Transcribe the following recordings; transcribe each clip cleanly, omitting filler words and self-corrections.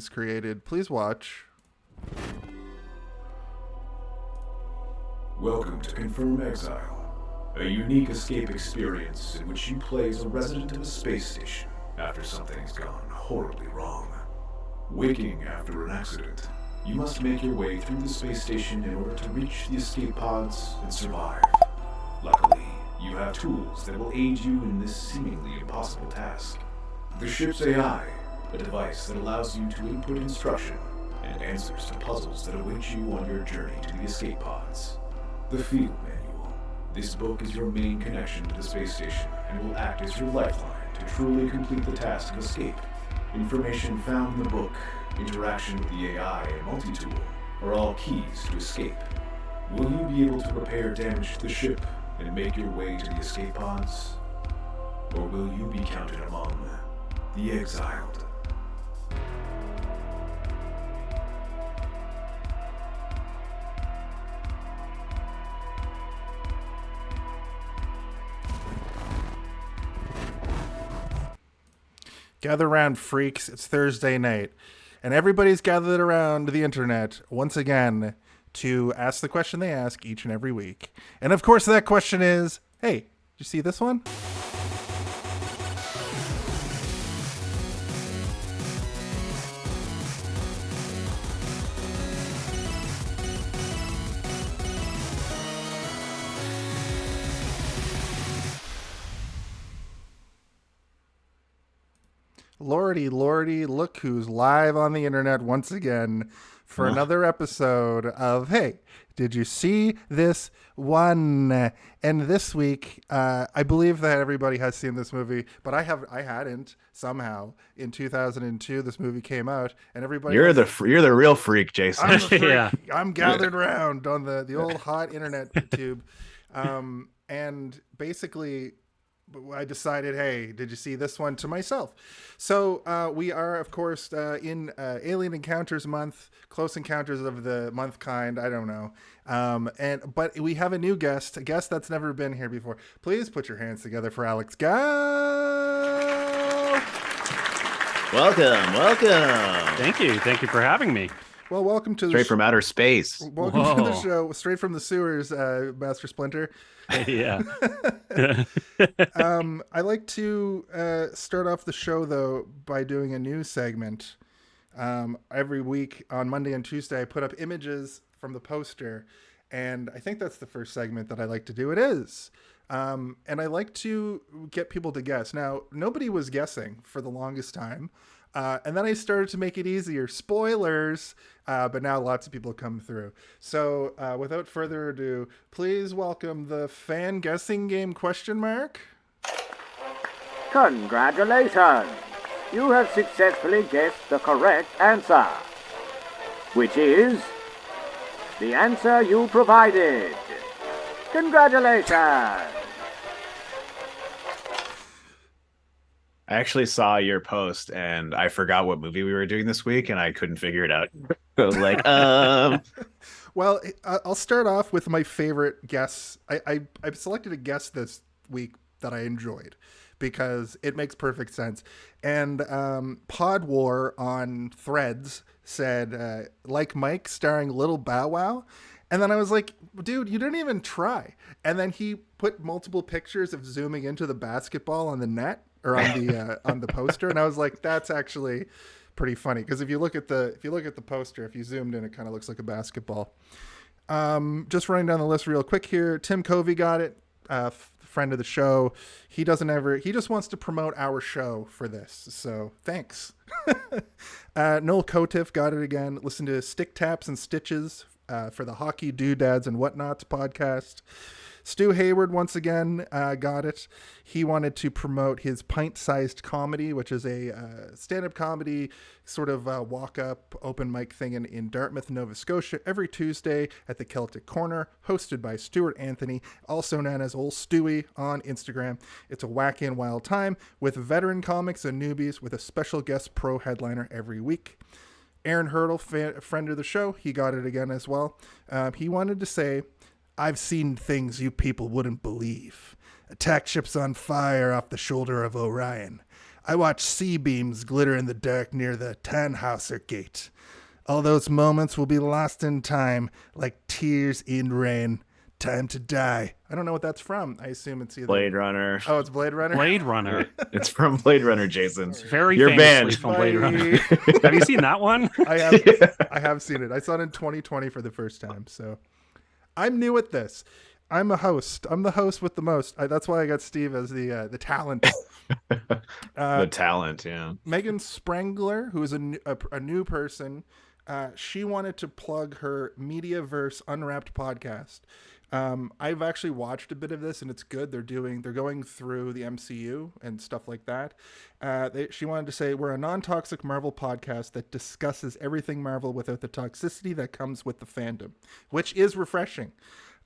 once created. Please watch. Welcome to Confirm Exile, a unique escape experience in which you play as a resident of a space station after something's gone horribly wrong. Waking after an accident, you must make your way through the space station in order to reach the escape pods and survive. Luckily, you have tools that will aid you in this seemingly impossible task. The ship's AI, a device that allows you to input instruction and answers to puzzles that await you on your journey to the escape pods. The Field Manual. This book is your main connection to the space station and will act as your lifeline to truly complete the task of escape. Information found in the book, interaction with the AI and multi-tool are all keys to escape. Will you be able to repair damage to the ship and make your way to the escape pods? Or will you be counted among the exiled? Gather around, freaks. It's Thursday night, and everybody's gathered around the internet once again to ask the question they ask each and every week. And of course, that question is, hey, did you see this one? Lordy, look who's live on the internet once again for another episode of Hey, did you see this one? And this week, I believe that everybody has seen this movie, but I hadn't somehow. In 2002, this movie came out, and everybody. You're the real freak, Jason. I'm the freak. Yeah. I'm gathered around on the old hot internet tube, and basically, I decided, hey, did you see this one to myself? So we are, of course, in Alien Encounters month, Close Encounters of the Month kind. I don't know. But we have a new guest, a guest that's never been here before. Please put your hands together for Alex Gow. Welcome. Thank you for having me. Well, welcome to Straight from outer space. Welcome to the show, straight from the sewers, Master Splinter. Yeah. I like to start off the show, though, by doing a news segment. Every week on Monday and Tuesday, I put up images from the poster, and I think that's the first segment that I like to do. It is. And I like to get people to guess. Now, nobody was guessing for the longest time. And then I started to make it easier. Spoilers, but now lots of people come through. So without further ado, please welcome the fan guessing game ? Congratulations! You have successfully guessed the correct answer, which is the answer you provided. Congratulations! I actually saw your post and I forgot what movie we were doing this week and I couldn't figure it out. I was like, Well, I'll start off with my favorite guess. I've selected a guess this week that I enjoyed because it makes perfect sense. And Pod War on Threads said, like Mike starring Little Bow Wow. And then I was like, dude, you didn't even try. And then he put multiple pictures of zooming into the basketball on the net or on the poster. And I was like, that's actually pretty funny. Because if you look at the poster, if you zoomed in, it kind of looks like a basketball. Just running down the list real quick here. Tim Covey got it. Friend of the show. He just wants to promote our show for this. So thanks. Noel Kotiff got it again. Listen to Stick Taps and Stitches for the Hockey Doodads and Whatnots podcast. Stu Hayward once again got it. He wanted to promote his Pint-Sized Comedy, which is a stand-up comedy sort of walk-up open mic thing in Dartmouth, Nova Scotia, every Tuesday at the Celtic Corner, hosted by Stuart Anthony, also known as Old Stewie on Instagram. It's a wacky and wild time with veteran comics and newbies with a special guest pro headliner every week. Aaron Hurdle, friend of the show, he got it again as well. He wanted to say, I've seen things you people wouldn't believe. Attack ships on fire off the shoulder of Orion. I watch sea beams glitter in the dark near the Tannhauser Gate. All those moments will be lost in time, like tears in rain. Time to die. I don't know what that's from. I assume it's either Blade Runner. Oh, it's Blade Runner. Blade Runner. It's from Blade Runner, Jason. It's very You're famously banned. from Blade Bye. Runner. Have you seen that one? I have. Yeah. I have seen it. I saw it in 2020 for the first time. So I'm new at this. I'm a host. I'm the host with the most. That's why I got Steve as the talent. The talent, yeah. Megan Sprangler, who is a new person, she wanted to plug her Mediaverse Unwrapped podcast. I've actually watched a bit of this, and it's good. They're going through the MCU and stuff like that. She wanted to say, we're a non-toxic Marvel podcast that discusses everything Marvel without the toxicity that comes with the fandom, which is refreshing.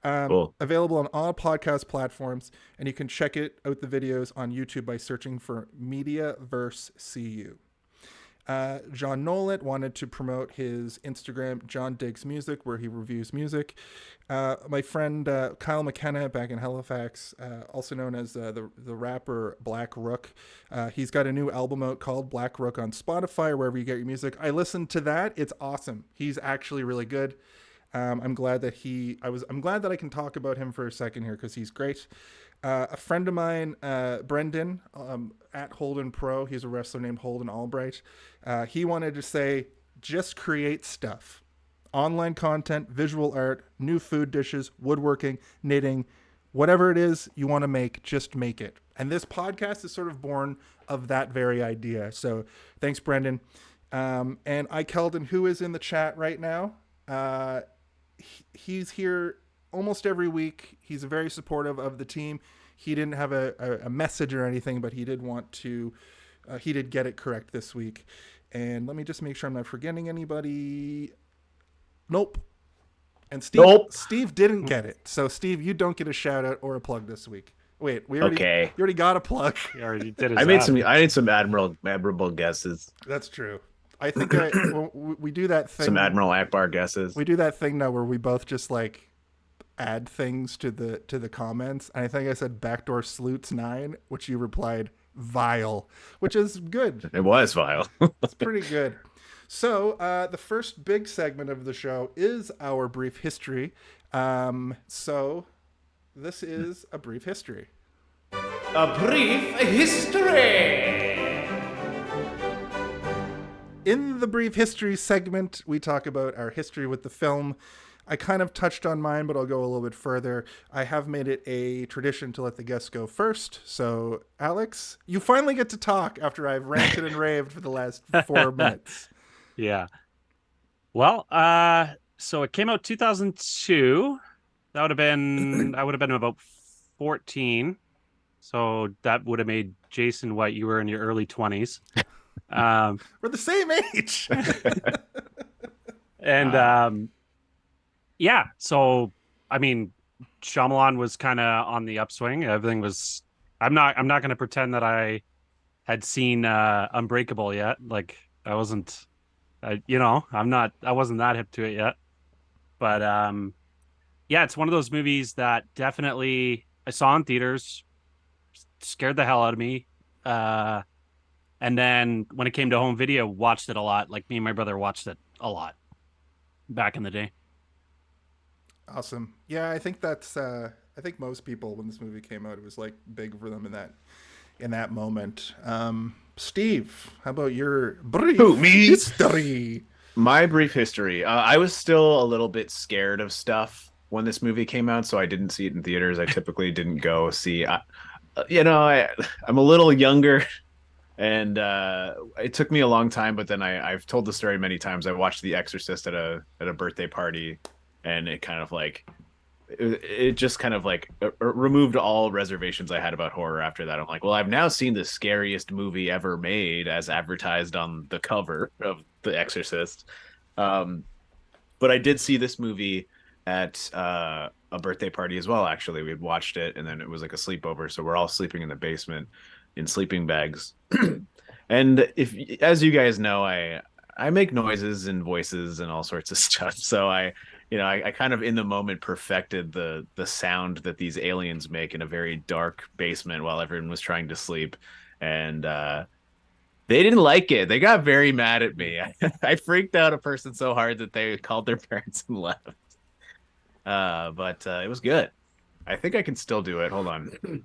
Cool. Available on all podcast platforms, and you can check out the videos on YouTube by searching for Mediaverse CU. John Nolet wanted to promote his Instagram, John Digs Music, where he reviews music. My friend Kyle McKenna back in Halifax, also known as the rapper Black Rook, he's got a new album out called Black Rook on Spotify, wherever you get your music. I listened to that. It's awesome. He's actually really good. I'm glad that I'm glad that I can talk about him for a second here because he's great. A friend of mine, Brendan, at Holden Pro, he's a wrestler named Holden Albright. He wanted to say, just create stuff. Online content, visual art, new food dishes, woodworking, knitting, whatever it is you want to make, just make it. And this podcast is sort of born of that very idea. So thanks, Brendan. And Ike Keldon, who is in the chat right now. He's here almost every week. He's very supportive of the team. He didn't have a message or anything, but he did want to, he did get it correct this week. And let me just make sure I'm not forgetting anybody. Nope. And Steve didn't get it. So Steve, you don't get a shout out or a plug this week. Wait, you already got a plug. You already did it. I made some admirable guesses. That's true. I think we do that thing. Some Admiral Akbar guesses. We do that thing now where we both just like add things to the comments. And I think I said backdoor sleuts 9, which you replied vile, which is good. It was vile. It's pretty good. So the first big segment of the show is our brief history. So this is a brief history. A brief history. In the brief history segment, we talk about our history with the film. I kind of touched on mine, but I'll go a little bit further. I have made it a tradition to let the guests go first. So, Alex, you finally get to talk after I've ranted and raved for the last 4 minutes. Yeah. Well, so it came out 2002. I would have been about 14. So that would have made Jason what you were in your early 20s. We're the same age. And yeah, so I mean, Shyamalan was kind of on the upswing. Everything was. I'm not going to pretend that I had seen Unbreakable yet. Like I wasn't. I wasn't that hip to it yet. But yeah, it's one of those movies that definitely I saw in theaters, scared the hell out of me. And then when it came to home video, watched it a lot. Like me and my brother watched it a lot back in the day. Awesome. Yeah, I think that's I think most people when this movie came out, it was like big for them in that moment. Steve, how about your brief history? My brief history. I was still a little bit scared of stuff when this movie came out, so I didn't see it in theaters. I typically didn't go see. I'm a little younger. And it took me a long time, but then I've told the story many times. I watched The Exorcist at a birthday party, and it kind of like it just kind of like removed all reservations I had about horror after that. I'm like, well, I've now seen the scariest movie ever made as advertised on the cover of The Exorcist. But I did see this movie at a birthday party as well. Actually, we had watched it, and then it was like a sleepover, so we're all sleeping in the basement in sleeping bags. And as you guys know, I make noises and voices and all sorts of stuff. So I kind of in the moment perfected the sound that these aliens make in a very dark basement while everyone was trying to sleep. And They didn't like it. They got very mad at me. I freaked out a person so hard that they called their parents and left. But it was good. I think I can still do it. Hold on.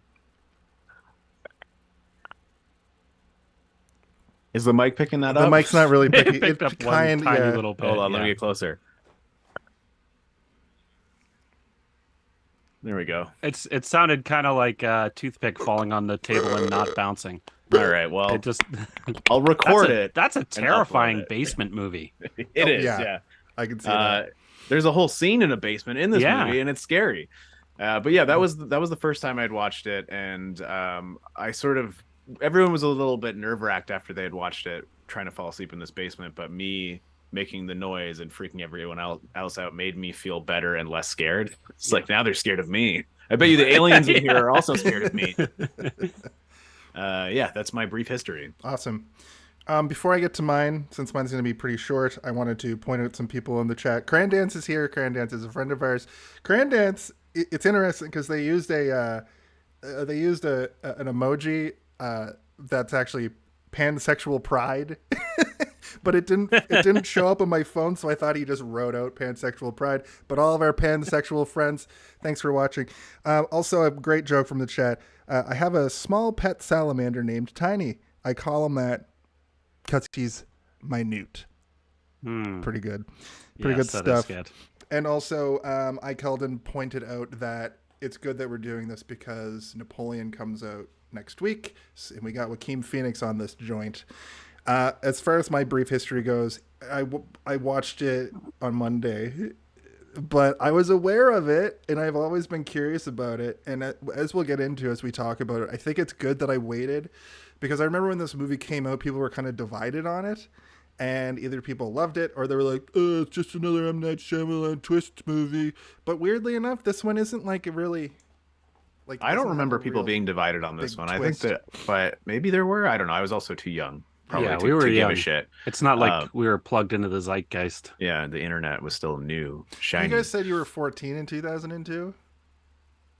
Is the mic picking that up? The mic's not really picking. It picked up one tiny little bit. Hold on, let me yeah. get closer. There we go. It sounded kind of like a toothpick falling on the table and not bouncing. All right, well, It just I'll record it. That's a upload terrifying it. basement movie. It is, yeah. I can see that. There's a whole scene in a basement in this Yeah. movie, and it's scary. But yeah, that was the first time I'd watched it, and I sort of everyone was a little bit nerve-wracked after they had watched it, trying to fall asleep in this basement. But me making the noise and freaking everyone else out made me feel better and less scared. It's like now they're scared of me. I bet you the aliens in here are also scared of me. Yeah, that's my brief history. Awesome. Before I get to mine, since mine's going to be pretty short, I wanted to point out some people in the chat. Crandance is here. Crandance is a friend of ours. Crandance, it's interesting because they used an emoji that's actually pansexual pride, but it didn't show up on my phone, so I thought he just wrote out pansexual pride. But all of our pansexual friends, thanks for watching. Also, a great joke from the chat. I have a small pet salamander named Tiny. I call him that because he's minute. Pretty good. Pretty good stuff. Good. And also, Keldon pointed out that it's good that we're doing this because Napoleon comes out next week, and we got Joaquin Phoenix on this joint. As far as my brief history goes, I watched it on Monday, but I was aware of it, and I've always been curious about it. And as we'll get into as we talk about it, I think it's good that I waited, because I remember when this movie came out, people were kind of divided on it. And either people loved it or they were like, oh, it's just another M. Night Shyamalan twist movie. But weirdly enough, this one isn't like a really... like. I don't remember people being divided on this one. twist. I think but maybe there were. I don't know. I was also too young. Probably Yeah, to, we were to give young. a shit. It's not like we were plugged into the zeitgeist. Yeah, the internet was still new, shiny. You guys said you were 14 in 2002?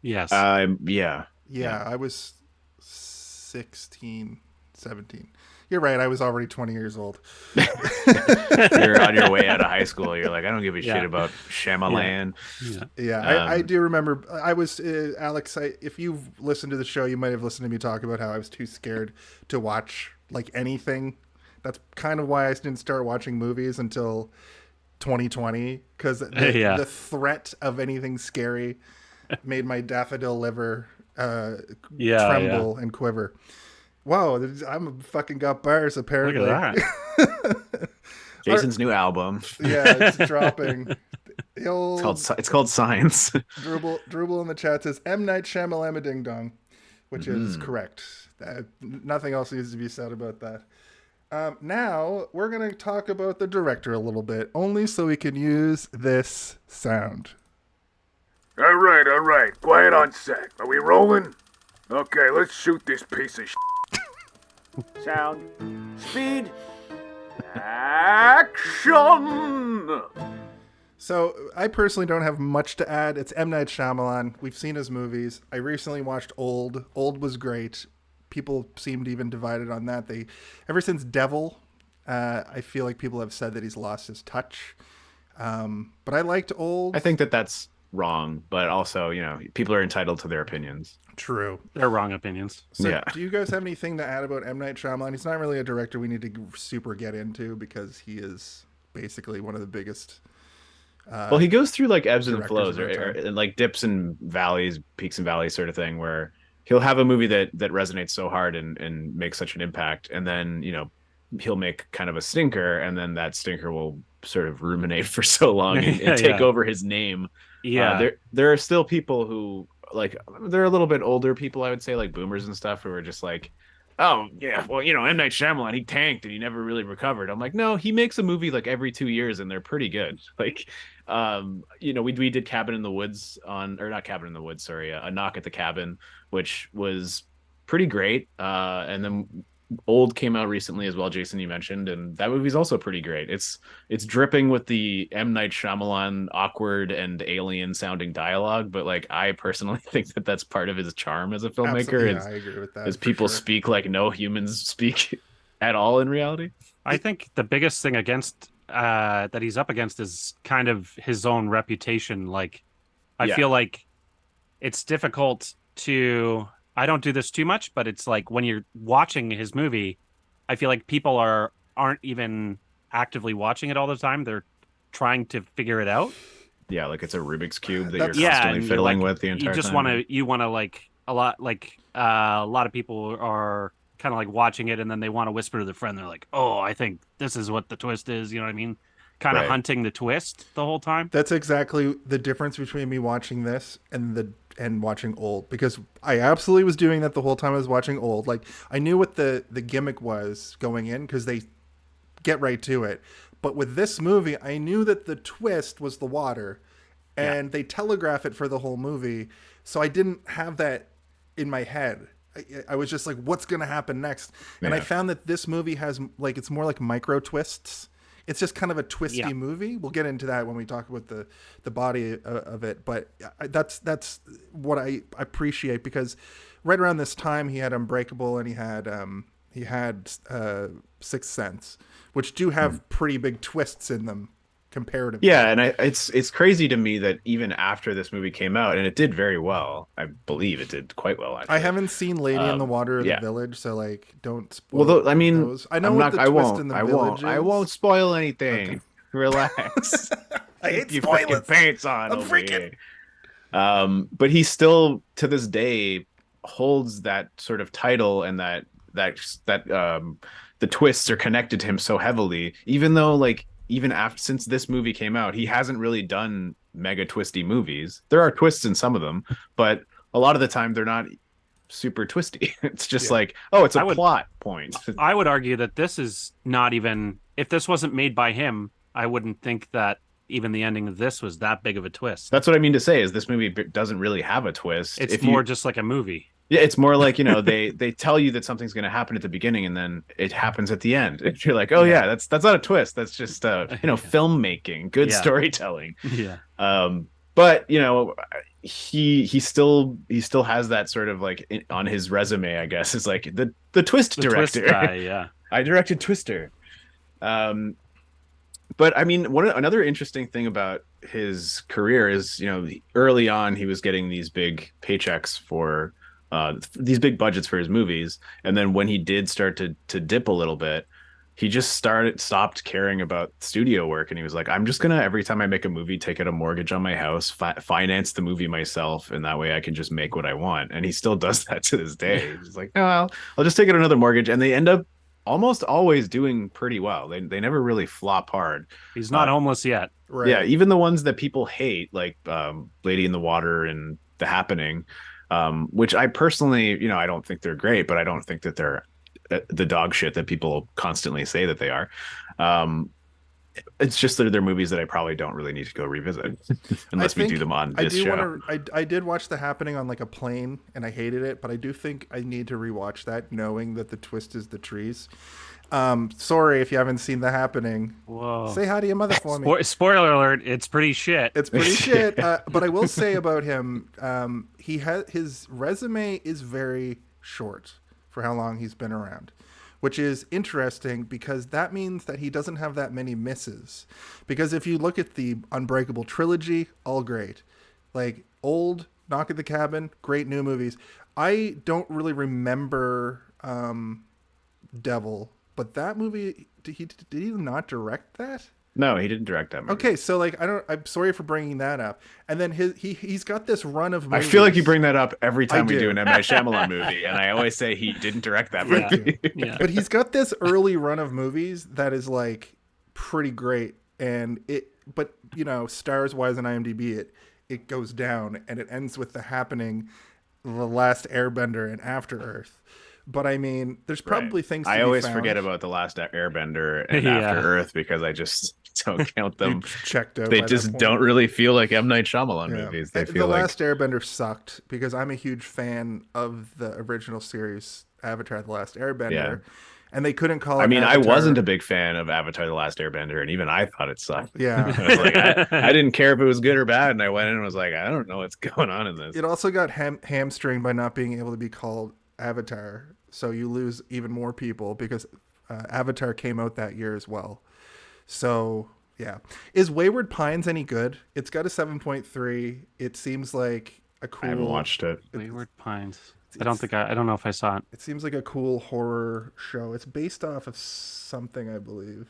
Yes. Yeah. Yeah, I was 16, 17. You're right. I was already 20 years old. You're on your way out of high school. You're like, I don't give a Yeah. shit about Shyamalan. Yeah, I do remember. I was, Alex, if you've listened to the show, you might have listened to me talk about how I was too scared to watch like anything. That's kind of why I didn't start watching movies until 2020, because the threat of anything scary made my daffodil liver tremble and quiver. Wow, I'm fucking got bars apparently. Look at that. Jason's new album. Yeah, it's dropping. It's called Science. Dribble in the chat says M. Night Shyamalan Ding Dong, which is correct. Nothing else needs to be said about that. Now we're gonna talk about the director a little bit, only so we can use this sound. All right. Quiet on set. Are we rolling? Okay, let's shoot this piece of Sound. Speed. Action! So I personally don't have much to add. It's M. Night Shyamalan. We've seen his movies. I recently watched Old. Old was great. People seemed even divided on that. Ever since Devil, I feel like people have said that he's lost his touch. But I liked Old. I think that's wrong, but also, people are entitled to their opinions. True. They're wrong opinions. So Yeah. do you guys have anything to add about M. Night Shyamalan? He's not really a director we need to super get into because he is basically one of the biggest. Well, he goes through like ebbs and directors flows, of our or like dips and valleys, peaks and valleys sort of thing, where he'll have a movie that resonates so hard and makes such an impact, and then he'll make kind of a stinker, and then that stinker will sort of ruminate for so long and take over his name. Yeah. There are still people who, like, they're a little bit older people, I would say, like boomers and stuff, who are just like, oh yeah, well, M. Night Shyamalan, he tanked and he never really recovered. I'm like, no, he makes a movie like every 2 years and they're pretty good. Like, we did Cabin in the Woods or not Cabin in the Woods, sorry, A Knock at the Cabin, which was pretty great. And then Old came out recently as well, Jason, you mentioned, and that movie's also pretty great. It's dripping with the M. Night Shyamalan awkward and alien sounding dialogue, but like I personally think that that's part of his charm as a filmmaker. I agree with that. As people speak like no humans speak. at all in reality. I think the biggest thing against that he's up against is kind of his own reputation. Like, I Yeah. feel like it's difficult to. I don't do this too much, but it's like when you're watching his movie, I feel like people aren't even actively watching it all the time. They're trying to figure it out. Yeah, like it's a Rubik's cube that you're That's- Yeah, constantly and you're fiddling like, with the entire you just time. want to you want to like a lot of people are kind of like watching it and then they want to whisper to their friend. They're like, "Oh, I think this is what the twist is." You know what I mean? Kind of Right. hunting the twist the whole time. That's exactly the difference between me watching this and watching Old, because I absolutely was doing that the whole time I was watching Old. Like, I knew what the gimmick was going in because they get right to it. But with this movie, I knew that the twist was the water, and they telegraph it for the whole movie. So I didn't have that in my head. I was just like, what's going to happen next? And I Yeah. found that this movie has, like, it's more like micro twists. It's just kind of a twisty Yeah. movie. We'll get into that when we talk about the body of it. But that's what I appreciate, because right around this time he had Unbreakable and he had Sixth Sense, which do have pretty big twists in them comparatively. Yeah, and it's crazy to me that even after this movie came out, and it did very well, I believe it did quite well. Actually, I haven't seen Lady in the Water or yeah. The Village, so like don't spoil. Well, I mean, those. I know I'm what not, the I twist won't, in the I Village won't, I is. won't spoil anything. Relax. I hate You fucking spoilers. pants on I'm over freaking. here. But he still to this day holds that sort of title, and that the twists are connected to him so heavily, even though like even after since this movie came out, he hasn't really done mega twisty movies. There are twists in some of them, but a lot of the time they're not super twisty. It's just like, oh, it's a plot point. I would argue that this is not even, if this wasn't made by him, I wouldn't think that even the ending of this was that big of a twist. That's what I mean to say is this movie doesn't really have a twist. It's more just like a movie. Yeah, it's more like, they tell you that something's going to happen at the beginning and then it happens at the end. And you're like, oh yeah, that's not a twist. That's just filmmaking, good storytelling. Yeah. But he still has that sort of like on his resume, I guess, is like the twist director. Twist guy, yeah. I directed Twister. But I mean, another interesting thing about his career is, early on he was getting these big paychecks for these big budgets for his movies, and then when he did start to dip a little bit, he just stopped caring about studio work, and he was like, I'm just gonna, every time I make a movie, take out a mortgage on my house, finance the movie myself, and that way I can just make what I want. And he still does that to this day. He's like, oh, I'll just take out another mortgage, and they end up almost always doing pretty well. They never really flop hard. He's not homeless yet. Right. Yeah, even the ones that people hate, like Lady in the Water and The Happening, which I personally, I don't think they're great, but I don't think that they're the dog shit that people constantly say that they are. It's just that they're movies that I probably don't really need to go revisit unless we do them on this show. I did watch The Happening on like a plane and I hated it, but I do think I need to rewatch that, knowing that the twist is the trees. Sorry if you haven't seen The Happening. Whoa. Say hi to your mother for me. Spoiler alert, it's pretty shit. It's pretty shit. But I will say about him, his resume is very short for how long he's been around, which is interesting because that means that he doesn't have that many misses. Because if you look at the Unbreakable trilogy, all great. Like Old, Knock at the Cabin, great new movies. I don't really remember Devil, but that movie, did he not direct that? No, he didn't direct that movie. Okay, so like I'm sorry for bringing that up. And then he's got this run of movies. I feel like you bring that up every time we do. do an M. Night Shyamalan movie, and I always say he didn't direct that movie. Yeah. But he's got this early run of movies that is like pretty great, and stars wise on IMDb it goes down, and it ends with The Happening, The Last Airbender, and After Earth. But I mean, there's probably things. I always forget about The Last Airbender and After Earth because I just don't count them. Checked out. They by just that point. don't really feel like M. Night Shyamalan movies. They feel The like Last Airbender sucked because I'm a huge fan of the original series Avatar: The Last Airbender. Yeah. And they couldn't call it. I mean, Avatar. I wasn't a big fan of Avatar: The Last Airbender, and even I thought it sucked. Yeah. I was like, I didn't care if it was good or bad, and I went in and was like, I don't know what's going on in this. It also got hamstringed by not being able to be called Avatar, so you lose even more people because Avatar came out that year as well. So yeah, is Wayward Pines any good? It's got a 7.3. It seems like a cool. I haven't watched it. Wayward Pines. I don't know if I saw it. It seems like a cool horror show. It's based off of something, I believe.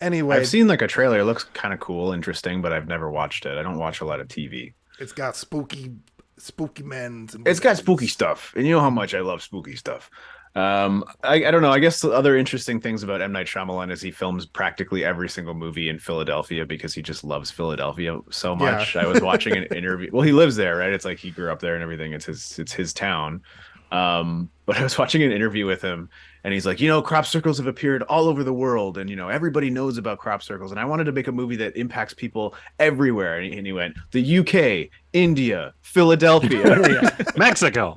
Anyway, I've seen like a trailer. It looks kind of cool, interesting, but I've never watched it. I don't watch a lot of TV. it's got spooky men. It's got spooky stuff, and you know how much I love spooky stuff. I don't know. I guess the other interesting things about M. Night Shyamalan is he films practically every single movie in Philadelphia because he just loves Philadelphia so much. Yeah. I was watching an interview. Well, he lives there, right? It's like he grew up there and everything. It's his town. But I was watching an interview with him, and he's like, crop circles have appeared all over the world, and everybody knows about crop circles, and I wanted to make a movie that impacts people everywhere. And he went, the UK, India, Philadelphia, Mexico.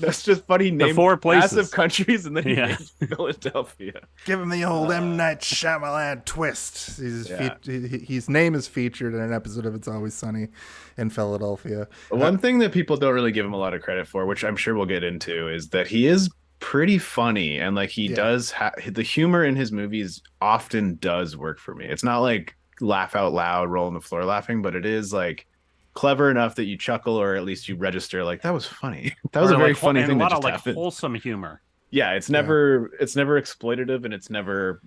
That's just funny. The 4 places. Massive countries, and then he Yeah. named Philadelphia. Give him the old M. Night Shyamalan twist. His name is featured in an episode of It's Always Sunny in Philadelphia. One thing that people don't really give him a lot of credit for, which I'm sure we'll get into, is that he is pretty funny, and like he does the humor in his movies often does work for me. It's not like laugh out loud, roll on the floor laughing, but it is like clever enough that you chuckle, or at least you register like that was funny. That was a very funny thing. A lot that of just like happened. wholesome humor. Yeah, it's never exploitative, and it's never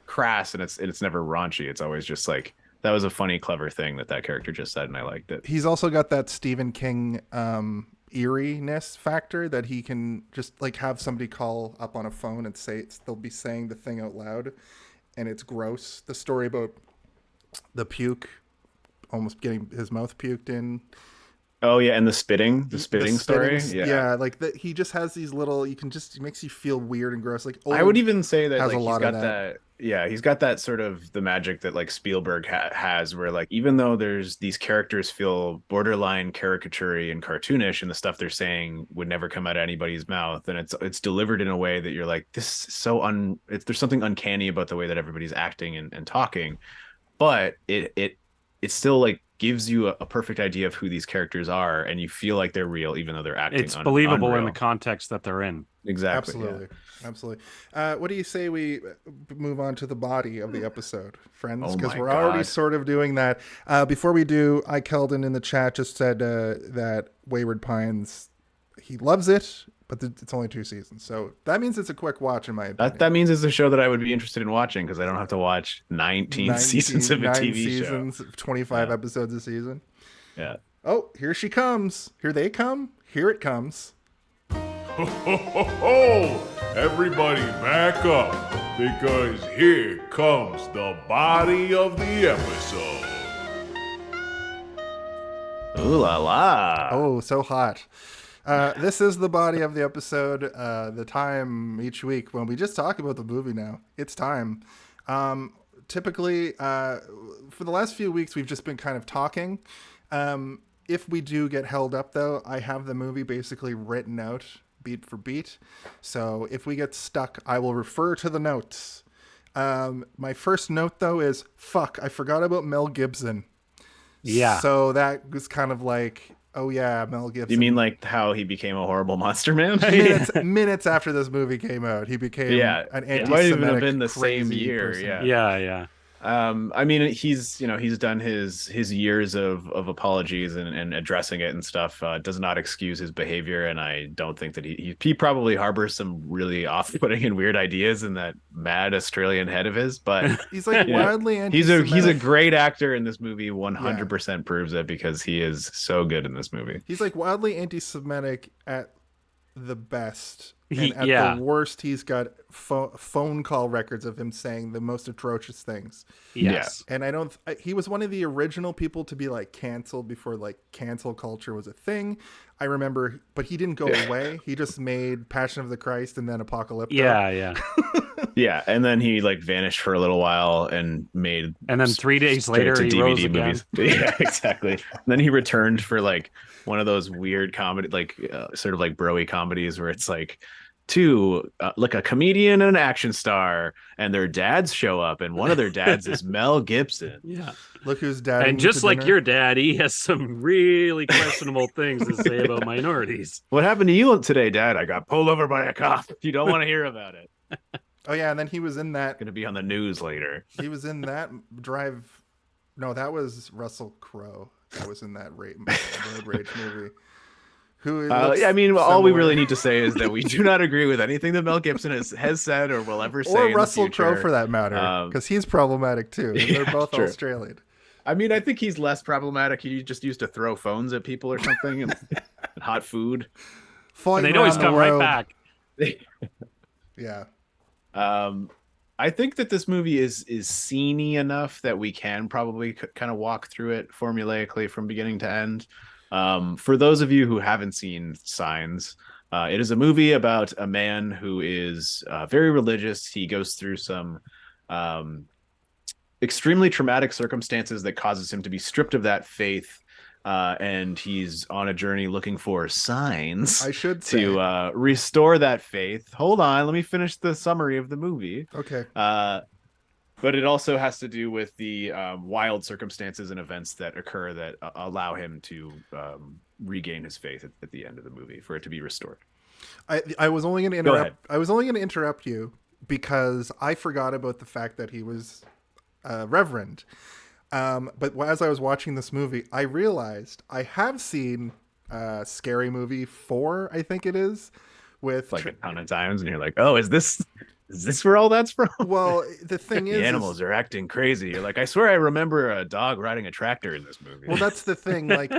crass, and it's never raunchy. It's always just like that was a funny, clever thing that character just said, and I liked it. He's also got that Stephen King eeriness factor that he can just like have somebody call up on a phone and they'll be saying the thing out loud, and it's gross. The story about the puke, almost getting his mouth puked in. Oh yeah, and the spitting story. Yeah, like he just has these little. It makes you feel weird and gross. Like I would even say that has like a lot he's got of that. Yeah, he's got that sort of the magic that like Spielberg has, where like even though there's these characters feel borderline caricature and cartoonish, and the stuff they're saying would never come out of anybody's mouth, and it's delivered in a way that you're like, this is so there's something uncanny about the way that everybody's acting and talking, but it still like gives you a perfect idea of who these characters are, and you feel like they're real even though they're acting. It's believable unreal. in the context that they're in. Exactly. Absolutely. What do you say we move on to the body of the episode, friends? Oh Because my we're already God. sort of doing that. Before we do, Keldon in the chat just said that Wayward Pines, he loves it, but it's only 2 seasons. So that means it's a quick watch in my opinion. That means it's a show that I would be interested in watching because I don't have to watch 19 seasons of a 9 TV seasons, show. 25 episodes a season. Yeah. Oh, here she comes. Here they come. Here it comes. Ho, ho, ho, ho! Everybody back up, because here comes the body of the episode. Ooh la la. Oh, so hot. This is the body of the episode, the time each week when we just talk about the movie now. It's time. Typically, for the last few weeks, we've just been kind of talking. If we do get held up, though, I have the movie basically written out beat for beat. So if we get stuck, I will refer to the notes. My first note, though, is, fuck, I forgot about Mel Gibson. Yeah. So that was kind of like, oh yeah, Mel Gibson. You mean like how he became a horrible monster man? Minutes after this movie came out, he became an anti-Semitic, it might even have been the crazy same year. person. Yeah. I mean, he's done his years of apologies and addressing it and stuff. Does not excuse his behavior, and I don't think that he probably harbors some really off-putting and weird ideas in that mad Australian head of his. But he's like wildly anti-Semitic. He's a great actor in this movie. 100% proves it because he is so good in this movie. He's like wildly anti-Semitic at the best. And at the worst, he's got phone call records of him saying the most atrocious things. Yes. And he was one of the original people to be like canceled before like cancel culture was a thing. I remember, but he didn't go away. He just made Passion of the Christ and then Apocalypto. Yeah. Yeah, and then he like vanished for a little while and made. And then 3 days later, he rose again. Yeah, exactly. And then he returned for like one of those weird comedy, like sort of like bro-y comedies where it's like two, like a comedian and an action star, and their dads show up, and one of their dads is Mel Gibson. Yeah. Look who's dadding And you just to like dinner. your dad, he has some really questionable things to say about minorities. What happened to you today, Dad? I got pulled over by a cop. You don't want to hear about it. Oh yeah, and then he was in that. Going to be on the news later. He was in that Drive. No, that was Russell Crowe. That was in that road rage movie. Who? Yeah, I mean, all we really need to say is that we do not agree with anything that Mel Gibson has said or will ever say. Or in Russell the future. Crowe for that matter, because he's problematic too. And they're Yeah, both true. Australian. I mean, I think he's less problematic. He just used to throw phones at people or something and hot food. Flying And they know he's around the come right world. back. Yeah. I think that this movie is sceney enough that we can probably kind of walk through it formulaically from beginning to end. For those of you who haven't seen Signs, it is a movie about a man who is very religious. He goes through some extremely traumatic circumstances that causes him to be stripped of that faith. And he's on a journey looking for signs I should say. to restore that faith. Hold on, let me finish the summary of the movie. Okay. But it also has to do with the wild circumstances and events that occur that allow him to regain his faith at the end of the movie for it to be restored. I was only going to Go interrupt. ahead. I was only going to interrupt you because I forgot about the fact that he was reverend. But as I was watching this movie, I realized I have seen Scary Movie 4, I think it is, with Like a ton of times, and you're like, "Oh, is this where all that's from?" well, the thing The is animals are acting crazy. You're like, I swear I remember a dog riding a tractor in this movie. well, that's the thing. Like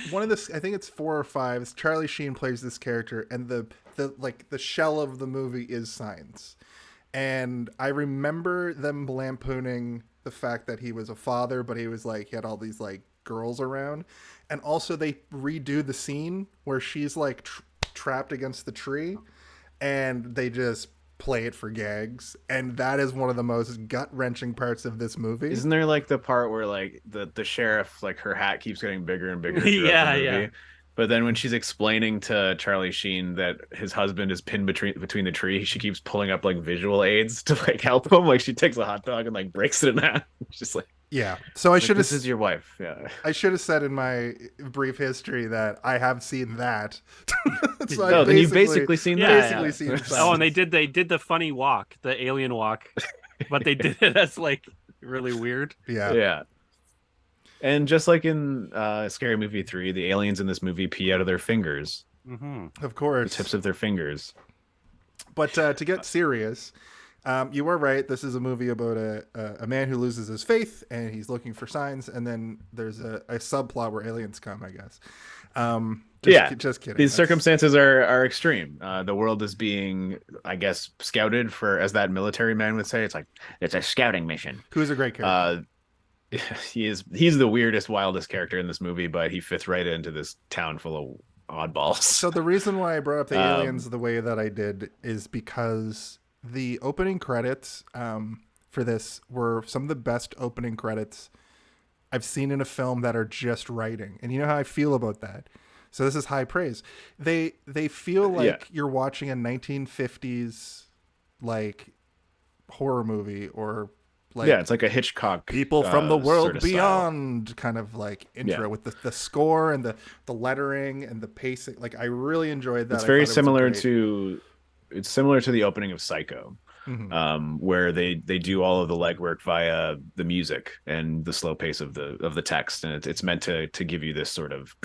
one of the, I think it's 4 or 5. Charlie Sheen plays this character, and the shell of the movie is Signs. And I remember them lampooning the fact that he was a father, but he was like, he had all these like girls around. And also they redo the scene where she's like trapped against the tree, and they just play it for gags. And that is one of the most gut-wrenching parts of this movie. Isn't there like the part where like the sheriff, like her hat keeps getting bigger and bigger throughout Yeah, the movie? yeah. But then when she's explaining to Charlie Sheen that his husband is pinned between the tree, she keeps pulling up like visual aids to like help him. Like she takes a hot dog and like breaks it in half. It's just like, Yeah. So I like, should have this is your wife. Yeah. I should have said in my brief history that I have seen that. So No, then you've basically seen that. basically seen Signs. Oh, and they did the funny walk, the alien walk, but they did it as like really weird. Yeah. Yeah. And just like in Scary Movie 3, the aliens in this movie pee out of their fingers, Mm-hmm. Of the course. tips of their fingers. But to get serious, you were right. This is a movie about a man who loses his faith and he's looking for signs. And then there's a subplot where aliens come, I guess. Just kidding. These circumstances are extreme. The world is being, I guess, scouted for, as that military man would say. It's like, it's a scouting mission. Who's a great character. He's the weirdest, wildest character in this movie, but he fits right into this town full of oddballs. So the reason why I brought up the aliens the way that I did is because the opening credits for this were some of the best opening credits I've seen in a film that are just writing. And you know how I feel about that. So this is high praise. They feel like you're watching a 1950s like horror movie, or like it's like a Hitchcock people from the world sort of beyond kind of like intro with the score and the lettering and the pacing. Like I really enjoyed that. It's very similar to the opening of Psycho, where they do all of the legwork via the music and the slow pace of the text, and it's meant to give you this sort of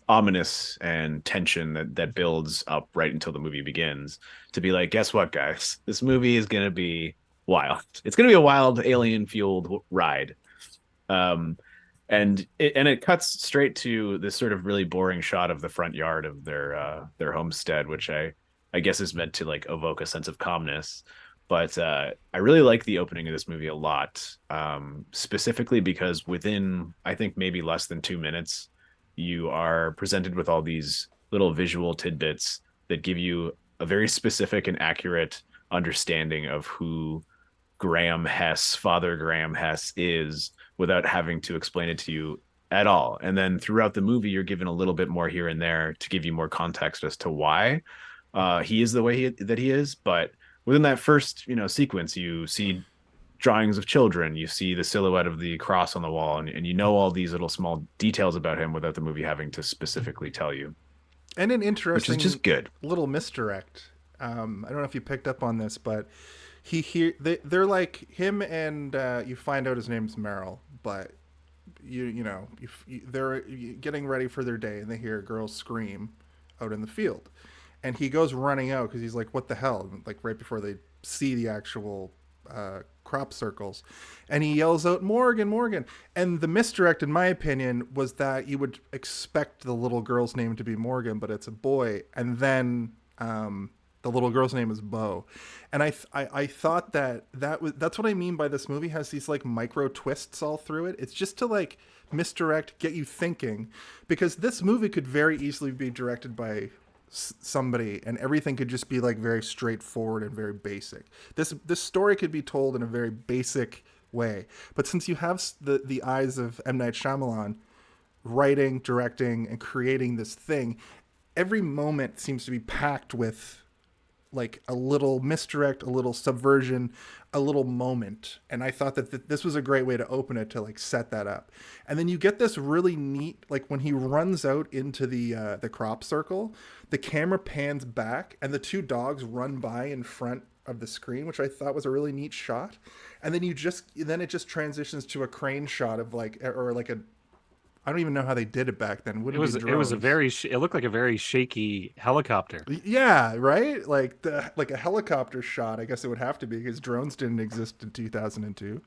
ominous and tension that builds up right until the movie begins, to be like, guess what, guys, this movie is gonna be wild. It's gonna be a wild alien fueled ride. And it cuts straight to this sort of really boring shot of the front yard of their homestead, which I guess is meant to like evoke a sense of calmness. But I really like the opening of this movie a lot, specifically because within, I think, maybe less than 2 minutes, you are presented with all these little visual tidbits that give you a very specific and accurate understanding of who Father Graham Hess is, without having to explain it to you at all. And then throughout the movie, you're given a little bit more here and there to give you more context as to why. he is the way that he is. But within that first, sequence, you see drawings of children, you see the silhouette of the cross on the wall, and you know all these little small details about him without the movie having to specifically tell you. And an Which is interesting just good. little misdirect. I don't know if you picked up on this, but they're like him, and you find out his name's Merrill, but they're getting ready for their day, and they hear a girl scream out in the field, and he goes running out because he's like, "What the hell?" Like right before they see the actual crop circles, and he yells out, "Morgan, Morgan!" And the misdirect, in my opinion, was that you would expect the little girl's name to be Morgan, but it's a boy, and then the little girl's name is Bo. And I thought that's what I mean by this movie has these like micro twists all through it. It's just to like misdirect, get you thinking, because this movie could very easily be directed by somebody and everything could just be like very straightforward and very basic. This story could be told in a very basic way, but since you have the eyes of M. Night Shyamalan writing, directing, and creating this thing, every moment seems to be packed with like a little misdirect, a little subversion, a little moment. And I thought that this was a great way to open it, to like set that up. And then you get this really neat, like when he runs out into the crop circle, the camera pans back and the two dogs run by in front of the screen, which I thought was a really neat shot. And then it just transitions to a crane shot of like, or like I don't even know how they did it back then. It was a very it looked like a very shaky helicopter. Yeah, right? Like a helicopter shot, I guess it would have to be, because drones didn't exist in 2002.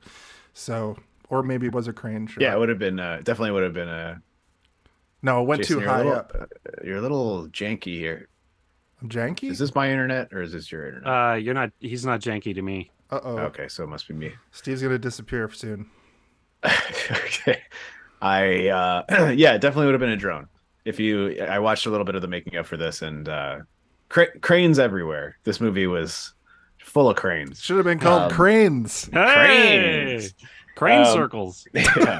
So, or maybe it was a crane shot. Yeah, it would have been definitely would have been a. No, it went Jason, too high up. You're a little janky here. I'm janky? Is this my internet or is this your internet? You're not. He's not janky to me. Uh-oh. Okay, so it must be me. Steve's gonna disappear soon. Okay. Yeah, it definitely would have been a drone. I watched a little bit of the making of for this, and cranes everywhere. This movie was full of cranes. Should have been called Cranes. Hey! Crane circles. Yeah.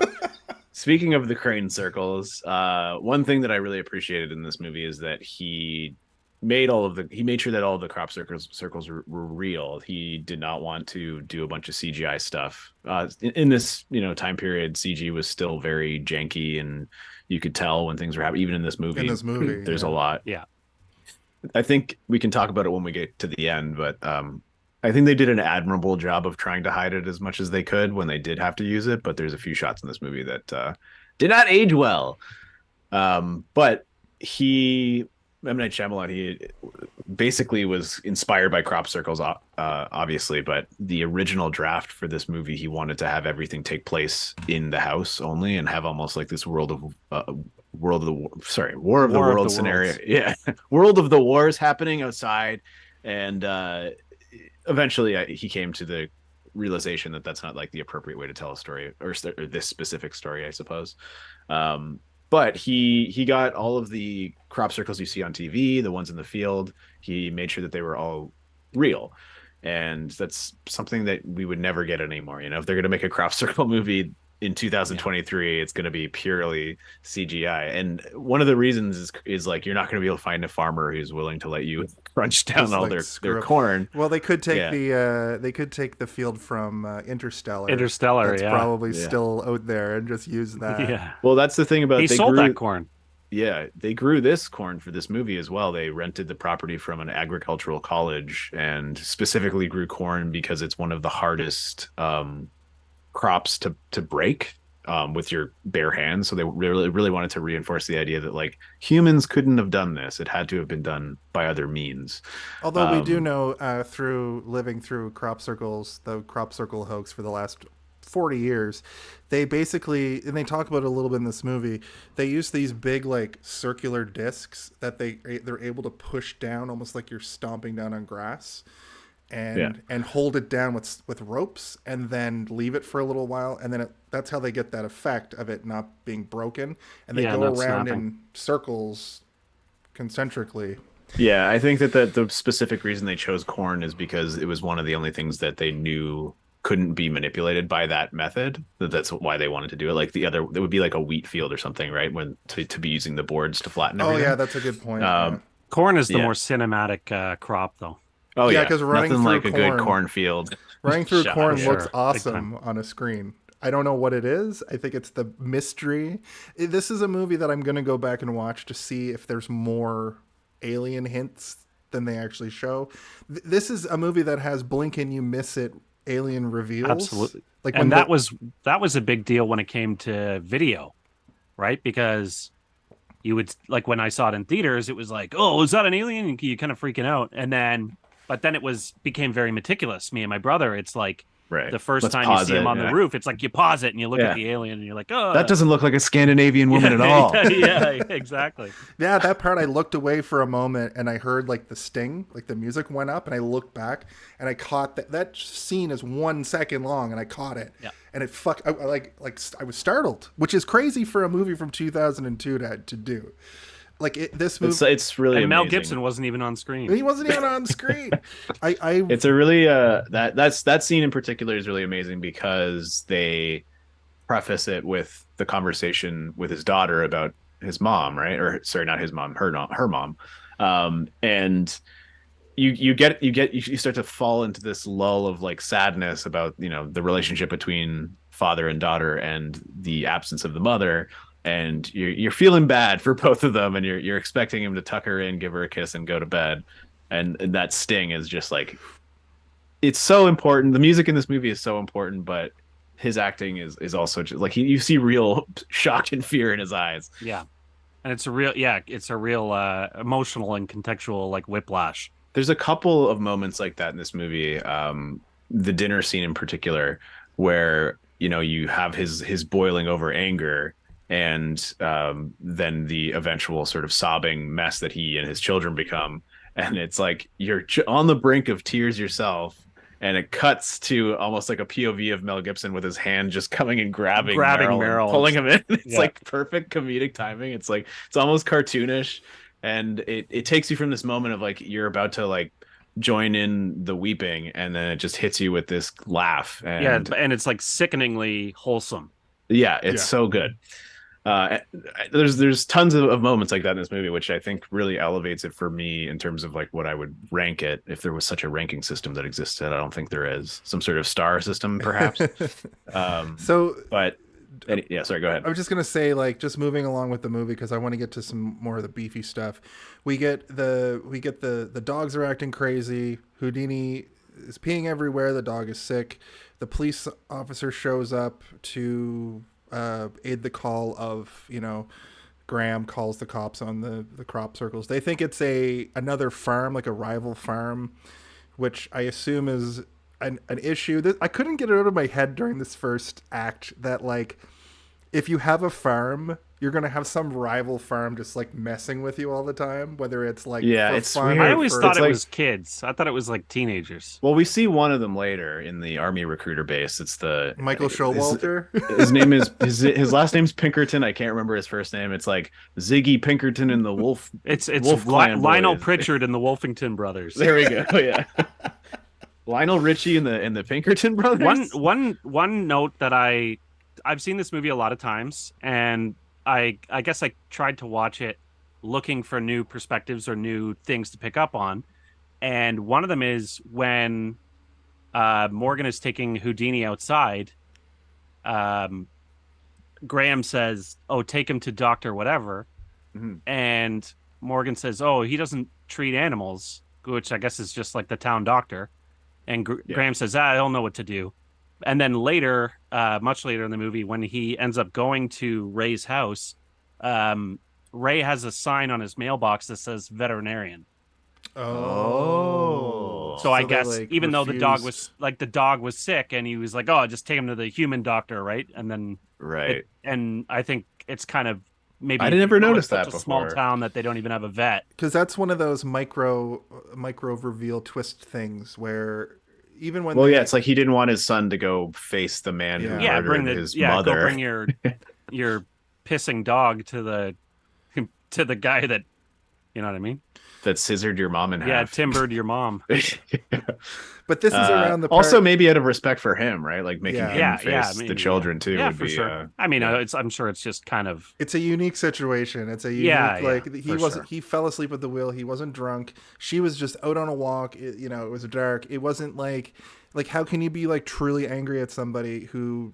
Speaking of the crane circles, one thing that I really appreciated in this movie is that he made sure that all of the crop circles were real. He did not want to do a bunch of CGI stuff. In this, time period, CG was still very janky, and you could tell when things were happening. Even in this movie, there's a lot. Yeah. I think we can talk about it when we get to the end, but I think they did an admirable job of trying to hide it as much as they could when they did have to use it. But there's a few shots in this movie that did not age well. But M. Night Shyamalan, he basically was inspired by crop circles, obviously, but the original draft for this movie, he wanted to have everything take place in the house only and have almost like this War of the Worlds scenario. Yeah, World of the Wars happening outside, and eventually he came to the realization that that's not like the appropriate way to tell a story, or this specific story, I suppose. But he got all of the crop circles you see on TV, the ones in the field. He made sure that they were all real. And that's something that we would never get anymore. If they're going to make a crop circle movie in 2023, it's going to be purely CGI. And one of the reasons is like, you're not going to be able to find a farmer who's willing to let you crunch down all their corn. Well, they could take the field from Interstellar. That's yeah. probably still out there, and just use that. Yeah. Well, that's the thing about he sold that corn. Yeah, they grew this corn for this movie as well. They rented the property from an agricultural college and specifically grew corn because it's one of the hardest crops to break with your bare hands. So they really wanted to reinforce the idea that like humans couldn't have done this. It had to have been done by other means. Although we do know through living through crop circles, the crop circle hoax for the last 40 years, they basically, and they talk about it a little bit in this movie, they use these big like circular discs that they're able to push down almost like you're stomping down on grass, and hold it down with ropes, and then leave it for a little while, and then that's how they get that effect of it not being broken, and they go around in circles concentrically. Yeah, I think that the specific reason they chose corn is because it was one of the only things that they knew couldn't be manipulated by that method. That's why they wanted to do it. Like the other, it would be like a wheat field or something, right? To be using the boards to flatten everything. Oh yeah, that's a good point. Corn is the Yeah. more cinematic crop, though. Oh Yeah, yeah, 'cause running nothing through like a good corn- cornfield. Running through Shot. corn sure. looks Big awesome on a screen. I don't know what it is. I think it's the mystery. This is a movie that I'm going to go back and watch to see if there's more alien hints than they actually show. This is a movie that has blink and you miss it alien reveals. Absolutely. Like And when that was a big deal when it came to video, right? Because you would like when I saw it in theaters, it was like, oh, is that an alien? You kind of freaking out. But then became very meticulous. Me and my brother, it's like Right. the first Let's time you pause see him it, on the yeah. roof, it's like you pause it and you look Yeah. at the alien and you're like, oh, That doesn't look like a Scandinavian woman at all. yeah, exactly. Yeah, that part I looked away for a moment and I heard like the sting, like the music went up and I looked back and I caught that scene is 1 second long and I caught it. Yeah. And it I was startled, which is crazy for a movie from 2002 to do. Like this movie, It's really And Mel amazing. Gibson wasn't even on screen. he wasn't even on screen. I It's a really that scene in particular is really amazing because they preface it with the conversation with his daughter about his mom, right? Or sorry, not his mom, her mom. And you start to fall into this lull of like sadness about, you know, the relationship between father and daughter and the absence of the mother. And you're feeling bad for both of them, and you're expecting him to tuck her in, give her a kiss, and go to bed. And that sting is just like, it's so important. The music in this movie is so important, but his acting is also just like you see real shock and fear in his eyes. Yeah. And it's a real emotional and contextual like whiplash. There's a couple of moments like that in this movie. The dinner scene in particular, where, you know, you have his boiling over anger, and then the eventual sort of sobbing mess that he and his children become. And it's like you're on the brink of tears yourself, and it cuts to almost like a POV of Mel Gibson with his hand just coming and grabbing Meryl and pulling him in. It's Yeah. like perfect comedic timing. It's like it's almost cartoonish, and it takes you from this moment of like you're about to like join in the weeping, and then it just hits you with this laugh. And And it's like sickeningly wholesome. yeah, it's Yeah. so good. There's tons of moments like that in this movie, which I think really elevates it for me in terms of like what I would rank it if there was such a ranking system that existed. I don't think there is. Some sort of star system, perhaps. so Yeah, sorry, go ahead. I was just gonna say, like, just moving along with the movie because I want to get to some more of the beefy stuff. We get the dogs are acting crazy. Houdini is peeing everywhere. The dog is sick. The police officer shows up to aid the call of, you know, Graham calls the cops on the crop circles. They think it's another farm, like a rival farm, which I assume is an issue. I couldn't get it out of my head during this first act that, like, if you have a farm, you're gonna have some rival farm just like messing with you all the time, whether it's like Yeah, for it's fun weird. or I always for- thought It's it like- was kids. I thought it was like teenagers. Well, we see one of them later in the army recruiter base. It's the Michael Showalter. His name is his last name's Pinkerton. I can't remember his first name. It's like Ziggy Pinkerton and the Wolf. It's Wolf Clan Lionel boys. Pritchard and the Wolfington brothers. There we go. Yeah. Lionel Richie and the Pinkerton brothers. One note that I've seen this movie a lot of times, and I guess I tried to watch it looking for new perspectives or new things to pick up on. And one of them is when Morgan is taking Houdini outside. Graham says, "Oh, take him to Doctor whatever," Mhm. and Morgan says, "Oh, he doesn't treat animals," which I guess is just like the town doctor. And Graham says, "I don't know what to do." And then later, much later in the movie, when he ends up going to Ray's house, Ray has a sign on his mailbox that says veterinarian. Oh. So I they, guess like, even though the dog refused- was the dog was sick, and he was like, "Oh, just take him to the human doctor," right? And then Right. and I think it's kind of maybe I never it's noticed such that a small before. town that they don't even have a vet. because that's one of those micro reveal twist things where even when Well, they, yeah, it's like he didn't want his son to go face the man who Yeah. murdered his go mother. bring your pissing dog to the guy that, you know what I mean? that scissored your mom in Yeah, half. timbered your mom. But this is around the part... also maybe out of respect for him, right? Like making him face the children too would for be. Sure. I mean, I'm sure it's just kind of. It's a unique situation. It's a unique like he wasn't. Sure. He fell asleep at the wheel. He wasn't drunk. She was just out on a walk. It was dark. It wasn't like how can you be like truly angry at somebody who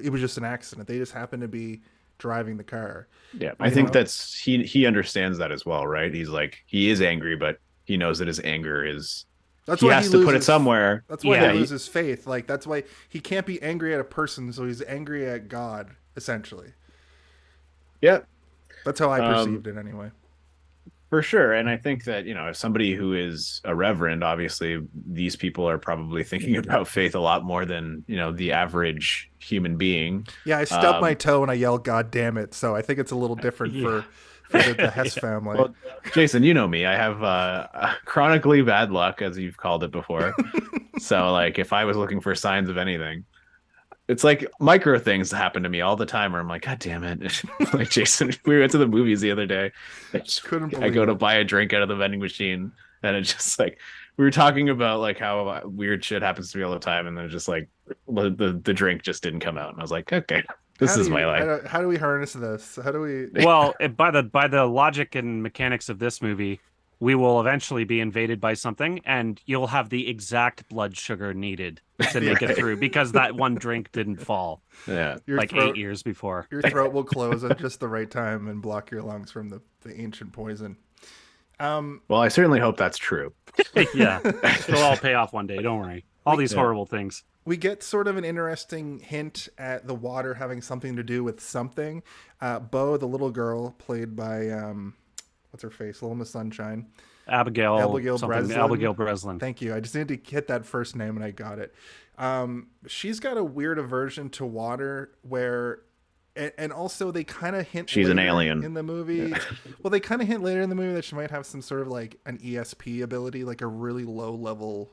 it was just an accident? They just happened to be driving the car. Yeah, I think that's he understands that as well, right? He's like he is angry, but he knows that his anger is. He has to put it somewhere. That's why he loses faith. Like that's why he can't be angry at a person, so he's angry at God, essentially. Yeah, that's how I perceived it, anyway. For sure, and I think that if somebody who is a reverend, obviously these people are probably thinking about faith a lot more than the average human being. Yeah, I stubbed my toe and I yelled, "God damn it!" So I think it's a little different for the Hess family. Well, Jason, you know me. I have chronically bad luck, as you've called it before. So, like, if I was looking for signs of anything, it's like micro things happen to me all the time where I'm like, God damn it. Like, Jason, we went to the movies the other day. I go to buy a drink out of the vending machine, and it's just like, we were talking about like how weird shit happens to me all the time, and then just like the drink just didn't come out. And I was like, okay. This is my life. How do we harness this? How do we? Well, by the logic and mechanics of this movie, we will eventually be invaded by something, and you'll have the exact blood sugar needed to make it through because that one drink didn't fall. Yeah, 8 years before. Your throat will close at just the right time and block your lungs from the ancient poison. Well, I certainly hope that's true. Yeah, it'll all pay off one day. Don't worry. All these horrible things. We get sort of an interesting hint at the water having something to do with something. Bo, the little girl, played by what's her face, Little Miss Sunshine, Abigail Breslin. Abigail Breslin. Thank you. I just needed to hit that first name and I got it. She's got a weird aversion to water where. And also they kind of hint she's an alien in the movie. Well, they kind of hint later in the movie that she might have some sort of like an ESP ability, like a really low level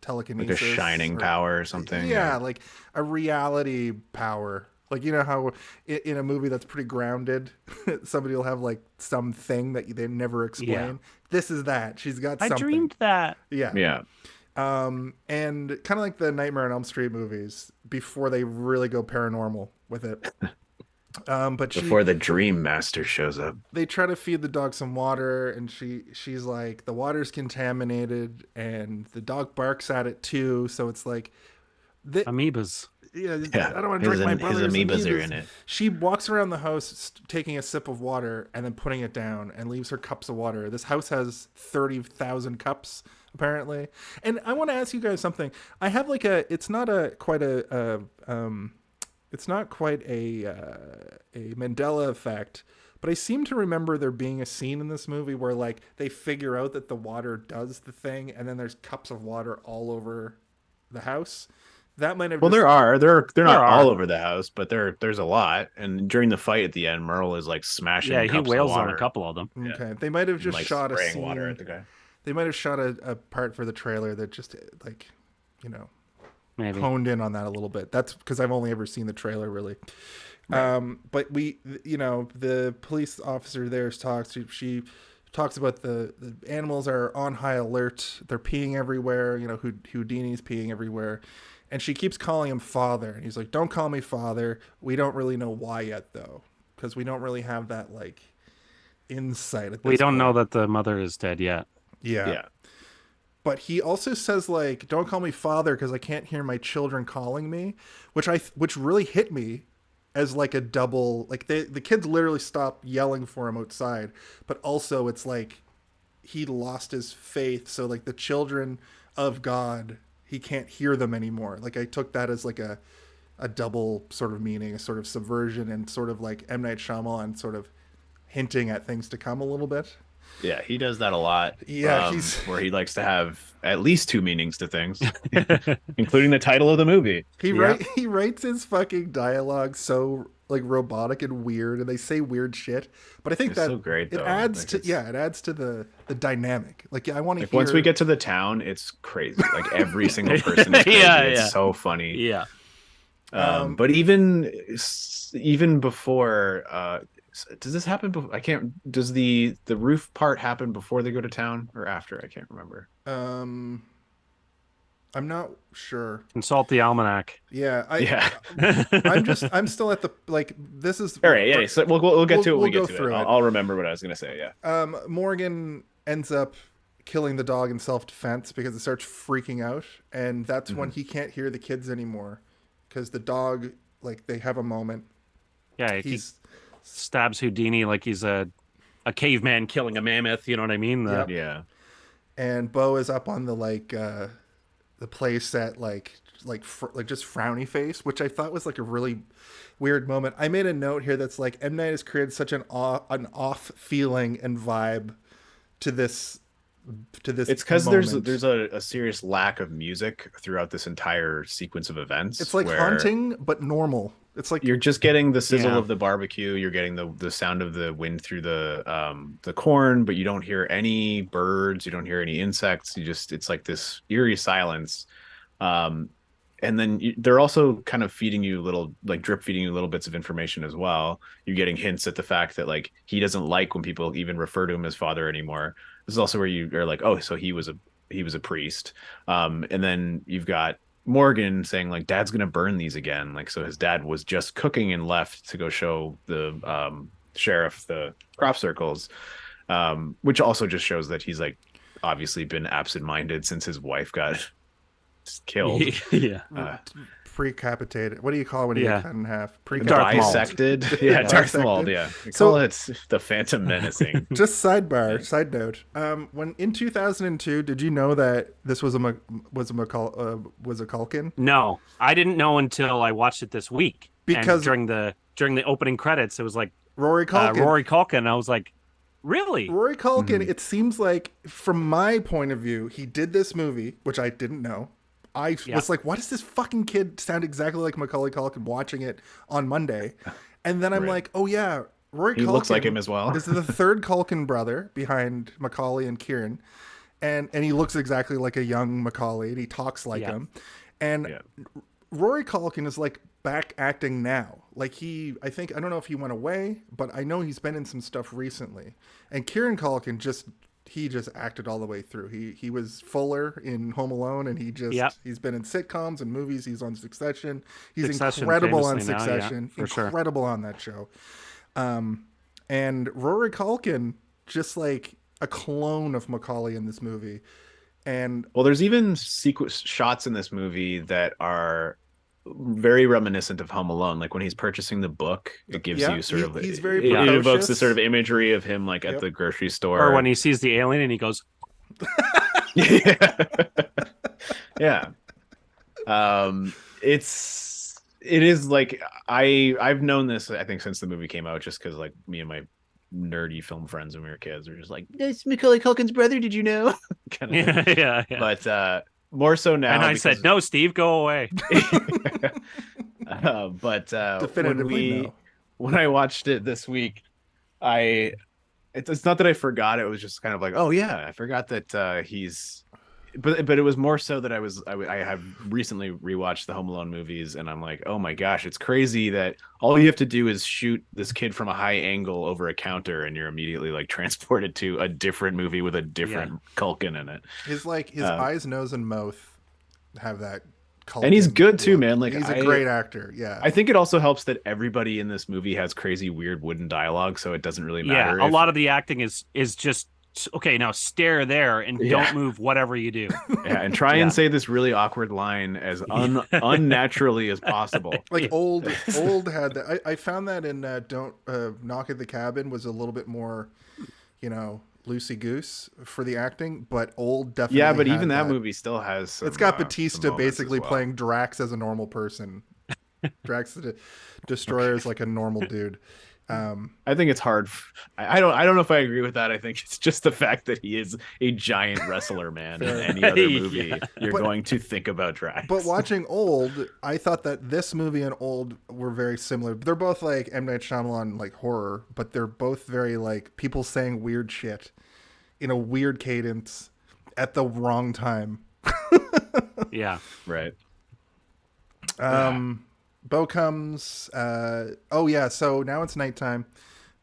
telekinesis, like a shining power or something. Yeah, like a reality power. Like how in a movie that's pretty grounded, somebody will have like something that they never explain. Yeah. This is that. She's got something. I dreamed that. Yeah. Yeah. And kind of like the Nightmare on Elm Street movies before they really go paranormal with it. But before the Dream Master shows up, they try to feed the dog some water, and she's like, the water's contaminated, and the dog barks at it too. So it's like amoebas. Yeah, I don't want to drink my brother's amoebas are in it. She walks around the house taking a sip of water and then putting it down and leaves her cups of water. This house has 30,000 cups apparently. And I want to ask you guys something. I have like it's not quite a Mandela effect, but I seem to remember there being a scene in this movie where like they figure out that the water does the thing, and then there's cups of water all over the house. That might have. Well, they're not all over the house, but there's a lot. And during the fight at the end, Merle is like smashing. Yeah, he wails on a couple of them. Okay, yeah. They might have just shot a scene. Water at the guy. They might have shot a part for the trailer that just like, maybe honed in on that a little bit. That's because I've only ever seen the trailer really. Right. But the police officer there talks. She talks about the animals are on high alert. They're peeing everywhere. Houdini's peeing everywhere. And she keeps calling him father. And he's like, don't call me father. We don't really know why yet, though. Because we don't really have that, like, insight at this We don't point. know that the mother is dead yet. Yeah. But he also says, like, don't call me father because I can't hear my children calling me. Which really hit me as, like, a double... Like, the kids literally stopped yelling for him outside. But also, it's like, he lost his faith. So, like, the children of God... He can't hear them anymore. Like I took that as like a double sort of meaning, a sort of subversion, and sort of like M. Night Shyamalan sort of hinting at things to come a little bit. Yeah, he does that a lot. Yeah, where he likes to have at least two meanings to things, including the title of the movie. He writes his fucking dialogue so like robotic and weird, and they say weird shit. But I think that's so great. It adds to the dynamic. Like I want to hear. Once we get to the town, it's crazy. Like every single person is crazy. It's so funny. Yeah. But even before, Does this happen before? I can't. Does the roof part happen before they go to town or after? I can't remember. I'm not sure. Consult the almanac. Yeah, Yeah. I'm still at the like. This is All right. Yeah. So we'll get to it when we go get to through it. it. I'll remember what I was gonna say. Yeah. Morgan ends up killing the dog in self-defense because it starts freaking out, and that's when he can't hear the kids anymore because the dog, like, they have a moment. Yeah, he stabs Houdini like he's a caveman killing a mammoth. You know what I mean? Yep. Yeah. And Bo is up on the the place at like just frowny face, which I thought was like a really weird moment. I made a note here that's like M. Night has created such an off feeling and vibe to this. It's because there's a serious lack of music throughout this entire sequence of events. It's like haunting but normal. It's like you're just getting the sizzle of the barbecue, you're getting the sound of the wind through the corn, but you don't hear any birds, you don't hear any insects. It's like this eerie silence. And then they're also kind of feeding you drip feeding you little bits of information as well. You're getting hints at the fact that like he doesn't like when people even refer to him as father anymore. This is also where you are like, oh, so he was a priest. And then you've got Morgan saying like, Dad's gonna burn these again. Like, so his dad was just cooking and left to go show the sheriff the crop circles, which also just shows that he's like obviously been absent-minded since his wife got killed. Yeah. Precapitated. What do you call it when you get cut in half? Dissected. Yeah, Darth Maul. Yeah. We call it the Phantom Menacing. Just side note. When in 2002, did you know that this was a Culkin? No, I didn't know until I watched it this week. Because during the opening credits, it was like Rory Culkin. Rory Culkin. I was like, really? Rory Culkin. It seems like, from my point of view, he did this movie, which I didn't know. I was like, why does this fucking kid sound exactly like Macaulay Culkin watching it on Monday? And then I'm like, oh yeah, Rory Culkin. He looks like him as well. This is the third Culkin brother behind Macaulay and Kieran. And he looks exactly like a young Macaulay, and he talks like him. And Rory Culkin is like back acting now. Like I don't know if he went away, but I know he's been in some stuff recently. And Kieran Culkin he just acted all the way through. He was Fuller in Home Alone, and he's been in sitcoms and movies. He's on Succession. He's incredible on Succession. Incredible on that show. And Rory Culkin, just like a clone of Macaulay in this movie. And there's even shots in this movie that are very reminiscent of Home Alone. Like when he's purchasing the book, it gives you sort of he's very it evokes the sort of imagery of him like at the grocery store, or when he sees the alien and he goes yeah. It is like I've known this, I think, since the movie came out, just because like me and my nerdy film friends when we were kids were just like, that's Macaulay Culkin's brother, did you know? Kind of yeah. But more so now. And I said, no, Steve, go away. But definitively no. When I watched it this week, it's not that I forgot. It was just kind of like, oh yeah, I forgot that he's. But it was more so that I have recently rewatched the Home Alone movies, and I'm like, oh my gosh, it's crazy that all you have to do is shoot this kid from a high angle over a counter, and you're immediately like transported to a different movie with a different Culkin in it. His eyes, nose, and mouth have that Culkin, and he's good too, man. Like he's a great actor. Yeah, I think it also helps that everybody in this movie has crazy, weird wooden dialogue, so it doesn't really matter. Yeah, a lot of the acting is just. Okay, now stare there and don't move whatever you do. Yeah, and try and say this really awkward line as unnaturally as possible. Like old had that. I found that in Don't Knock at the Cabin was a little bit more, loosey goose for the acting, but old definitely. Yeah, but even that movie still has. Some, it's got Batista basically playing Drax as a normal person. Drax the Destroyer is like a normal dude. I think it's hard. I don't know if I agree with that. I think it's just the fact that he is a giant wrestler, man. In any other movie, you're going to think about Drax. But watching Old, I thought that this movie and Old were very similar. They're both like M. Night Shyamalan, like horror, but they're both very like people saying weird shit in a weird cadence at the wrong time. Yeah. Right. Bo comes. So now it's nighttime.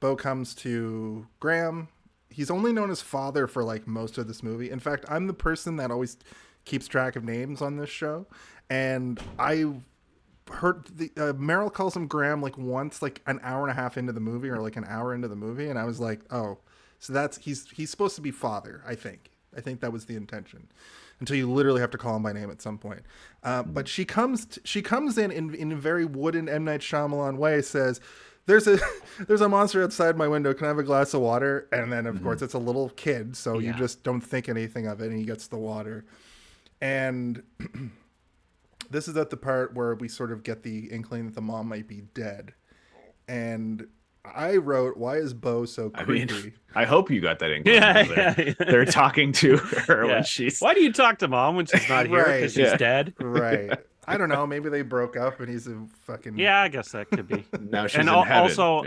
Bo comes to Graham. He's only known as father for like most of this movie. In fact, I'm the person that always keeps track of names on this show, and I heard the Meryl calls him Graham like once, like an hour and a half into the movie, or like an hour into the movie, and I was like, oh, so that's he's supposed to be father. I think that was the intention, until you literally have to call him by name at some point. But she comes in a very wooden M. Night Shyamalan way, says, there's a monster outside my window. Can I have a glass of water? And then, of course, it's a little kid, so you just don't think anything of it, and he gets the water. And this is at the part where we sort of get the inkling that the mom might be dead. And I wrote, why is Bo so creepy? I hope you got that inkling. They're talking to her when she's... Why do you talk to mom when she's not here? Because she's dead? Right. I don't know. Maybe they broke up and he's a fucking... Yeah, I guess that could be. Now she's in heaven. Also,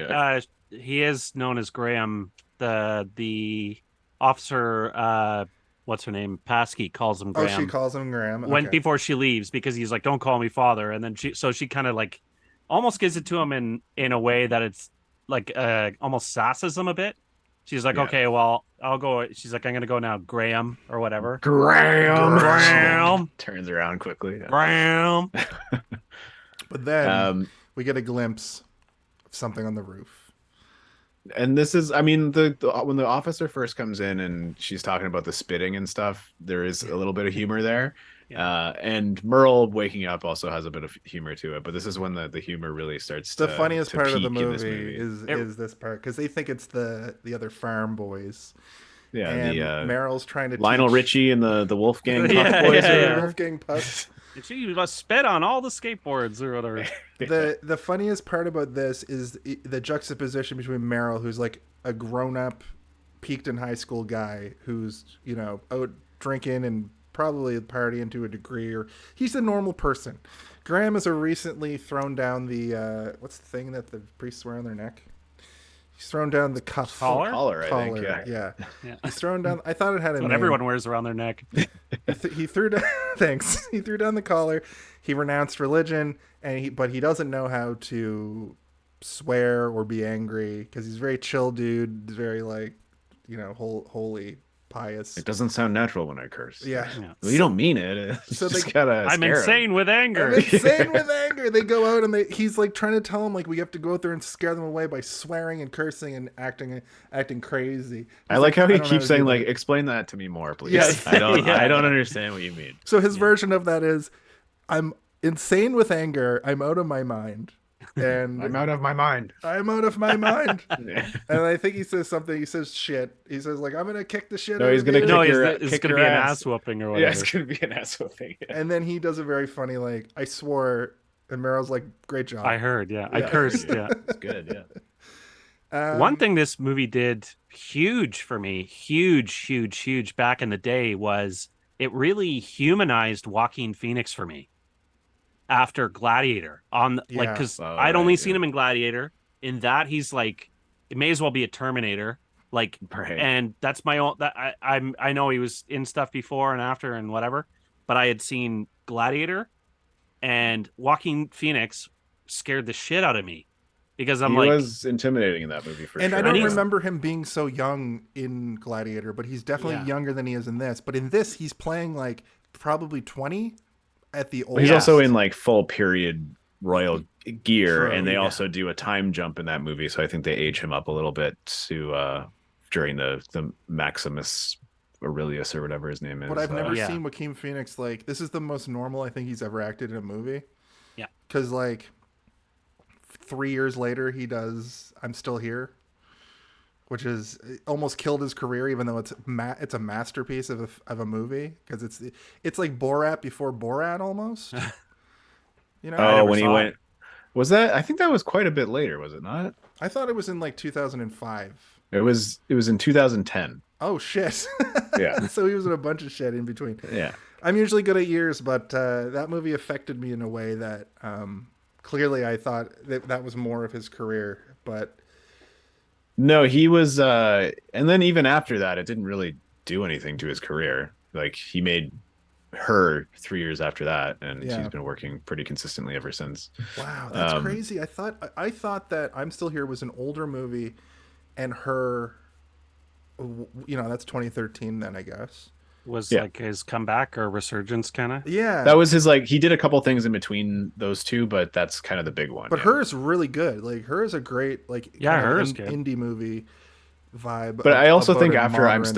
he is known as Graham. The officer, what's her name? Pasky calls him Graham. Oh, she calls him Graham. Before she leaves, because he's like, don't call me father. And then she kind of like almost gives it to him in a way that it's like almost sasses him a bit. She's like, okay, well, I'll go. She's like, I'm going to go now, Graham, or whatever. Graham. Turns around quickly. Graham. But then we get a glimpse of something on the roof. And this is, I mean, the when the officer first comes in and she's talking about the spitting and stuff, there is a little bit of humor there. And Merle waking up also has a bit of humor to it, but this is when the humor really starts the to funniest part of the movie is this part, because they think it's the other farm boys. Yeah, and Meryl's trying to Lionel teach... Richie and the Wolfgang Puff boys. Wolfgang Puff. She must spit on all the skateboards or whatever. The funniest part about this is the juxtaposition between Meryl, who's like a grown-up, peaked in high school guy who's, you know, out drinking and probably partying to a degree, or he's a normal person. Graham is a recently thrown down the what's the thing that the priests wear on their neck? He's thrown down the cuff. Collar, I think. Yeah. He's thrown down. I thought it had a name. Everyone wears around their neck. He threw down. Thanks. He threw down the collar. He renounced religion, but he doesn't know how to swear or be angry, because he's a very chill dude. Very like, you know, holy, pious. It doesn't sound natural when I curse. Yeah. Well, you don't mean it. So just gotta I'm insane with anger. I'm insane with anger. They go out and he's like trying to tell them like we have to go out there and scare them away by swearing and cursing and acting crazy. I like how he keeps saying like, explain that to me more, please. Yes. I don't understand what you mean. So his version of that is, I'm insane with anger. I'm out of my mind. And I'm out of my mind. I'm out of my mind. And I think he says something. He says shit. He says like, I'm gonna kick the shit. No, he's gonna it's gonna be an ass whooping or whatever. Yeah, it's gonna be an ass whooping. Yeah. And then he does a very funny like, I swore, and Meryl's like, great job. I heard. Yeah, I cursed. Yeah, it's good. Yeah. One thing this movie did huge for me, huge back in the day, was it really humanized Joaquin Phoenix for me. After Gladiator, because I'd only seen him in Gladiator. In that, he's like, it may as well be a Terminator. Like, and that's my own. That I know he was in stuff before and after and whatever, but I had seen Gladiator, and Joaquin Phoenix scared the shit out of me, because he was intimidating in that movie for sure. And I don't remember him being so young in Gladiator, but he's definitely younger than he is in this. But in this, he's playing like probably 20. At the old, he's also in like full period royal gear, and they also do a time jump in that movie, so I think they age him up a little bit to during the Maximus Aurelius or whatever his name is. But I've never seen Joaquin Phoenix like this. Is the most normal I think he's ever acted in a movie. Yeah, because like 3 years later he does I'm Still Here, which is almost killed his career, even though it's a masterpiece of a movie, because it's like Borat before Borat almost. You know? Oh, when he went, was that? I think that was quite a bit later, was it not? I thought it was in like 2005. It was in 2010. Oh shit! Yeah. So he was in a bunch of shit in between. Yeah. I'm usually good at years, but that movie affected me in a way that clearly I thought that was more of his career, but. No, he was, and then even after that, it didn't really do anything to his career. Like, he made Her 3 years after that, and he's been working pretty consistently ever since. Wow, that's crazy. I thought that I'm Still Here was an older movie, and her, that's 2013 then, I guess. Was Yeah. like his comeback or resurgence, kind of. Yeah, That was his, like, he did a couple things in between those two, but that's kind of the big one. but yeah. her is really good. Like her is a great like Yeah, kind of her is good. indie movie vibe. But I also about think a after I'm modern-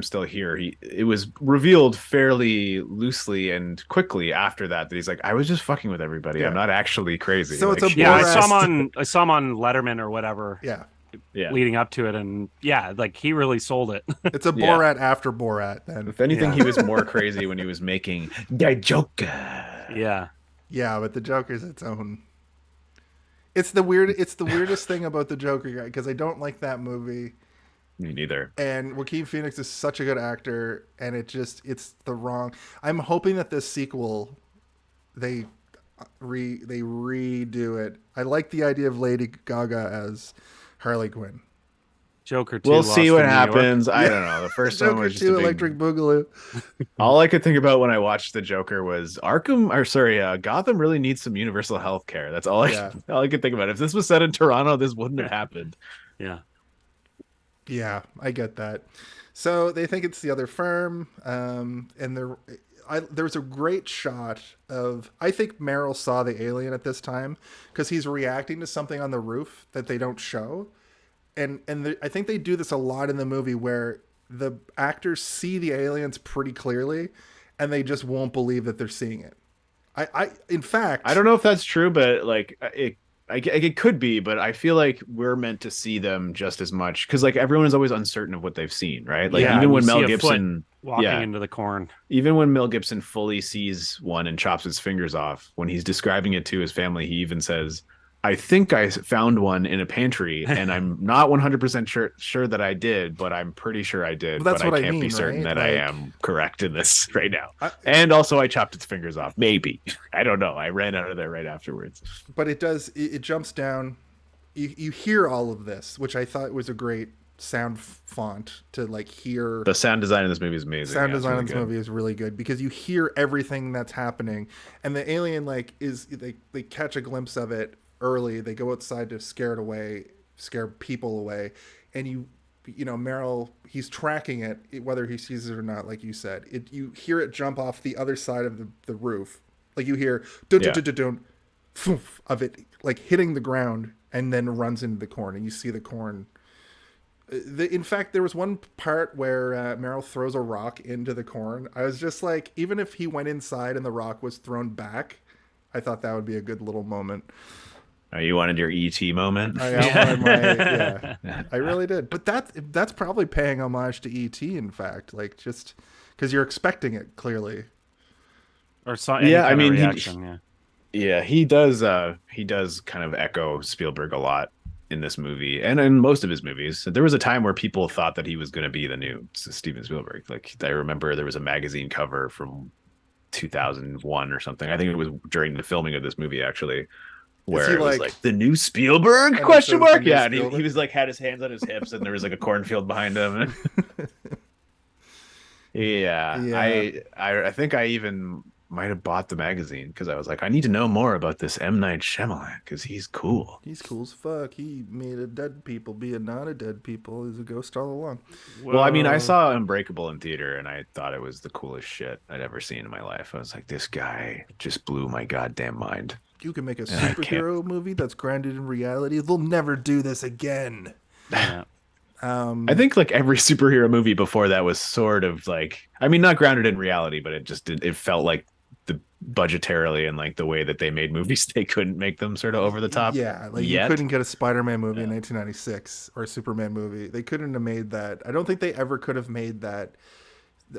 still here, it was revealed fairly loosely and quickly after that he's like, I was just fucking with everybody. Yeah. I'm not actually crazy. So it's Like, a Yeah, I Borat- saw him on Letterman or whatever. Yeah, yeah. Leading up to it, and yeah, like he really sold it. it's a Yeah. Borat after Borat. Then If anything, yeah. he was more crazy when he was making the Joker. Yeah. Yeah, but the Joker's its own. It's the weirdest thing about the Joker guy because I don't like that movie. Me neither. And Joaquin Phoenix is such a good actor, and it's the wrong. I'm hoping that this sequel, they redo it. I like the idea of Lady Gaga as Harley Quinn. Joker 2. We'll Lost see in what New York. happens. I don't know. The first one Joker was just 2 a big... Electric Boogaloo. All I could think about when I watched the Joker was Gotham really needs some universal health care. That's all Yeah. all I could think about. If this was set in Toronto, this wouldn't have happened. Yeah. Yeah, I get that. So they think it's the other firm, and there was a great shot of. I think Meryl saw the alien at this time because he's reacting to something on the roof that they don't show, and I think they do this a lot in the movie where the actors see the aliens pretty clearly, and they just won't believe that they're seeing it. In fact, I don't know if that's true, but like it could be, but I feel like we're meant to see them just as much because like everyone is always uncertain of what they've seen, right? Like Yeah, even you when see Mel a foot Gibson walking yeah. into the corn. Even when Mel Gibson fully sees one and chops his fingers off, when he's describing it to his family, he even says, I think I found one in a pantry, and I'm not 100% sure that I did, but I'm pretty sure I did. But that's but what I I can't be mean, certain right? that I Like- am correct in this right now. And also, I chopped its fingers off. Maybe. I don't know. I ran out of there right afterwards. but it jumps down. You hear all of this, which I thought was a great sound font to like hear. The sound design in this movie is amazing. Sound Yeah, it's design really in this good. movie is really good because you hear everything that's happening, and the alien they catch a glimpse of it early. They go outside to scare people away, and Meryl, he's tracking it whether he sees it or not. Like you said, you hear it jump off the other side of the roof. Like you hear dun dun dun dun dun, poof, of it like hitting the ground, and then runs into the corn, and you see the corn. In fact, there was one part where Meryl throws a rock into the corn. I was just like, even if he went inside and the rock was thrown back, I thought that would be a good little moment. Oh, you wanted your ET moment? I outlined I really did. But that's probably paying homage to ET, in fact, like just because you're expecting it clearly. Or saw Yeah, I mean, reaction, Yeah, he does kind of echo Spielberg a lot in this movie and in most of his movies. There was a time where people thought that he was going to be the new Steven Spielberg. Like I remember there was a magazine cover from 2001 or something. I think it was during the filming of this movie actually, where it was like the new Spielberg And question it says mark. the new Yeah, and Spielberg? he was like had his hands on his hips and there was like a cornfield behind him. Yeah. I think I even might have bought the magazine because I was like, I need to know more about this M. Night Shyamalan because he's cool. He's cool as fuck. He made a dead people be a not a dead people. He's a ghost all along. Well, I mean, I saw Unbreakable in theater and I thought it was the coolest shit I'd ever seen in my life. I was like, this guy just blew my goddamn mind. You can make a I can't- superhero movie that's grounded in reality. They'll never do this again. Yeah. I think like every superhero movie before that was sort of like, I mean, not grounded in reality, but it felt like the budgetarily and like the way that they made movies, they couldn't make them sort of over the top. Yeah, like yet. you couldn't get a Spider-Man movie in 1996 or a Superman movie. They couldn't have made that. I don't think they ever could have made that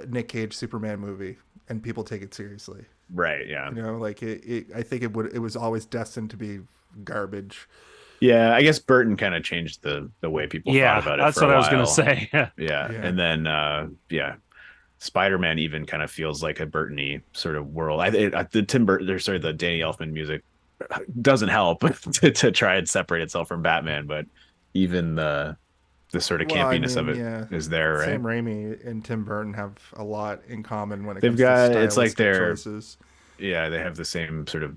Nick Cage Superman movie and people take it seriously. Right. Yeah. Like I think it was always destined to be garbage. Yeah. I guess Burton kind of changed the way people thought about it. That's for what a I was gonna while. say. Yeah. Yeah. And then Spider-Man even kind of feels like a Burton-y sort of world. The Danny Elfman music doesn't help to try and separate itself from Batman, but even the sort of campiness of it is there, right? Sam Raimi and Tim Burton have a lot in common when it They've comes got to it's like stylistic they're choices. yeah, they have the same sort of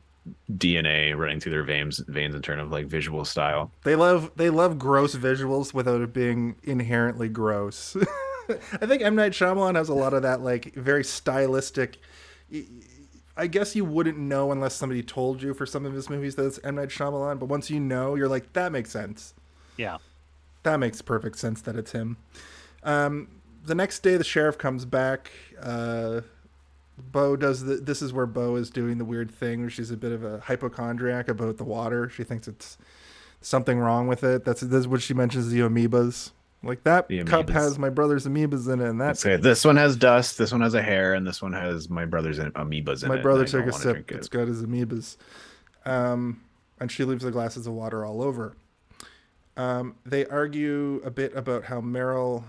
DNA running through their veins in terms of like visual style. They love gross visuals without it being inherently gross. I think M. Night Shyamalan has a lot of that, like, very stylistic. I guess you wouldn't know unless somebody told you for some of his movies that it's M. Night Shyamalan, but once you know, you're like, that makes sense. Yeah. That makes perfect sense that it's him. The next day, the sheriff comes back. Bo does this is where Bo is doing the weird thing where she's a bit of a hypochondriac about the water. She thinks it's something wrong with it. This is what she mentions, the amoebas. Like, that cup has my brother's amoebas in it, and that's okay. This one has dust, this one has a hair, and this one has my brother's amoebas in it. My brother took a sip. It's got his amoebas. And she leaves the glasses of water all over. They argue a bit about how Meryl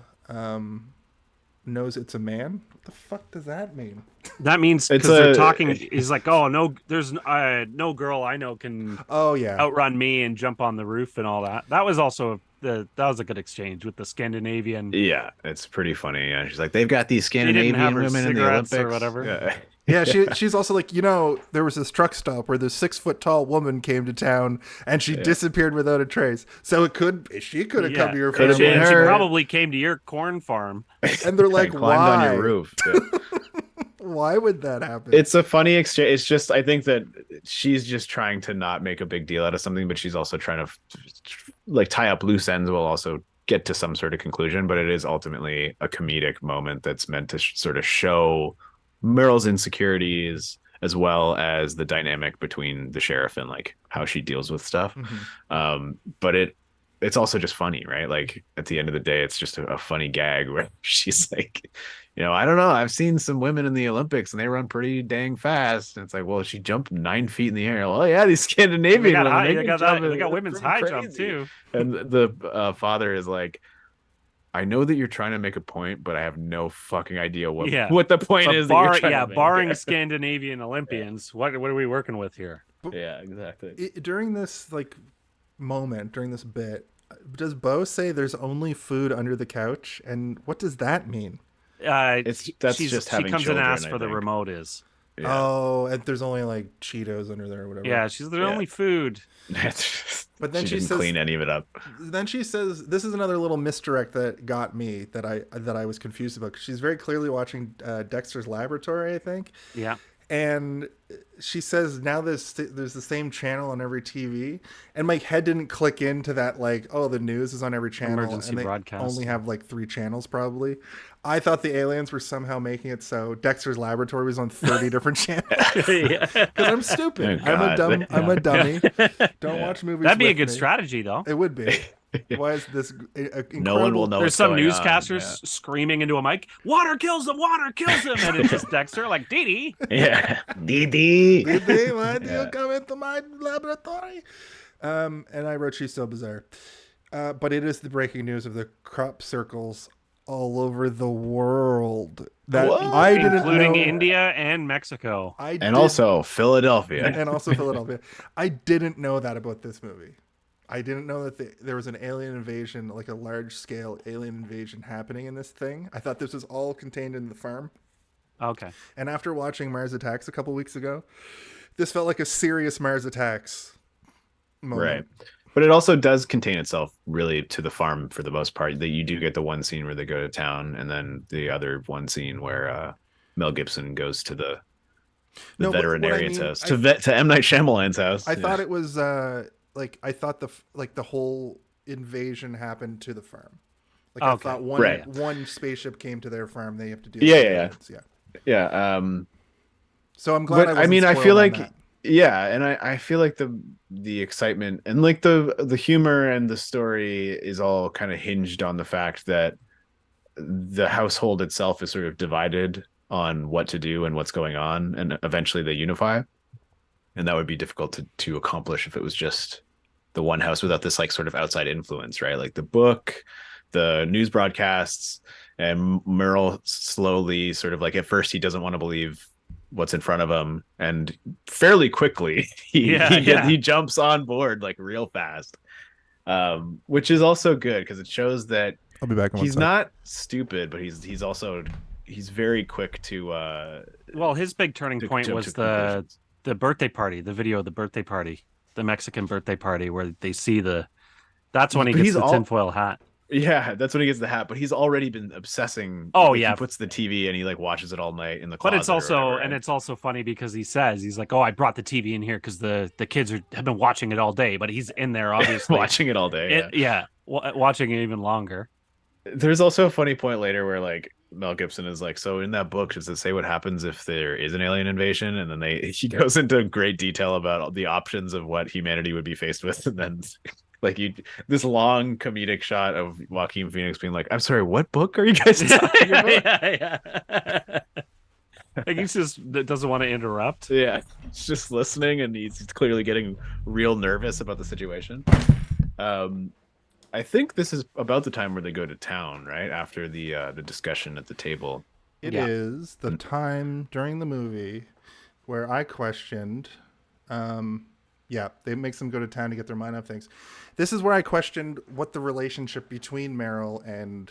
knows it's a man. What the fuck does that mean? That means because they're talking. He's like, "Oh no, there's no girl I know can outrun me and jump on the roof and all that." That was also that was a good exchange with the Scandinavian. Yeah, it's pretty funny. Yeah, she's like, they've got these Scandinavian women in the Olympics or whatever. Yeah, she's also like, there was this truck stop where this 6 foot tall woman came to town and she disappeared without a trace. So she could have come to your farm. She probably came to your corn farm. And they're like, climbed why? on your roof. Why would that happen? It's a funny exchange. It's just, I think that she's just trying to not make a big deal out of something, but she's also trying to like tie up loose ends while also get to some sort of conclusion. But it is ultimately a comedic moment that's meant to sort of show Meryl's insecurities as well as the dynamic between the sheriff and like how she deals with stuff. Mm-hmm. But it's also just funny, right? Like at the end of the day, it's just a funny gag where she's like, I don't know. I've seen some women in the Olympics and they run pretty dang fast. And it's like, well, she jumped 9 feet in the air. Oh yeah, these Scandinavian women. They got women's high jump too. And the father is like, I know that you're trying to make a point, but I have no fucking idea what the point is. Barring Scandinavian Olympians, what are we working with here? Yeah, exactly. During this moment, during this bit, does Bo say there's only food under the couch, and what does that mean? She comes and asks for the remote. Yeah. Oh, and there's only like Cheetos under there or whatever. Yeah, she's the only food. But then she didn't clean any of it up. Then she says, "This is another little misdirect that got me that I was confused about." 'Cause she's very clearly watching Dexter's Laboratory, I think. Yeah. And she says, "Now there's the same channel on every TV," and my head didn't click into that. Like, oh, the news is on every channel, emergency and they broadcast. only have like 3 channels probably. I thought the aliens were somehow making it so Dexter's Laboratory was on 30 different channels. Because I'm stupid. Oh, I'm a dummy. Don't watch movies. That'd be a good me. strategy, though. It would be. Why is this incredible? No one will know. There's some newscasters screaming into a mic, "Water kills them! Water kills them!" And it's just Dexter, like, Dee. Yeah, Dee. Why do you come into my laboratory? And I wrote, "She's so bizarre." But it is the breaking news of the crop circles all over the world that I didn't know, including India and Mexico, also Philadelphia, I didn't know that about this movie. I didn't know that there was an alien invasion, like a large-scale alien invasion happening in this thing. I thought this was all contained in the farm. Okay. And after watching Mars Attacks a couple weeks ago, this felt like a serious Mars Attacks moment. Right. But it also does contain itself really to the farm for the most part. That you do get the one scene where they go to town, and then the other one scene where Mel Gibson goes to the veterinarian's house, to M. Night Shyamalan's house. I thought it was I thought the whole invasion happened to the farm. Like I thought one spaceship came to their farm. They have to do yeah. So I'm glad. I feel like and I feel like the excitement and like the humor and the story is all kind of hinged on the fact that the household itself is sort of divided on what to do and what's going on, and eventually they unify. And that would be difficult to accomplish if it was just the one house without this like sort of outside influence, right? Like the book, the news broadcasts, and Merle slowly sort of like at first he doesn't want to believe what's in front of him, and fairly quickly he jumps on board like real fast, which is also good because it shows that I'll be back. He's not stupid, but he's also very quick to well, his big turning point was the the birthday party, the video of the birthday party, the Mexican birthday party where they see that's when he But gets he's the all- tinfoil hat. Yeah, that's when he gets the hat. But he's already been obsessing. Oh, like, yeah. he puts the TV and he like watches it all night in the But closet. it's also or whatever, and right? it's also funny because he's like, oh, I brought the TV in here because the kids have been watching it all day, but he's in there obviously watching it all day. watching it even longer. There's also a funny point later where like Mel Gibson is like, so in that book, does it say what happens if there is an alien invasion? And then he goes into great detail about the options of what humanity would be faced with, and then like this long comedic shot of Joaquin Phoenix being like, I'm sorry, what book are you guys talking about? yeah. Like he just doesn't want to interrupt. Yeah, he's just listening, and he's clearly getting real nervous about the situation. I think this is about the time where they go to town, right? After the discussion at the table. It is the time during the movie where I questioned. They make them go to town to get their mind off things. This is where I questioned what the relationship between Meryl and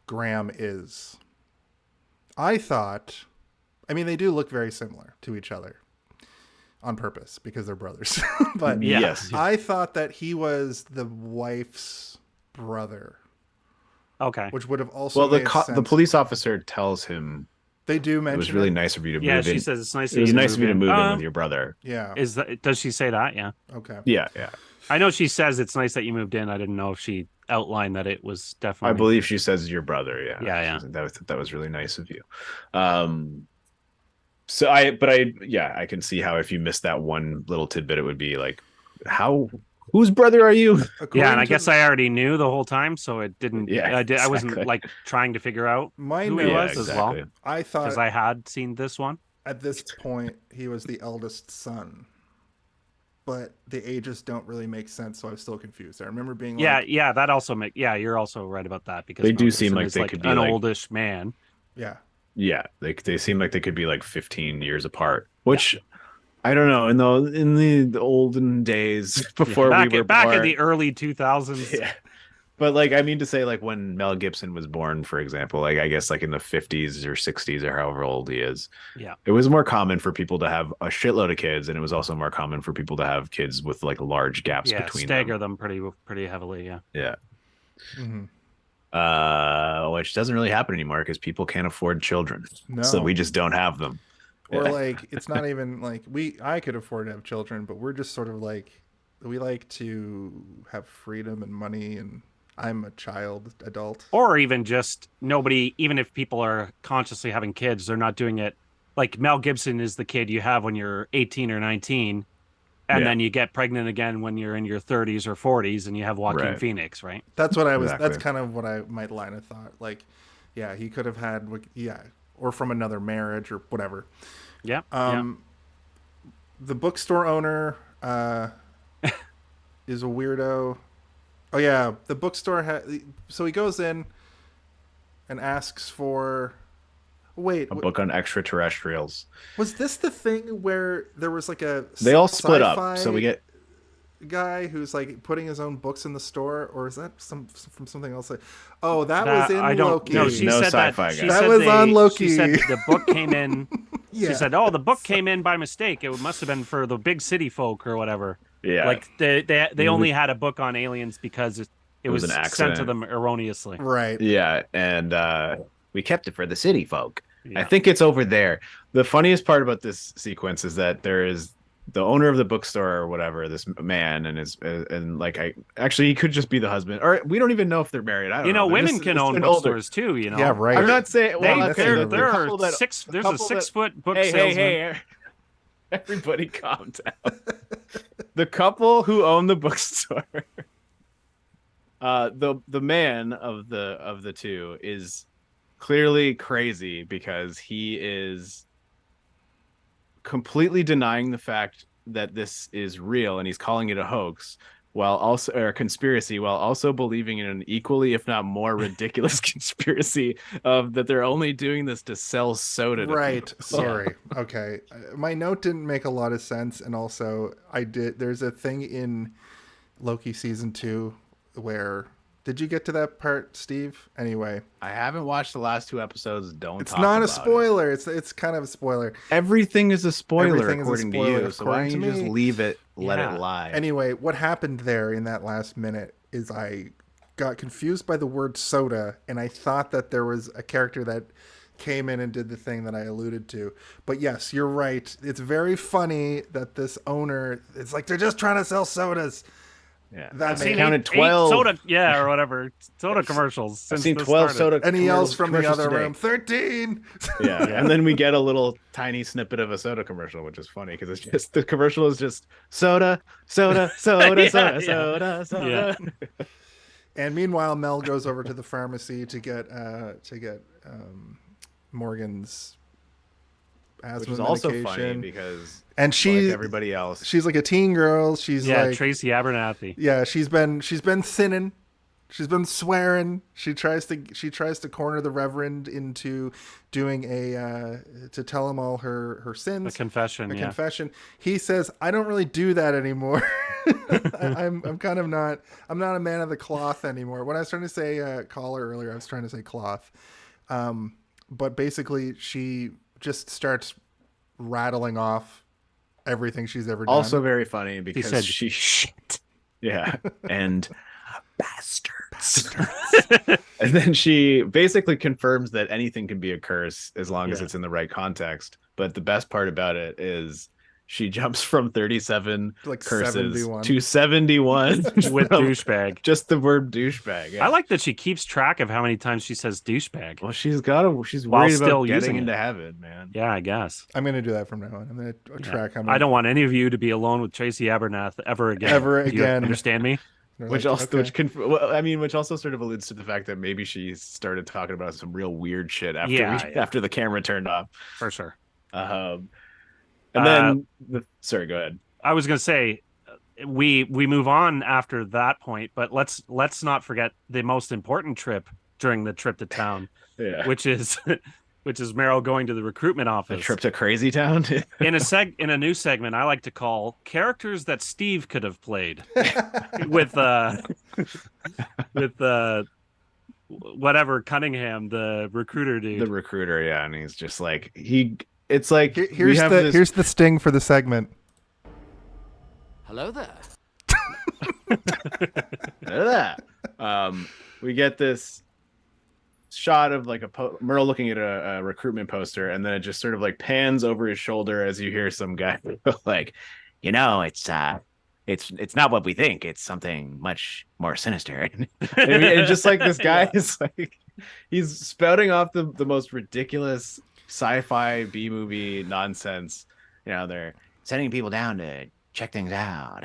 Graham is. I thought, I mean, they do look very similar to each other on purpose because they're brothers. But yes, I thought that he was the wife's brother. Okay. Which would have also made sense. The police officer tells him, they do mention it was really nice of you to move in. Yeah, she says it's nice. It was nice of you to move in with your brother. Yeah. Does she say that? Yeah. Okay. Yeah. I know she says it's nice that you moved in. I didn't know if she outlined that it was definitely. I believe she says your brother. Yeah. Yeah. That was really nice of you. I can see how if you missed that one little tidbit, it would be like, whose brother are you? Yeah, and I guess I already knew the whole time, so it didn't. Yeah, I wasn't like trying to figure out who he was as well. I thought because I had seen this one. At this point, he was the eldest son, but the ages don't really make sense, so I was still confused. I remember being like, that also you're also right about that because they do Gibson seem like is they could be an like, oldish man. Yeah, they seem like they could be like 15 years apart, which I don't know. In the olden days before we were back born, in the early 2000s. Yeah. But like, I mean to say, like when Mel Gibson was born, for example, like I guess like in the 50s or 60s or however old he is, it was more common for people to have a shitload of kids, and it was also more common for people to have kids with like large gaps between stagger them pretty heavily. Yeah. Mm-hmm. Which doesn't really happen anymore because people can't afford children, so we just don't have them. Or like, it's not even like I could afford to have children, but we're just sort of like, we like to have freedom and money, and I'm a adult. Or even just nobody, even if people are consciously having kids, they're not doing it. Like Mel Gibson is the kid you have when you're 18 or 19, and then you get pregnant again when you're in your 30s or 40s, and you have Joaquin Phoenix, right? That's what I was. Exactly. That's kind of what my line of thought. Like, yeah, he could have had, or from another marriage or whatever. Yeah. The bookstore owner is a weirdo. Oh yeah, the bookstore so he goes in and asks for a book on extraterrestrials. Was this the thing where there was like they all split up, so we get guy who's like putting his own books in the store, or is that from something else? Oh, that was in Loki. No, she said sci-fi that. Guy. That was on Loki. She said the book came in. Yeah. She said, "Oh, the book came in by mistake. It must have been for the big city folk or whatever." Yeah, like they only had a book on aliens because it was an sent accident to them erroneously. Right. Yeah, and we kept it for the city folk. Yeah. I think it's over there. The funniest part about this sequence is that there is the owner of the bookstore or whatever, this man, and he could just be the husband, or we don't even know if they're married. I don't know. Women can own bookstores too. You know. Yeah, right. I'm not saying. Well, there are six. There's a 6 foot book salesman. Hey, everybody, calm down. The couple who own the bookstore, the man of the two is clearly crazy because he is completely denying the fact that this is real, and he's calling it a hoax or a conspiracy, while also believing in an equally, if not more, ridiculous conspiracy of that they're only doing this to sell soda to right people. Sorry. Okay, my note didn't make a lot of sense, and also there's a thing in Loki season 2 where Did you get to that part, Steve? Anyway, I haven't watched the last 2 episodes. Don't it's talk not a about spoiler. It's kind of a spoiler. Everything is a spoiler Everything is a according spoiler to you. So why according don't to you just me. leave it, let Yeah. it lie? Anyway, what happened there in that last minute is I got confused by the word soda, and I thought that there was a character that came in and did the thing that I alluded to. But yes, you're right. It's very funny that this owner, it's like they're just trying to sell sodas. Yeah, That I've made- counted Eight 12 soda, yeah, or whatever soda commercials. I've Since seen this 12 started. soda. And he yells from the commercials other today. room, 13. Yeah. And then we get a little tiny snippet of a soda commercial, which is funny because it's just the commercial is just soda, soda, soda, Yeah, soda, yeah. soda, soda. And meanwhile, Mel goes over to the pharmacy to get Morgan's asthma Which is also funny medication. because And she, like everybody else, she's like a teen girl. She's Yeah, like, Tracy Abernathy. yeah, she's been sinning. She's been swearing. She tries to corner the Reverend into doing to tell him all her sins. A confession. A Yeah. confession. He says, "I don't really do that anymore. I'm kind of not. I'm not a man of the cloth anymore." When I was trying to say collar earlier, I was trying to say cloth. But basically, she just starts rattling off everything she's ever done. also very funny He because said, she "Shit." yeah, and bastards. And then she basically confirms that anything can be a curse as long as Yeah. it's in the right context. But the best part about it is she jumps from 37 Like curses 71. to 71 With from douchebag. just the word douchebag. Yeah. I like that she keeps track of how many times she says douchebag. Well, she's While worried still about using getting it. into heaven, man. Yeah, I guess. I'm gonna do that from now on. I'm gonna Yeah. track how many. I don't want any of you to be alone with Tracy Abernath ever again. Ever Do you again. understand me? They're Which like, also, okay. which also sort of alludes to the fact that maybe she started talking about some real weird shit after Yeah. after the camera turned off. For sure. And then, sorry, go ahead. I was going to say we move on after that point, but let's not forget the most important trip during the trip to town, Yeah, which is Meryl going to the recruitment a office. trip to Crazy Town. in a new segment I like to call characters that Steve could have played with whatever Cunningham, the recruiter dude. The recruiter, yeah, and he's just like It's like Here's the sting for the segment. Hello there. We get this shot of like Merle looking at a recruitment poster, and then it just sort of like pans over his shoulder as you hear some guy like, it's not what we think. It's something much more sinister. and just like this guy is like, he's spouting off the most ridiculous sci-fi B-movie nonsense. They're sending people down to check things out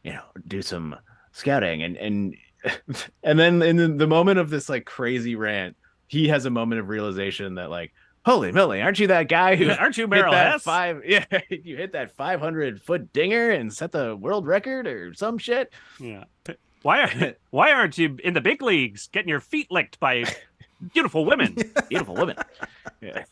and do some scouting, and then in the moment of this like crazy rant, he has a moment of realization that like, holy moly, aren't you that guy who Aren't you hit Meryl that Hess? you hit that 500-foot dinger and set the world record or some shit? Yeah. Why aren't you in the big leagues getting your feet licked by beautiful women? Beautiful women. Yeah.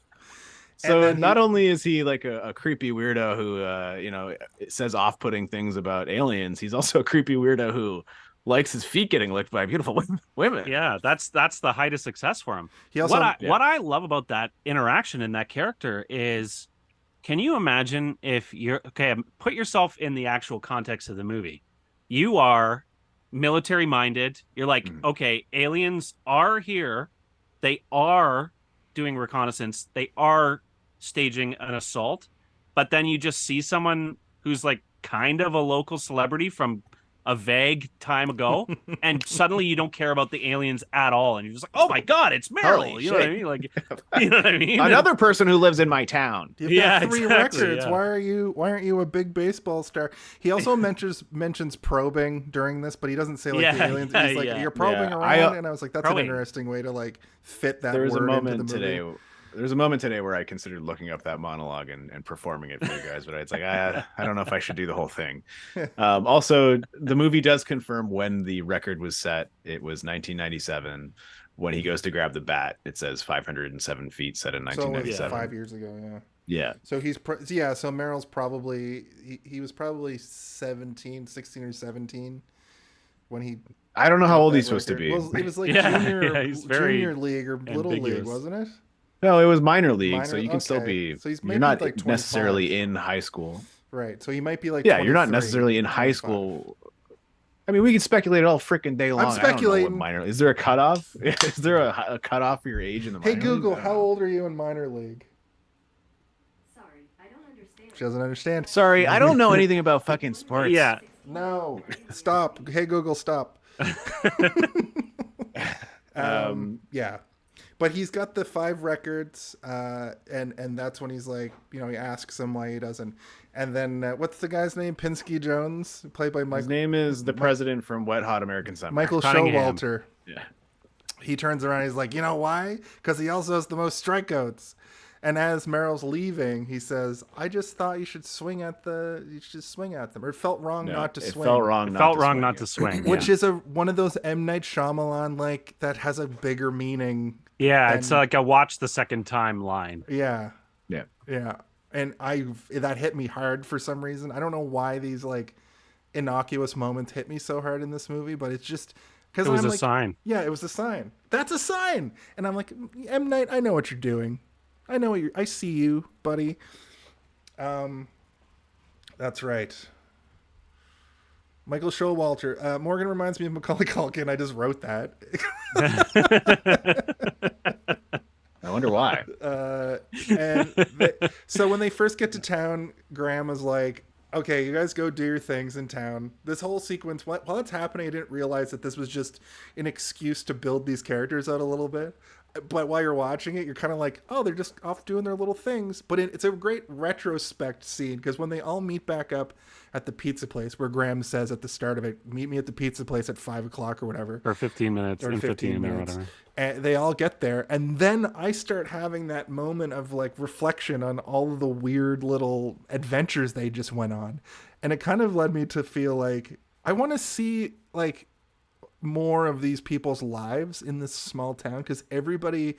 So not only is he like a creepy weirdo who says off-putting things about aliens, he's also a creepy weirdo who likes his feet getting licked by beautiful women. Yeah, that's the height of success for him. He also, What I love about that interaction in that character is, can you imagine if you're put yourself in the actual context of the movie. You are military minded. You're like, okay, aliens are here. They are doing reconnaissance. They are staging an assault. But then you just see someone who's like kind of a local celebrity from a vague time ago, and suddenly you don't care about the aliens at all, and you're just like, oh my god, it's Meryl. Holy You know what I shit. mean? Like, you know what I mean? Another person who lives in my town. you've Yeah, got 3 exactly, records. yeah. Why aren't you a big baseball star? He also mentions probing during this, but he doesn't say like the aliens. He's like, you're probing Yeah. around, and I was like, that's Probing. an interesting way to like fit that There was a word into the moment movie. today. There's a moment today where I considered looking up that monologue and performing it for you guys, but it's like I don't know if I should do the whole thing. Also, the movie does confirm when the record was set. It was 1997. When he goes to grab the bat, it says 507 feet set in So it was 1997. 5 years ago, yeah. Yeah. So so Meryl's probably he was probably 16 or 17 when he. I don't know how got old that he's supposed to record. be. Well, it was like Yeah, junior, yeah, he's very junior league or little league, ambiguous. wasn't it? No, it was minor league, so Minor- you can still okay. be. So he's You're maybe not like 25. necessarily in high school. Right. So he might be like. Yeah, you're not 23, necessarily in high 25. school. I mean, we can speculate all freaking day long. I don't know speculating. what minor. Is there a cutoff? Is there a cutoff for your age in the minor Hey Google, leagues? how old are you in minor league? Sorry, I don't understand. She doesn't understand. Sorry, I don't know anything about fucking sports. Yeah. No, stop. Hey Google, stop. Yeah, but he's got the 5 records, and that's when he's like, you know, he asks him why he doesn't, and then what's the guy's name? Pinsky Jones, played by His Michael name is the president from Wet Hot American Summer. Michael Cunningham. Showalter. Yeah. He turns around, and he's like, you know why? Because he also has the most strikeouts. And as Meryl's leaving, he says, "I just thought you should swing at them. Or it felt wrong No, not to it swing." felt wrong. It not felt to wrong swing not it. to swing. Which yeah. is one of those M. Night Shyamalan, like, that has a bigger meaning. Yeah, it's than- like a watch the second time line. Yeah. Yeah. Yeah. And that hit me hard for some reason. I don't know why these, like, innocuous moments hit me so hard in this movie, but it's just because It was I'm a like, sign. yeah, it was a sign. That's a sign. And I'm like, M. Night, I know what you're doing. I see you, buddy. That's right. Michael Showalter. Morgan reminds me of Macaulay Culkin. I just wrote that. I wonder why. So when they first get to town, Graham is like, okay, you guys go do your things in town. This whole sequence, while it's happening, I didn't realize that this was just an excuse to build these characters out a little bit. But while you're watching it, you're kind of like, oh, they're just off doing their little things. But it's a great retrospect scene, because when they all meet back up at the pizza place, where Graham says at the start of it, meet me at the pizza place at 5 o'clock or whatever. Or 15 minutes. Or in 15 minutes. minutes. Or whatever. And they all get there. And then I start having that moment of, like, reflection on all of the weird little adventures they just went on. And it kind of led me to feel like I want to see, like, more of these people's lives in this small town, because everybody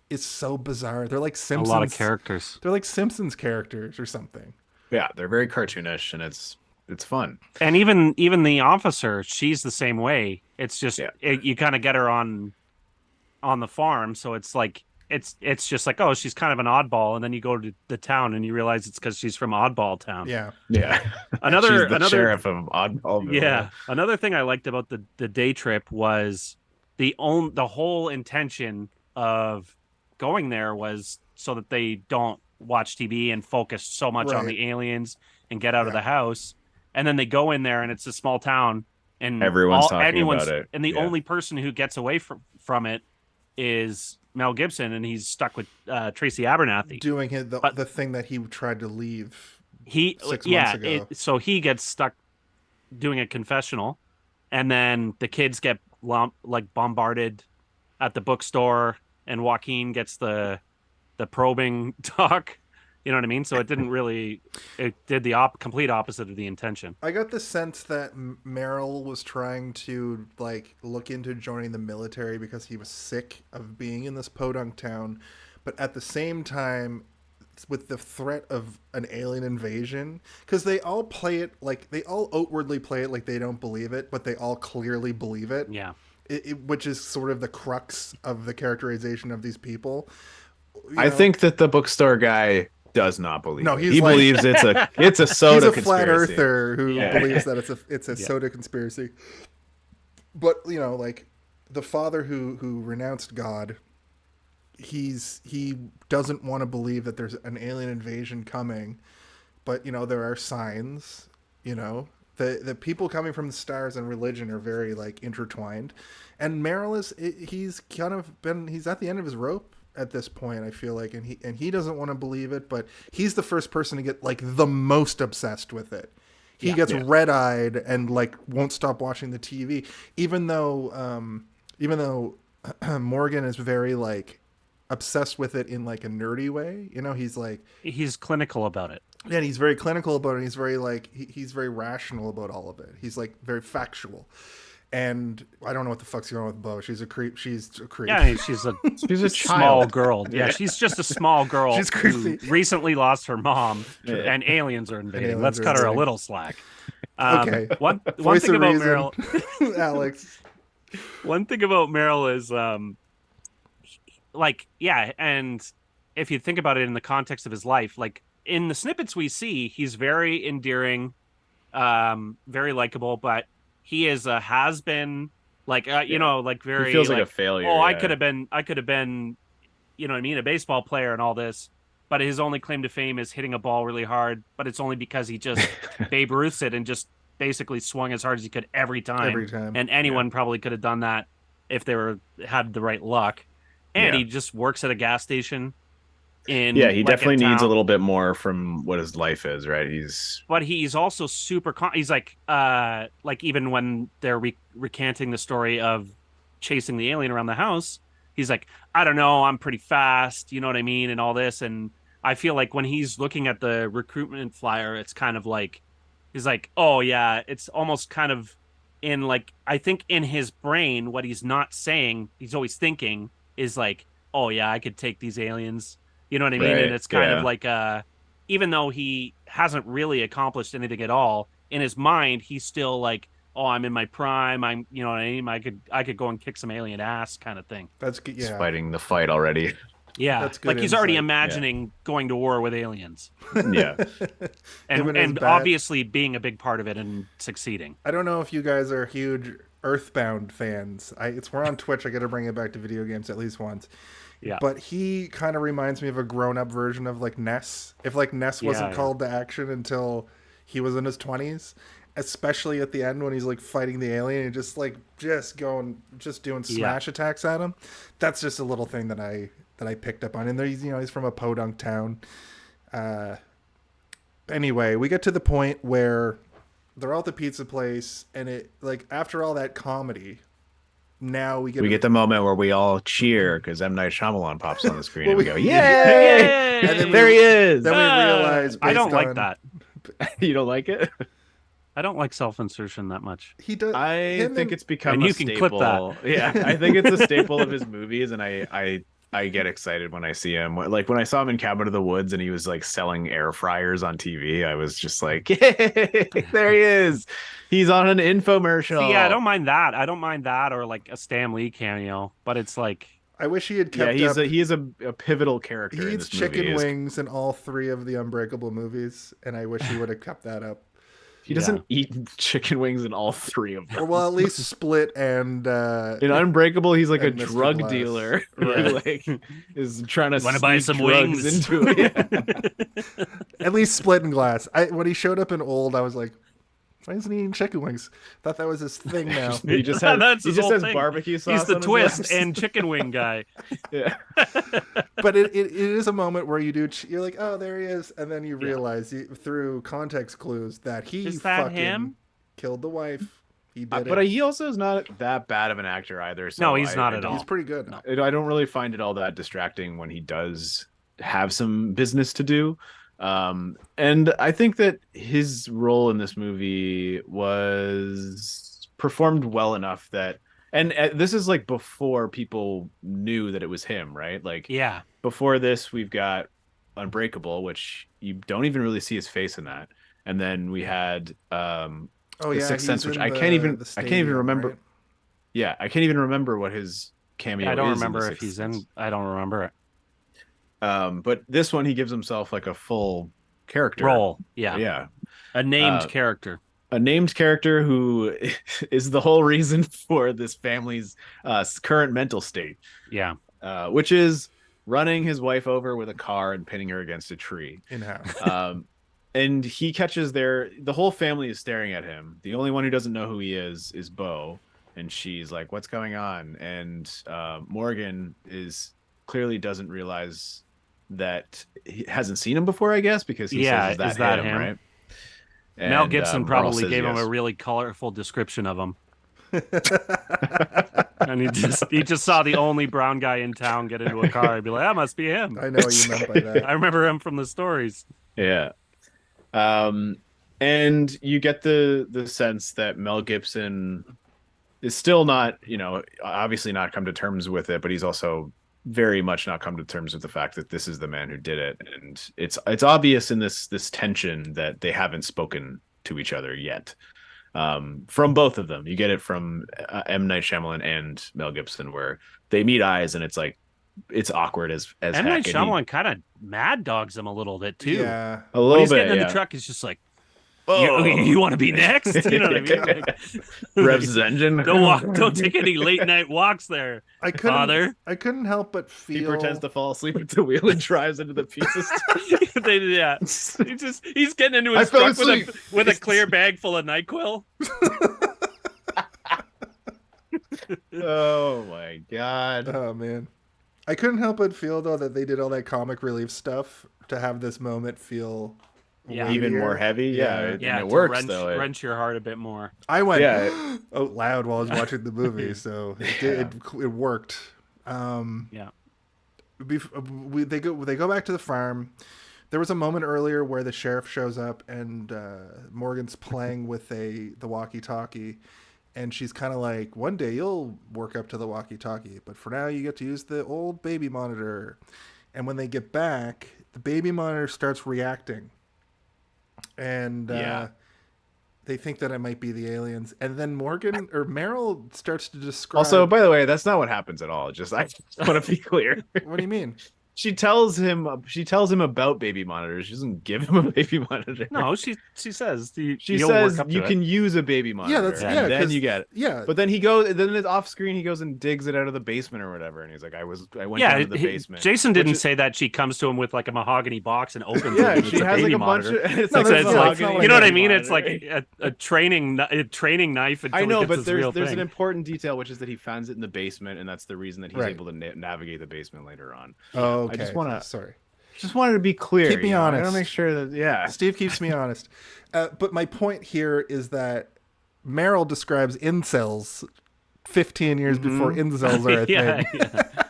is so bizarre. They're like Simpsons. A lot of characters. They're like Simpsons characters or something. Yeah, they're very cartoonish, and it's fun. And even the officer, she's the same way. It's just you kind of get her on the farm, so it's like it's just like, oh, she's kind of an oddball, and then you go to the town and you realize it's because she's from Oddball Town. Yeah. Yeah. Another She's the sheriff of Oddball. Yeah. Another thing I liked about the day trip was the whole intention of going there was so that they don't watch TV and focus so much on the aliens and get out of the house. And then they go in there and it's a small town and everyone's talking about it. And the only person who gets away from it is Mel Gibson, and he's stuck with Tracy Abernathy doing the thing that he tried to leave 6 months ago. So he gets stuck doing a confessional, and then the kids get bombarded at the bookstore, and Joaquin gets the probing talk. You know what I mean? So it did the complete opposite of the intention. I got the sense that Meryl was trying to, like, look into joining the military because he was sick of being in this podunk town, but at the same time, with the threat of an alien invasion, because they all outwardly play it like they don't believe it, but they all clearly believe it. Yeah. Which is sort of the crux of the characterization of these people. I think that the bookstore guy does not believe. No, he believes it's a soda. He's a flat earther who believes that it's a soda conspiracy. But, you know, like, the father who renounced God, he doesn't want to believe that there's an alien invasion coming, but, you know, there are signs. You know, the people coming from the stars and religion are very, like, intertwined, and Meryl he's at the end of his rope at this point, I feel like, and he doesn't want to believe it, but he's the first person to get, like, the most obsessed with it. He gets red-eyed and, like, won't stop watching the TV, even though Morgan is very, like, obsessed with it in, like, a nerdy way. You know, he's clinical about it. Yeah, and he's very clinical about it. He's very, like, he's very rational about all of it. He's, like, very factual. And I don't know what the fuck's going on with Bo. She's a creep. She's a creep. Yeah, I mean, she's a small child. girl. Yeah, she's just a small girl She's who creepy. recently lost her mom, Yeah. and aliens are invading. aliens Let's are cut her a invading. little slack. Okay. One Voice thing of about reason. Meryl. Alex. One thing about Meryl is, like, yeah, and if you think about it in the context of his life, like in the snippets we see, he's very endearing, very likable, but he is a has been, like, you know, like He very feels like a like, failure. oh, I yeah. could have been, you know what I mean, a baseball player and all this. But his only claim to fame is hitting a ball really hard, but it's only because he just Babe Ruths it and just basically swung as hard as he could every time. Every time. And anyone probably could have done that if they had the right luck. And Yeah. he just works at a gas station in Yeah, he like, definitely needs a town. little bit more from what his life is, right? But he's also super he's like even when they're recanting the story of chasing the alien around the house, he's like, I don't know, I'm pretty fast, you know what I mean, and all this. And I feel like when he's looking at the recruitment flyer, it's kind of like he's like, oh yeah, it's almost kind of in like, I think in his brain what he's not saying, he's always thinking is like, oh yeah, I could take these aliens, you know what I mean? Right, And it's kind of yeah. like even though he hasn't really accomplished anything at all, in his mind he's still like, oh, I'm in my prime, I'm, you know what I mean, I could go and kick some alien ass kind of thing. That's good. He's Yeah. fighting the fight already. Yeah, That's good like he's already insight. imagining going to war with aliens, Yeah. Him his and bat. obviously being a big part of it and succeeding. I don't know if you guys are huge Earthbound fans. We're on Twitch. I got to bring it back to video games at least once. Yeah. But he kind of reminds me of a grown-up version of like Ness. If like Ness wasn't Yeah. called to action until he was in his 20s, especially at the end when he's like fighting the alien and just doing smash attacks at him. That's just a little thing that I picked up on. And he's from a podunk town. Anyway, we get to the point where they're all at the pizza place, and it like after all that comedy, now we get the moment where we all cheer because M. Night Shyamalan pops on the screen and we go, Yay! yay! And then there he is. Then we realize I don't based like on- that. You don't like it? I don't like self-insertion that much. He does. I him think and- it's become And a you can clip staple. Yeah, I think it's a staple of his movies, and I get excited when I see him. Like when I saw him in Cabin of the Woods and he was like selling air fryers on TV, I was just like, yay, there he is. He's on an infomercial. See, yeah, I don't mind that. I don't mind that or like a Stan Lee cameo, but it's like, I wish he had kept Yeah, up. he is a pivotal character. He in eats this movie. chicken wings in all 3 of the Unbreakable movies, and I wish he would have kept that up. He doesn't eat chicken wings in all 3 of them. Or well, at least Split and In Unbreakable, he's like a and Mr. drug Glass. dealer who Right. like is trying to wanna buy sneak some drugs wings? into it. Yeah. at least Split and Glass. When he showed up in Old, I was like, why isn't he eating chicken wings? Thought that was his thing now. He just has, That's he his just whole has thing. barbecue sauce. he's the on his twist lips. and chicken wing guy. Yeah. But it is a moment where you're like, oh, there he is, and then you realize through context clues that he Is that fucking him? killed the wife. He did But it. he also is not that bad of an actor either. So No, he's not at all. He's pretty good. I don't really find it all that distracting when he does have some business to do. And I think that his role in this movie was performed well enough that, and this is like before people knew that it was him, right? Like Yeah. before this, we've got Unbreakable, which you don't even really see his face in that. And then we had Oh The yeah, Sixth he's Sense, which in I can't even stadium, remember. right? Yeah, I can't even remember what his cameo I don't is in remember The if Sixth he's Sense. in. I don't remember it. But this one, he gives himself like a full character Role. Yeah. Yeah, A named character. a named character who is the whole reason for this family's current mental state, Yeah. which is running his wife over with a car and pinning her against a tree. In house. And he catches the whole family is staring at him. The only one who doesn't know who he is Bo, and she's like, "What's going on?" And Morgan clearly doesn't realize that he hasn't seen him before, I guess, because he says, "Is that him?" Right? Mel And, Gibson Merle probably says gave him yes. a really colorful description of him. And he just saw the only brown guy in town get into a car. He'd be like, that must be him. I know what you meant by that. I remember him from the stories. Yeah. And you get the sense that Mel Gibson is still not, obviously not come to terms with it, but he's also very much not come to terms with the fact that this is the man who did it. And it's obvious in this tension that they haven't spoken to each other yet. From both of them. You get it from M. Night Shyamalan and Mel Gibson, where they meet eyes and it's like, it's awkward as M. heck. Night Shyamalan kind of mad dogs him a little bit too. Yeah, A little When he's bit, getting in yeah. the truck, he's just like, Oh. you want to be next? You know what I mean? Like, Revs his engine. Don't take any late night walks there, I couldn't. father. I couldn't help but feel. He pretends to fall asleep at the wheel and drives into the pieces. Yeah, he's getting into his I fell truck asleep. with a clear bag full of NyQuil. Oh my god. Oh man, I couldn't help but feel though that they did all that comic relief stuff to have this moment feel Yeah. Even weightier. more heavy. Yeah, and Yeah, it to works wrench, though. wrench your heart a bit more. I went Yeah. out loud while I was watching the movie, so it worked. Yeah. They go back to the farm. There was a moment earlier where the sheriff shows up and Morgan's playing with the walkie-talkie, and she's kind of like, "One day you'll work up to the walkie-talkie, but for now you get to use the old baby monitor." And when they get back, the baby monitor starts reacting, and they think that it might be the aliens. And then Morgan or Meryl starts to describe. Also, by the way, that's not what happens at all. I just want to be clear. What do you mean? She tells him about baby monitors. She doesn't give him a baby monitor. No, she says She you'll says work up to you it. can use a baby monitor. Yeah, that's and then 'cause- you get it. Yeah, But then then off screen he goes and digs it out of the basement or whatever, and he's like, I went down to the basement. Jason didn't Which is- say that she comes to him with like a mahogany box and opens Yeah, it. And she it's a has like baby a bunch monitor. of. It's No, like that's a not- mahogany that's not what You know what I baby mean? It's monitor. like a training knife. Until I know, it gets but his real there's thing. an important detail, which is that he finds it in the basement, and that's the reason that he's Right. able to navigate the basement later on. Oh, okay. I just wanna- Sorry. Just wanted to be clear. Keep me I honest. want to make sure that Steve keeps me honest. But my point here is that Meryl describes incels 15 years before incels are a thing.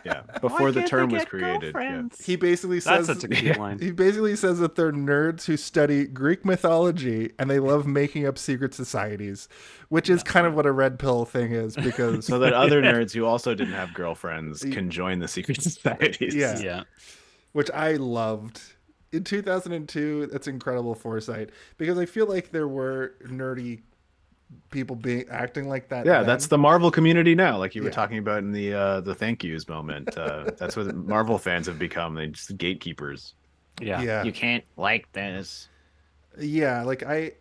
yeah. Before the term was created. Yeah. He basically That's says such a cute line. he basically says that they're nerds who study Greek mythology and they love making up secret societies, which is kind of what a red pill thing is because So that other nerds who also didn't have girlfriends can join the secret societies. Yeah. Yeah. which I loved. In 2002, that's incredible foresight because I feel like there were nerdy people acting like that. Yeah, then. that's the Marvel community now, like you were Yeah. talking about in the thank yous moment. That's what Marvel fans have become. They just gatekeepers. Yeah. Yeah. You can't like this. Yeah, like I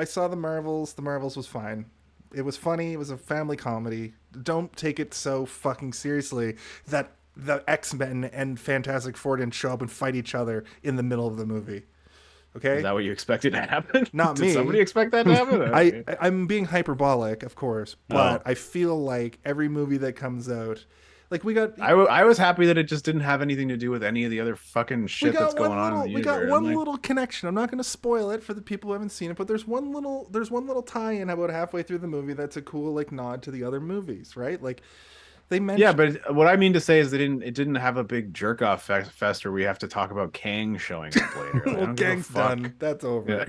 saw the Marvels. The Marvels was fine. It was funny. It was a family comedy. Don't take it so fucking seriously that the X-Men and Fantastic Four didn't show up and fight each other in the middle of the movie. Okay? Is that what you expected to happen? Not Did me. somebody expect that to happen? Okay. I'm being hyperbolic, of course, but I feel like every movie that comes out, like we got I was happy that it just didn't have anything to do with any of the other fucking shit that's going on in the we got universe. one I'm like, little connection. I'm not going to spoil it for the people who haven't seen it, but there's one little tie-in about halfway through the movie that's a cool like nod to the other movies, right? Like they mentioned. Yeah, but what I mean to say is it didn't have a big jerk off fest where we have to talk about Kang showing up later. Like, I well, don't give a Gang's fuck. done. That's over.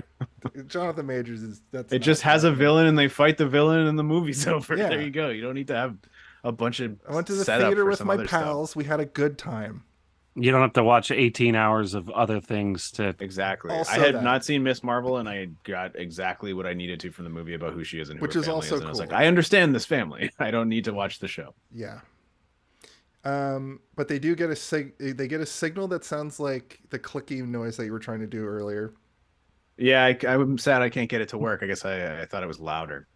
Jonathan Majors is that's. It not just has a happening. villain and they fight the villain and the movie's over. Yeah. There you go. You don't need to have a bunch of. I went to the setup theater for with some my other stuff. pals. We had a good time. You don't have to watch 18 hours of other things to. Exactly. Also I had that. not seen Miss Marvel, and I got exactly what I needed to from the movie about who she is and who Which her is family also is. And I was like, cool. I understand this family. I don't need to watch the show. Yeah. But they do get they get a signal that sounds like the clicky noise that you were trying to do earlier. Yeah, I'm sad I can't get it to work. I guess I thought it was louder.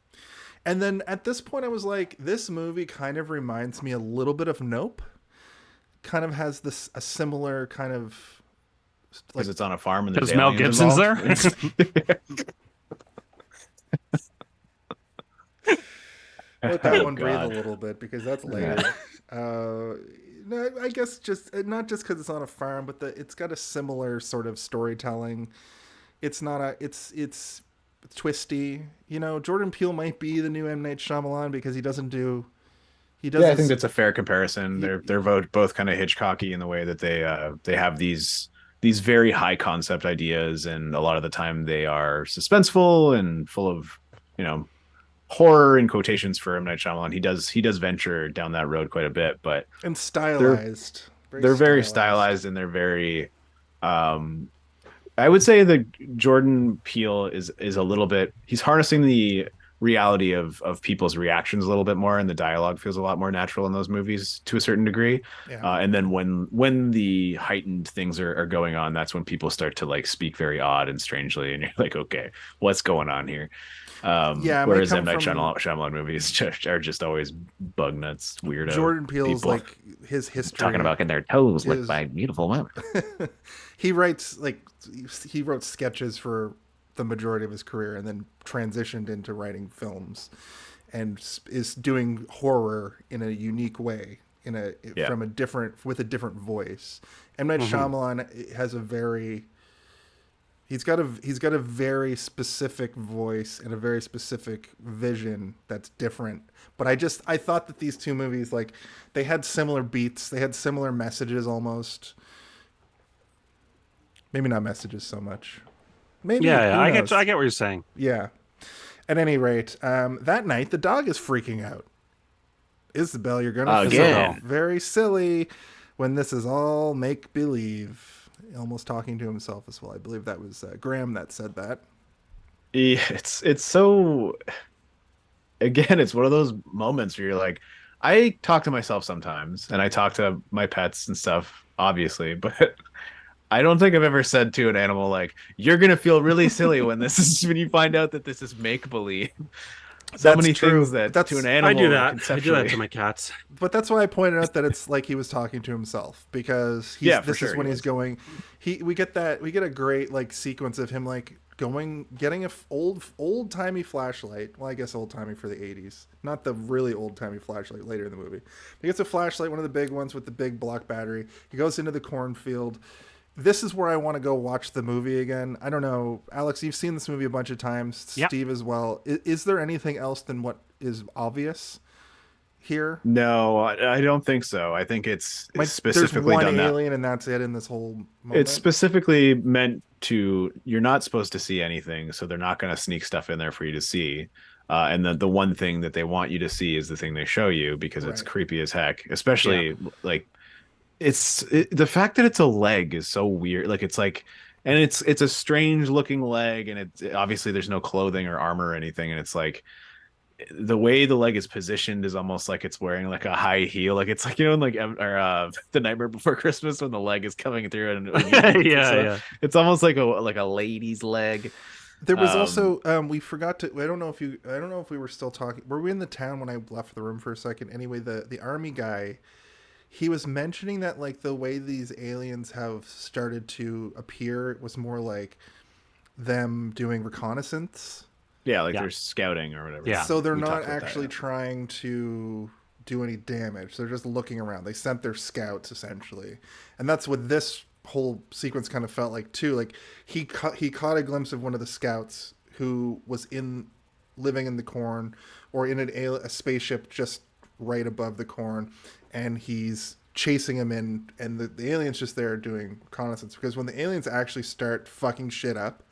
And then at this point, I was like, this movie kind of reminds me a little bit of Nope. Kind of has a similar kind of Because it's on a farm and there's Because Mel aliens Gibson's involved. let that one breathe a God. little bit because that's later. No, I guess just not just because it's on a farm, but it's got a similar sort of storytelling. It's not it's twisty. You know, Jordan Peele might be the new M. Night Shyamalan because he doesn't. Yeah, I think that's a fair comparison. They're both kind of Hitchcocky in the way that they have these very high concept ideas, and a lot of the time they are suspenseful and full of horror in quotations for M. Night Shyamalan. He does venture down that road quite a bit, but And they're stylized. they're very stylized and they're very um I would say that Jordan Peele is a little bit, he's harnessing the reality of people's reactions a little bit more, and the dialogue feels a lot more natural in those movies to a certain degree. Yeah. And then when the heightened things are going on, that's when people start to like speak very odd and strangely, and you're like, okay, what's going on here? Yeah, it might Whereas come M. Night from- Shyamalan movies are just always bug nuts, weirdo. Jordan Peele's people like his history talking about getting their toes licked is- by beautiful women. he wrote sketches for the majority of his career and then transitioned into writing films and is doing horror in a unique way from a different with a different voice. M. Night Shyamalan has a very he's got a very specific voice and a very specific vision that's different. But I thought that these two movies, like, they had similar beats, they had similar messages almost. Maybe not messages so much. Maybe. Yeah, who I knows? get what you're saying. Yeah. At any rate, that night the dog is freaking out. Isabel, you're gonna feel Again. very silly when this is all make believe. Almost talking to himself as well. I believe that was Graham that said that. Yeah, it's so, again, it's one of those moments where you're like, I talk to myself sometimes and I talk to my pets and stuff, obviously, but I don't think I've ever said to an animal like, you're gonna feel really silly when when you find out that this is make believe. So That's many true. things that That's- to an animal I do that. I do conceptually. that to my cats. But that's why I pointed out that it's like he was talking to himself, because For this sure is when he he's was. going. We get a great like sequence of him like getting a old timey flashlight. Well, I guess old timey for the 80s, not the really old timey flashlight later in the movie. He gets a flashlight, one of the big ones with the big block battery. He goes into the cornfield. This is where I want to go watch the movie again. I don't know, Alex, you've seen this movie a bunch of times. Yep. Steve as well. Is there anything else than what is obvious here? No, I don't think so. I think it's Like, specifically there's one done that. alien and that's it in this whole moment. It's specifically meant to, you're not supposed to see anything, so they're not going to sneak stuff in there for you to see. And the one thing that they want you to see is the thing they show you, because it's Right. creepy as heck. Especially like the fact that it's a leg is so weird. Like it's like, and it's a strange looking leg, and it's obviously there's no clothing or armor or anything, and it's like the way the leg is positioned is almost like it's wearing like a high heel. Like it's like, in like The Nightmare Before Christmas when the leg is coming through and Yeah. it's almost like a lady's leg. There was also we forgot to. I don't know if we were still talking. Were we in the town when I left the room for a second? Anyway, the army guy, he was mentioning that like the way these aliens have started to appear was more like them doing reconnaissance. Yeah, like they're scouting or whatever. Yeah. So they're We not talked about that, actually yeah. trying to do any damage. They're just looking around. They sent their scouts essentially, and that's what this whole sequence kind of felt like too. Like he caught a glimpse of one of the scouts who was living in the corn or in a spaceship just right above the corn, and he's chasing him in, and the alien's just there doing reconnaissance, because when the aliens actually start fucking shit up,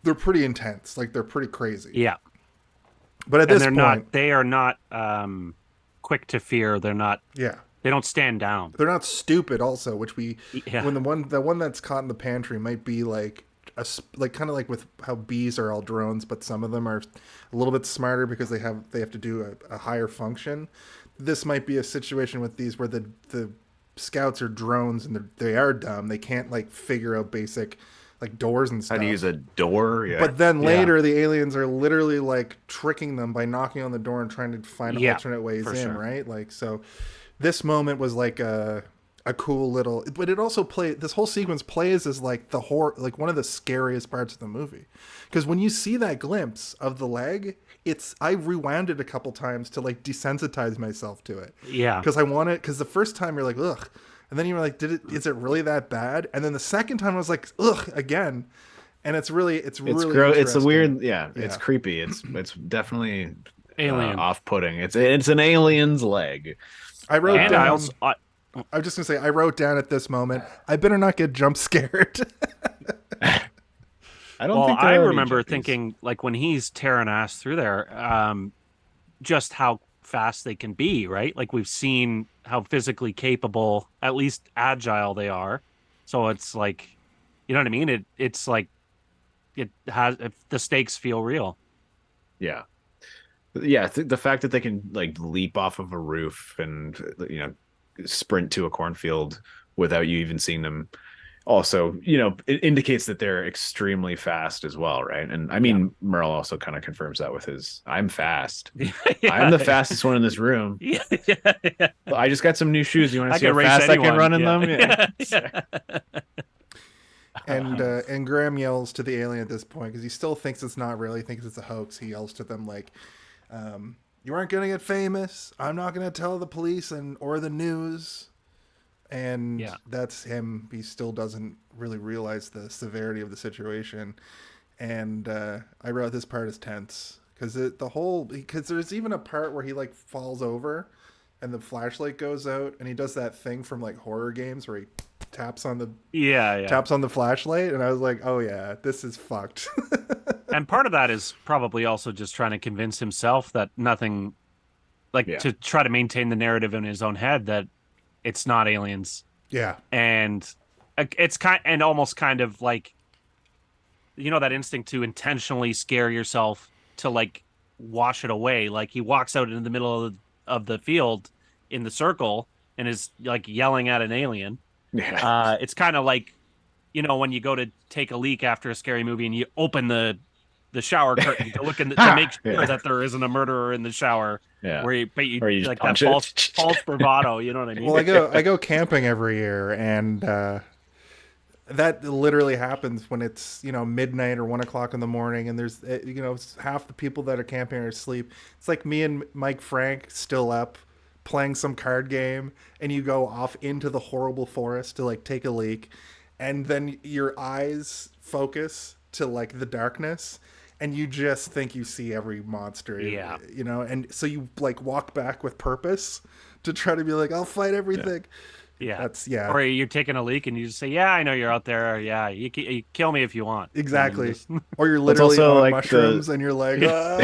they're pretty intense. Like they're pretty crazy. Yeah. But at And this they're point, they are not quick to fear. They're not, yeah, they don't stand down. they're not stupid. Also, which Yeah. when the one that's caught in the pantry might be like kind of like with how bees are all drones, but some of them are a little bit smarter because they have to do a higher function. This might be a situation with these where the scouts are drones and they are dumb. They can't like figure out basic like doors and stuff. How to use a door? Yeah. But then later, the aliens are literally like tricking them by knocking on the door and trying to find alternate ways for in, sure. right? Like, so this moment was like a cool little, but it also this whole sequence plays as like the horror, like one of the scariest parts of the movie. Because when you see that glimpse of the leg, I rewound it a couple times to like desensitize myself to it. Yeah. Because the first time you're like, ugh. And then you were like, is it really that bad? And then the second time I was like, ugh, again. And it's really It's really It's a interesting. weird, it's creepy. It's definitely Alien. off-putting. It's an alien's leg. I wrote And down. I also, I was just gonna say, I wrote down at this moment, I better not get jump scared. I don't Well, think there I are any remember jumpies. thinking like when he's tearing ass through there, just how fast they can be, right? Like we've seen how physically capable, at least agile they are. So it's like, you know what I mean? It's like it has if the stakes feel real. Yeah. Yeah, the fact that they can like leap off of a roof and sprint to a cornfield without you even seeing them also, it indicates that they're extremely fast as well, right? And I Yeah. mean, Merle also kind of confirms that with his I'm fast. I'm Yeah. the fastest one in this room. Yeah, yeah. I just got some new shoes. You want to I see can how race fast I can anyone. run in Yeah. them? Yeah. Yeah. And Graham yells to the alien at this point because he still thinks it's not real. He thinks it's a hoax. He yells to them like, "You aren't gonna get famous. I'm not gonna tell the police or the news." And Yeah. that's him. He still doesn't really realize the severity of the situation. And I wrote this part is tense because because there's even a part where he like falls over, and the flashlight goes out, and he does that thing from like horror games where he taps on the Yeah. taps on the flashlight, and I was like, oh yeah, this is fucked. And part of that is probably also just trying to convince himself that nothing, like Yeah. to try to maintain the narrative in his own head that it's not aliens. Yeah. And it's almost kind of like, that instinct to intentionally scare yourself to like wash it away. Like he walks out into the middle of the field in the circle and is like yelling at an alien. Yeah. It's kind of like, when you go to take a leak after a scary movie and you open the shower curtain to look to make sure Yeah. that there isn't a murderer in the shower. Yeah. Where you Or you just like that punch it. false bravado. You know what I mean? Well, I go camping every year, and that literally happens when it's midnight or 1 o'clock in the morning, and there's half the people that are camping are asleep. It's like me and Mike Frank still up playing some card game, and you go off into the horrible forest to like take a leak, and then your eyes focus to like the darkness, and you just think you see every monster. Yeah. And so you like walk back with purpose to try to be like, I'll fight everything. Yeah. Yeah. Or you're taking a leak and you just say, yeah, I know you're out there. Yeah, you kill me if you want. Exactly. Just... Or you're literally also on like mushrooms and you're like, ah.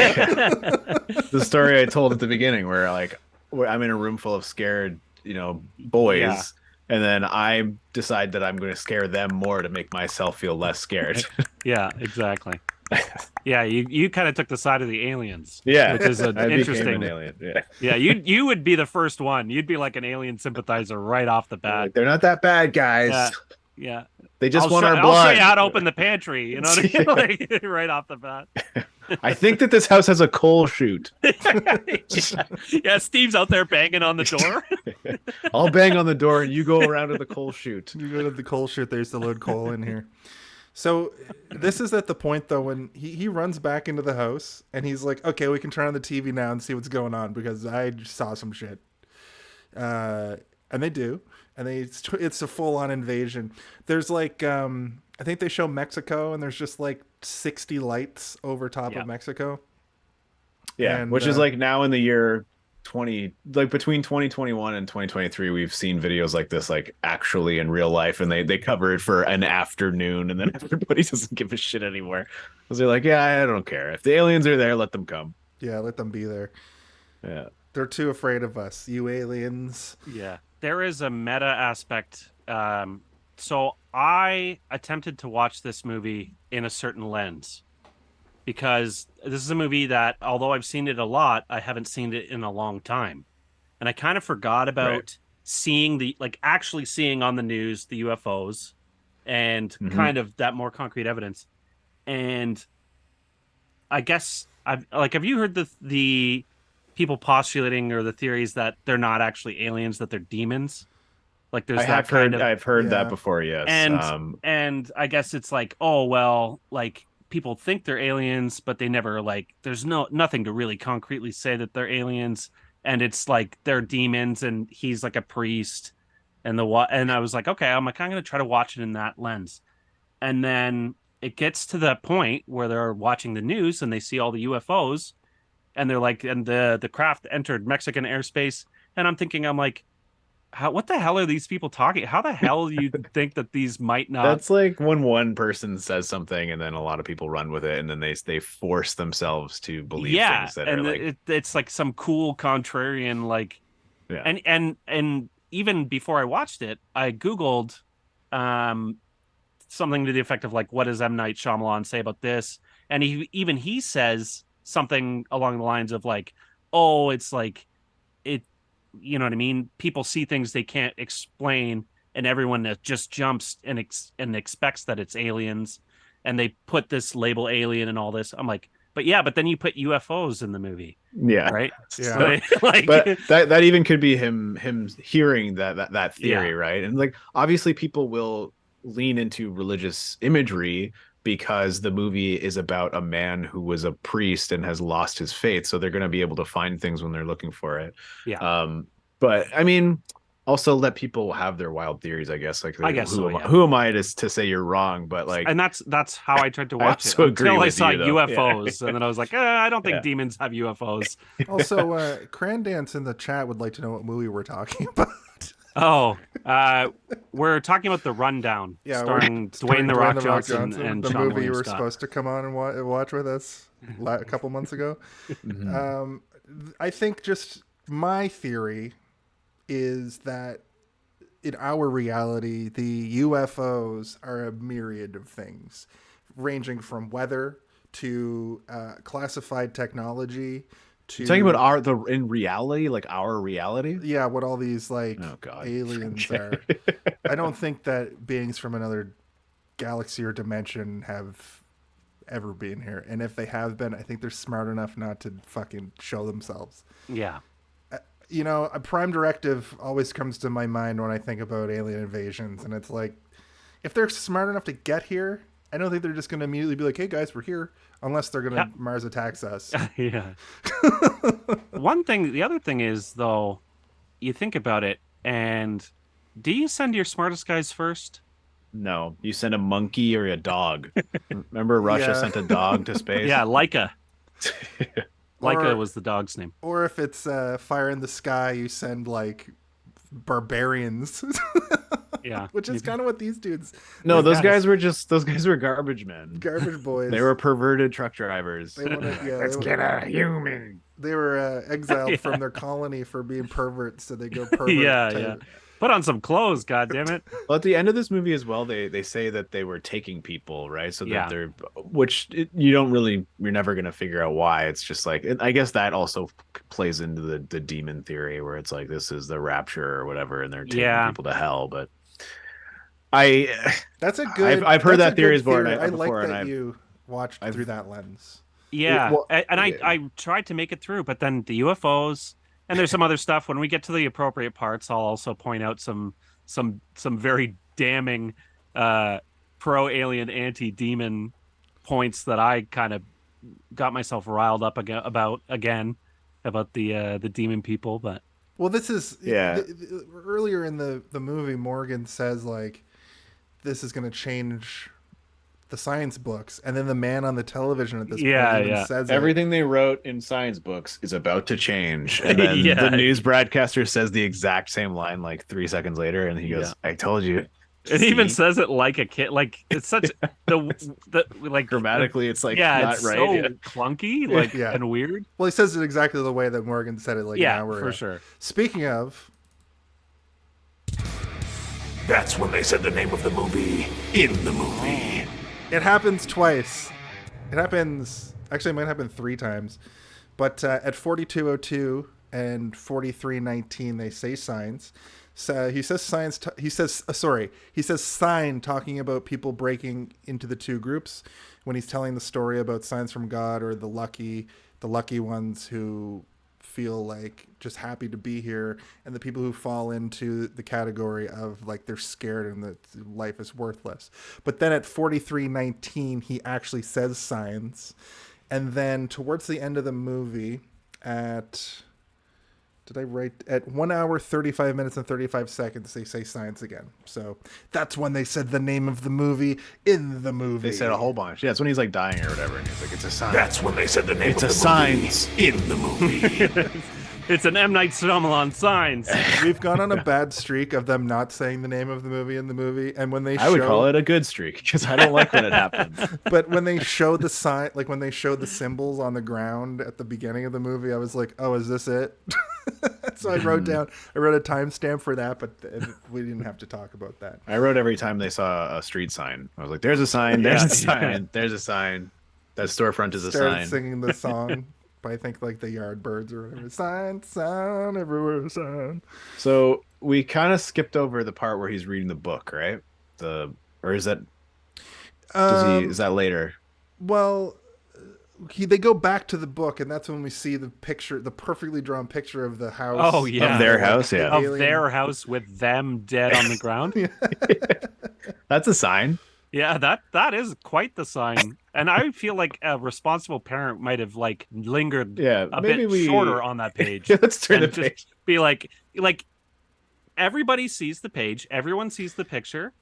The story I told at the beginning where I'm in a room full of scared, boys. Yeah. And then I decide that I'm going to scare them more to make myself feel less scared. Yeah, exactly. Yeah, you kind of took the side of the aliens. Yeah, which is I interesting. became an alien. Yeah, yeah, you would be the first one. You'd be like an alien sympathizer right off the bat. Like, they're not that bad, guys. Yeah, yeah. They just want our I'll blood. show you how to open the pantry. You know what I mean? Like, right off the bat. I think that this house has a coal chute. Yeah, Steve's out there banging on the door. I'll bang on the door and you go around to the coal chute. You go to the coal chute, there's the load coal in here. So this is at the point though when he runs back into the house and he's like, okay, we can turn on the TV now and see what's going on because I just saw some shit. And they do. And it's a full-on invasion. There's like I think they show Mexico and there's just like 60 lights over top of Mexico. Yeah, and, which is like now in the year 20, like between 2021 and 2023, we've seen videos like this, like actually in real life, and they cover it for an afternoon, and then everybody doesn't give a shit anymore because they're like, yeah, I don't care if the aliens are there, let them come. Yeah, let them be there. Yeah, they're too afraid of us, you aliens. Yeah, there is a meta aspect. So I attempted to watch this movie in a certain lens because this is a movie that, although I've seen it a lot, I haven't seen it in a long time. And I kind of forgot about seeing actually seeing on the news the UFOs and kind of that more concrete evidence. And I guess have you heard the people postulating or the theories that they're not actually aliens, that they're demons? Like there's I've heard that before, yes. And I guess it's like, oh well, like people think they're aliens, but they never there's nothing to really concretely say that they're aliens, and it's like they're demons, and he's like a priest, and I was like, okay, I'm gonna try to watch it in that lens, and then it gets to that point where they're watching the news and they see all the UFOs, and they're like, and the craft entered Mexican airspace, and I'm like, what the hell are these people talking? How the hell do you think that these might not? That's like when one person says something and then a lot of people run with it, and then they force themselves to believe things that are like it's like some cool contrarian like, yeah. and even before I watched it, I Googled something to the effect of like, what does M. Night Shyamalan say about this? And he says something along the lines of like, oh, it's like it, you know what I mean? People see things they can't explain, and everyone that just jumps and expects that it's aliens, and they put this label alien and all this. I'm like, but then you put UFOs in the movie. Yeah. Right. Yeah. So, like, but that even could be him hearing that theory, right? And like obviously people will lean into religious imagery because the movie is about a man who was a priest and has lost his faith, so they're going to be able to find things when they're looking for it. Yeah. But I mean, also let people have their wild theories, I guess. Like, I guess who am I to say you're wrong? But like, and that's how I tried to watch it also agree until I with saw you, though. UFOs, and then I was like, I don't think Yeah. demons have UFOs. Also, Crandance in the chat would like to know what movie we're talking about. Oh, we're talking about The Rundown, starring Dwayne The Rock Johnson and the Sean movie William you were Scott. supposed to come on and watch with us a couple months ago. I think just my theory is that in our reality, the UFOs are a myriad of things, ranging from weather to classified technology. To, you're talking about in reality, like our reality? Yeah, what all these like Oh, God. aliens are. I don't think that beings from another galaxy or dimension have ever been here. And if they have been, I think they're smart enough not to fucking show themselves. Yeah. You know, a prime directive always comes to my mind when I think about alien invasions. And it's like, if they're smart enough to get here, I don't think they're just going to immediately be like, hey, guys, we're here. Unless they're going to Mars attacks us. Yeah. The other thing is, though, you think about it, and do you send your smartest guys first? No, you send a monkey or a dog. Remember Russia sent a dog to space? Yeah, Laika. Laika was the dog's name. Or if it's Fire in the Sky, you send like barbarians. Yeah. Which is kind of what these dudes. No, those guys were garbage men. Garbage boys. They were perverted truck drivers. They wanted, Let's get a human. They were exiled from their colony for being perverts, so they go pervert. Yeah. Put on some clothes, goddammit. Well, at the end of this movie as well, they say that they were taking people, right? So that you're never going to figure out why. It's just like, I guess that also plays into the demon theory where it's like, this is the rapture or whatever, and they're taking people to hell. But that's a good. I've heard that theory before. I like that you watched through that lens. Yeah, I tried to make it through, but then the UFOs and there's some other stuff. When we get to the appropriate parts, I'll also point out some very damning pro alien, anti demon points that I kind of got myself riled up about the demon people. But well, this is earlier in the movie, Morgan says like this is going to change the science books, and then the man on the television at this point says everything they wrote in science books is about to change, and then the news broadcaster says the exact same line like 3 seconds later, and he goes, "I told you." It even says it like a kid. Like it's such the like grammatically, it's like not right. So clunky, like yeah. and weird. Well, he says it exactly the way that Morgan said it. Like an hour for ago. Sure. Speaking of, that's when they said the name of the movie in the movie. It happens twice. It happens. Actually, it might happen 3 times. But at 4202 and 4319, they say signs. So he says signs. He says sign, talking about people breaking into the 2 groups when he's telling the story about signs from God or the lucky ones who feel like just happy to be here, and the people who fall into the category of like they're scared and that life is worthless. But then at 4319, he actually says signs, and then towards the end of the movie at 1 hour 35 minutes and 35 seconds, they say signs again. So that's when they said the name of the movie in the movie. They said a whole bunch. Yeah, it's when he's like dying or whatever, and he's like, "It's a sign." That's when they said the name of the movie in the movie. It's an M. Night Shyamalan Signs. We've gone on a bad streak of them not saying the name of the movie in the movie, and when they I would call it a good streak because I don't like when it happens. But when they showed the sign, like when they showed the symbols on the ground at the beginning of the movie, I was like, "Oh, is this it?" So I wrote a timestamp for that, but we didn't have to talk about that. I wrote every time they saw a street sign. I was like, "There's a sign. There's a sign. There's a sign. That storefront is a Started sign." singing the song. I think like the Yardbirds or whatever. Sign, everywhere, sign. So we kind of skipped over the part where he's reading the book, right? Or is that is that later? Well, they go back to the book, and that's when we see the picture, the perfectly drawn picture of the house. Oh, yeah. Of their house, yeah. Of their house with them dead on the ground. That's a sign. Yeah, that is quite the sign. And I feel like a responsible parent might have like lingered a bit shorter on that page. Let's turn the page. Be like everybody sees the page, everyone sees the picture,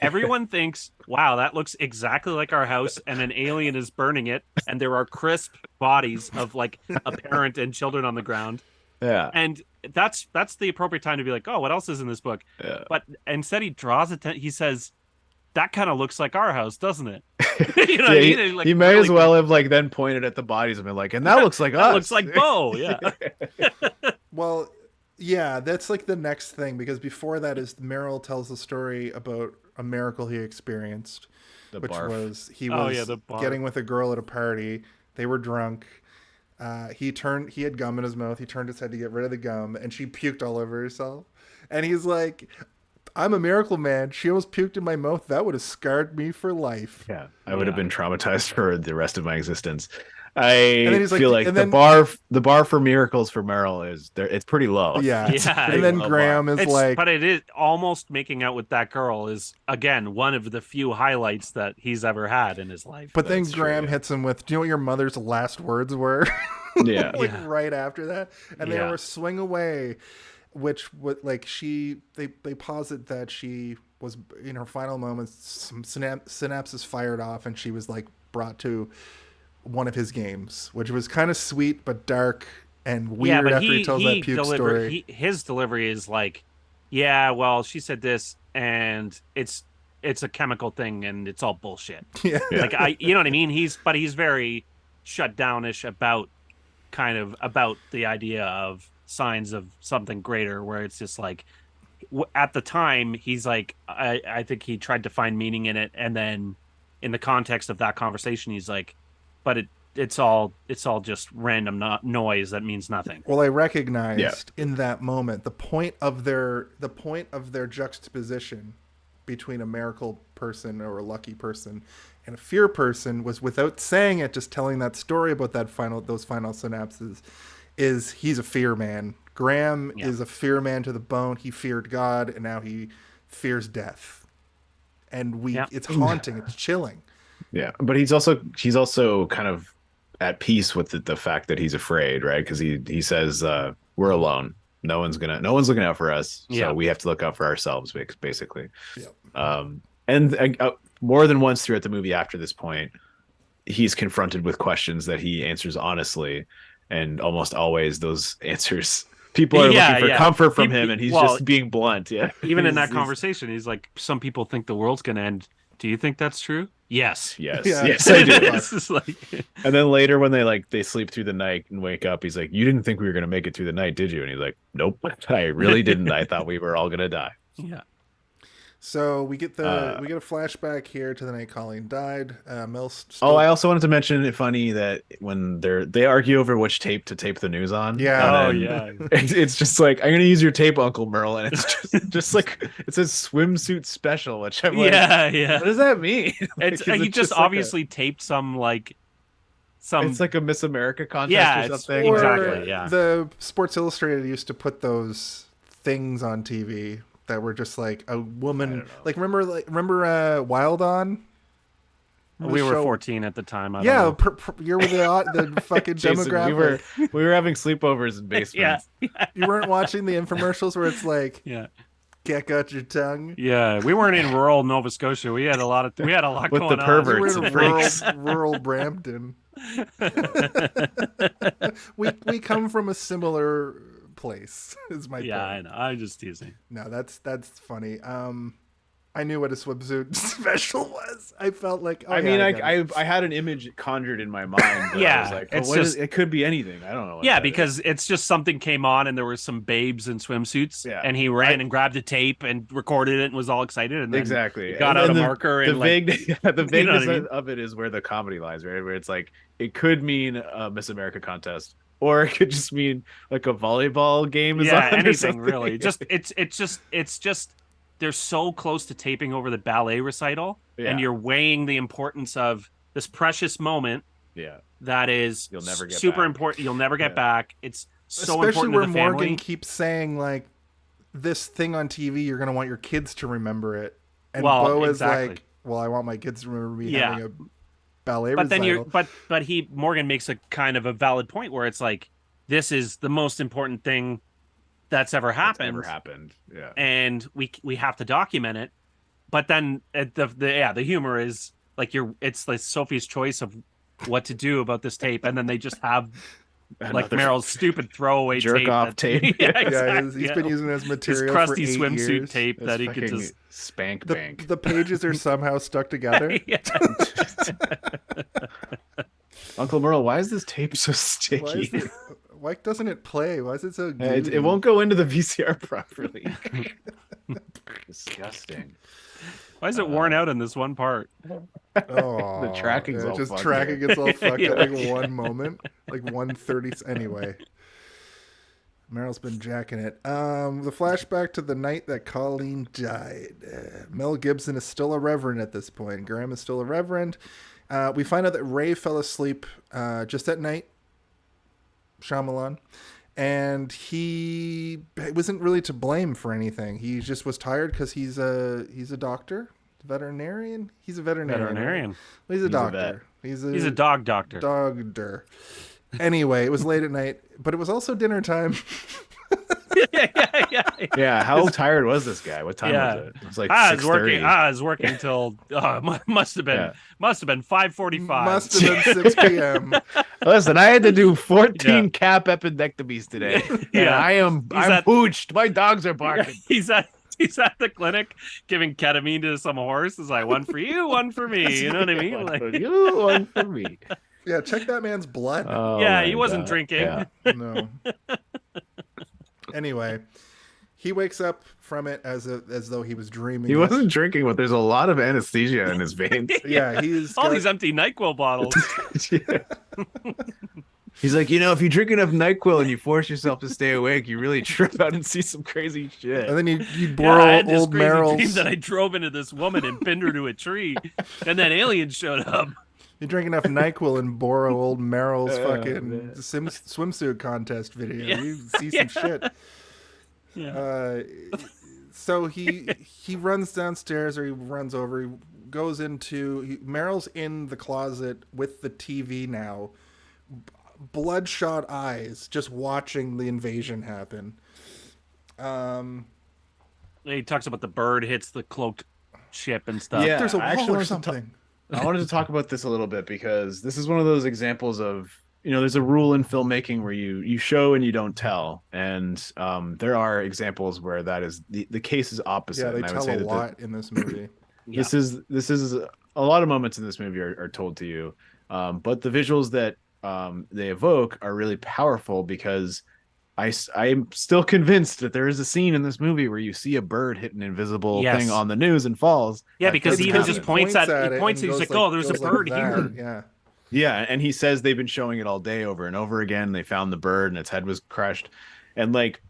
everyone thinks, wow, that looks exactly like our house, and an alien is burning it, and there are crisp bodies of like a parent and children on the ground. Yeah. And that's the appropriate time to be like, oh, what else is in this book? Yeah. But instead he draws attention, he says, that kind of looks like our house, doesn't it? You know what I mean? Like, he may as well have like then pointed at the bodies and been like, and that looks like us. That looks like Bo, yeah. Well, yeah, that's like the next thing, because before that is Merrill tells the story about a miracle he experienced, which was he was getting with a girl at a party. They were drunk. He had gum in his mouth. He turned his head to get rid of the gum, and she puked all over herself. And he's like, I'm a miracle man. She almost puked in my mouth. That would have scarred me for life. Yeah, I would have been traumatized for the rest of my existence. I feel like then, the bar for miracles for Merrill is there. It's pretty low. Yeah. And then Graham is like, but it is almost making out with that girl is again one of the few highlights that he's ever had in his life. But then Graham hits him with, do you know what your mother's last words were? Yeah. Right after that, and they were swing away. Which would like they posit that she was in her final moments, some synapses fired off, and she was like brought to one of his games, which was kind of sweet but dark and weird after he tells that puke story. His delivery is like, yeah, well, she said this, and it's a chemical thing, and it's all bullshit. Yeah. Like you know what I mean? He's very shut downish about the idea of signs of something greater, where it's just like at the time he's like I think he tried to find meaning in it, and then in the context of that conversation he's like, but it's all just random noise that means nothing. Well, I recognized in that moment the point of their juxtaposition between a miracle person or a lucky person and a fear person was, without saying it, just telling that story about those final synapses, is he's a fear man. Graham is a fear man to the bone. He feared God, and now he fears death. And it's haunting. It's chilling. Yeah, but he's also kind of at peace with the fact that he's afraid, right? Because he says we're alone. No one's looking out for us. So we have to look out for ourselves, basically. Yeah. And more than once throughout the movie after this point, he's confronted with questions that he answers honestly. And almost always those answers, people are looking for comfort from him, and he's just being blunt. Yeah. Even in that conversation, he's like, some people think the world's going to end. Do you think that's true? Yes. Yes, I do. And then later when they sleep through the night and wake up, he's like, you didn't think we were going to make it through the night, did you? And he's like, nope, I really didn't. I thought we were all going to die. Yeah. So we get a flashback here to the night Colleen died. I also wanted to mention it funny that when they argue over which tape to tape the news on. Yeah. It's just like, I'm gonna use your tape, Uncle Merle, and it's just like it says swimsuit special, which I'm like, what does that mean? He just obviously taped some. It's like a Miss America contest or something. Exactly. Yeah. The Sports Illustrated used to put those things on TV that were just like a woman, remember Wild On? We were 14 at the time. You're with the fucking Jason, demographic. We were having sleepovers in basements. You weren't watching the infomercials where it's like, get out your tongue. Yeah, we weren't in rural Nova Scotia. We had a lot with going the perverts on. We were in rural Brampton. we come from a similar place. Is my Yeah, I point. know. I'm just teasing. No, that's funny. I knew what a swimsuit special was. I felt like, oh, I yeah, mean, I got it. I had an image conjured in my mind, but I Yeah, was like, it's what is just- it? Could be anything. I don't know. What Yeah, that is. because it's just something came on and there were some babes in swimsuits, Yeah. and he ran and grabbed a tape and recorded it and was all excited, and then exactly he got out a marker the and like, vague the you know what vagueness I mean? of it is where the comedy lies, right? Where it's like it could mean a Miss America contest, or it could just mean like a volleyball game is Yeah, on or anything something. really. Just it's just they're so close to taping over the ballet recital, Yeah. and you're weighing the importance of this precious moment Yeah, that is You'll never get super back. important. You'll never get Yeah. back. It's so Especially important where to the family. Morgan keeps saying, like, this thing on TV, you're going to want your kids to remember it. And Well, Bo is exactly. like, well, I want my kids to remember me Yeah. having a ballet But then recital. Morgan makes a kind of a valid point where it's like, this is the most important thing that's ever happened, Yeah. and we have to document it. But then the humor is like it's like Sophie's choice of what to do about this tape, and then they just have like Another Meryl's stupid throwaway jerk tape off tape. Yeah, yeah, exactly. he's been using it as his material crusty for 8 swimsuit years. tape that he could fucking just spank bank. The pages are somehow stuck together. Yeah. Uncle Merle, why is this tape so Why, sticky? why doesn't it play? Why is it so It gooey? won't go into the VCR properly. Disgusting. Why is it worn out in this one part? Oh, The tracking's all just fucked tracking here. gets all fucked Yeah. at like one moment, like 1:30. Anyway, Meryl's been jacking it. The flashback to the night that Colleen died. Mel Gibson is still a reverend at this point. Graham is still a reverend. We find out that Ray fell asleep just at night. Shyamalan. And he wasn't really to blame for anything. He just was tired because he's a doctor, veterinarian. He's a veterinarian. Veterinarian. Right? Well, he's a He's a doctor. He's He's a dog doctor. Doctor. Anyway, it was late at night, but it was also dinner time. yeah. Yeah, how tired was this guy? What time Yeah. was it? It was like I was 6:30. working till must have been 5:45. Must have been 6 p.m. Listen, I had to do 14 Yeah. cap appendectomies today. And Yeah. I'm at- pooched. My dogs are barking. He's at the clinic giving ketamine to some horse. It's like, one for you, one for me. You know what I mean? One Like, for you, one for me. Yeah, check that man's blood. Oh yeah, my he wasn't God. drinking. Yeah. No. Anyway, he wakes up from it as though he was dreaming. He wasn't drinking, but there's a lot of anesthesia in his veins. Yeah, he's All got- these empty NyQuil bottles. Yeah. He's like, if you drink enough NyQuil and you force yourself to stay awake, you really trip out and see some crazy shit. And then you Yeah, borrow I had this old crazy dream Meryl's. that I drove into this woman and pinned her to a tree, and then aliens showed up. You drink enough NyQuil and borrow old Meryl's Oh, fucking man. swimsuit contest video. Yeah. You see some shit. Yeah. So he runs downstairs, or he runs over. He goes into Meryl's in the closet with the TV now, bloodshot eyes, just watching the invasion happen. He talks about the bird hits the cloaked ship and stuff. Yeah. There's a I actually wall or wanted to something. I wanted to talk about this a little bit because this is one of those examples of, there's a rule in filmmaking where you show and you don't tell. And there are examples where that is the case is opposite. Yeah, they and I would tell say a that lot in this movie. Yeah. this is a lot of moments in this movie are told to you. But the visuals that they evoke are really powerful because I'm still convinced that there is a scene in this movie where you see a bird hit an invisible Yes. thing on the news and falls. Yeah, That because he doesn't even just happen. points at it he points and and he's goes like, oh, there's a goes like bird that. here. Yeah. Yeah, and he says they've been showing it all day over and over again. They found the bird and its head was crushed. And like,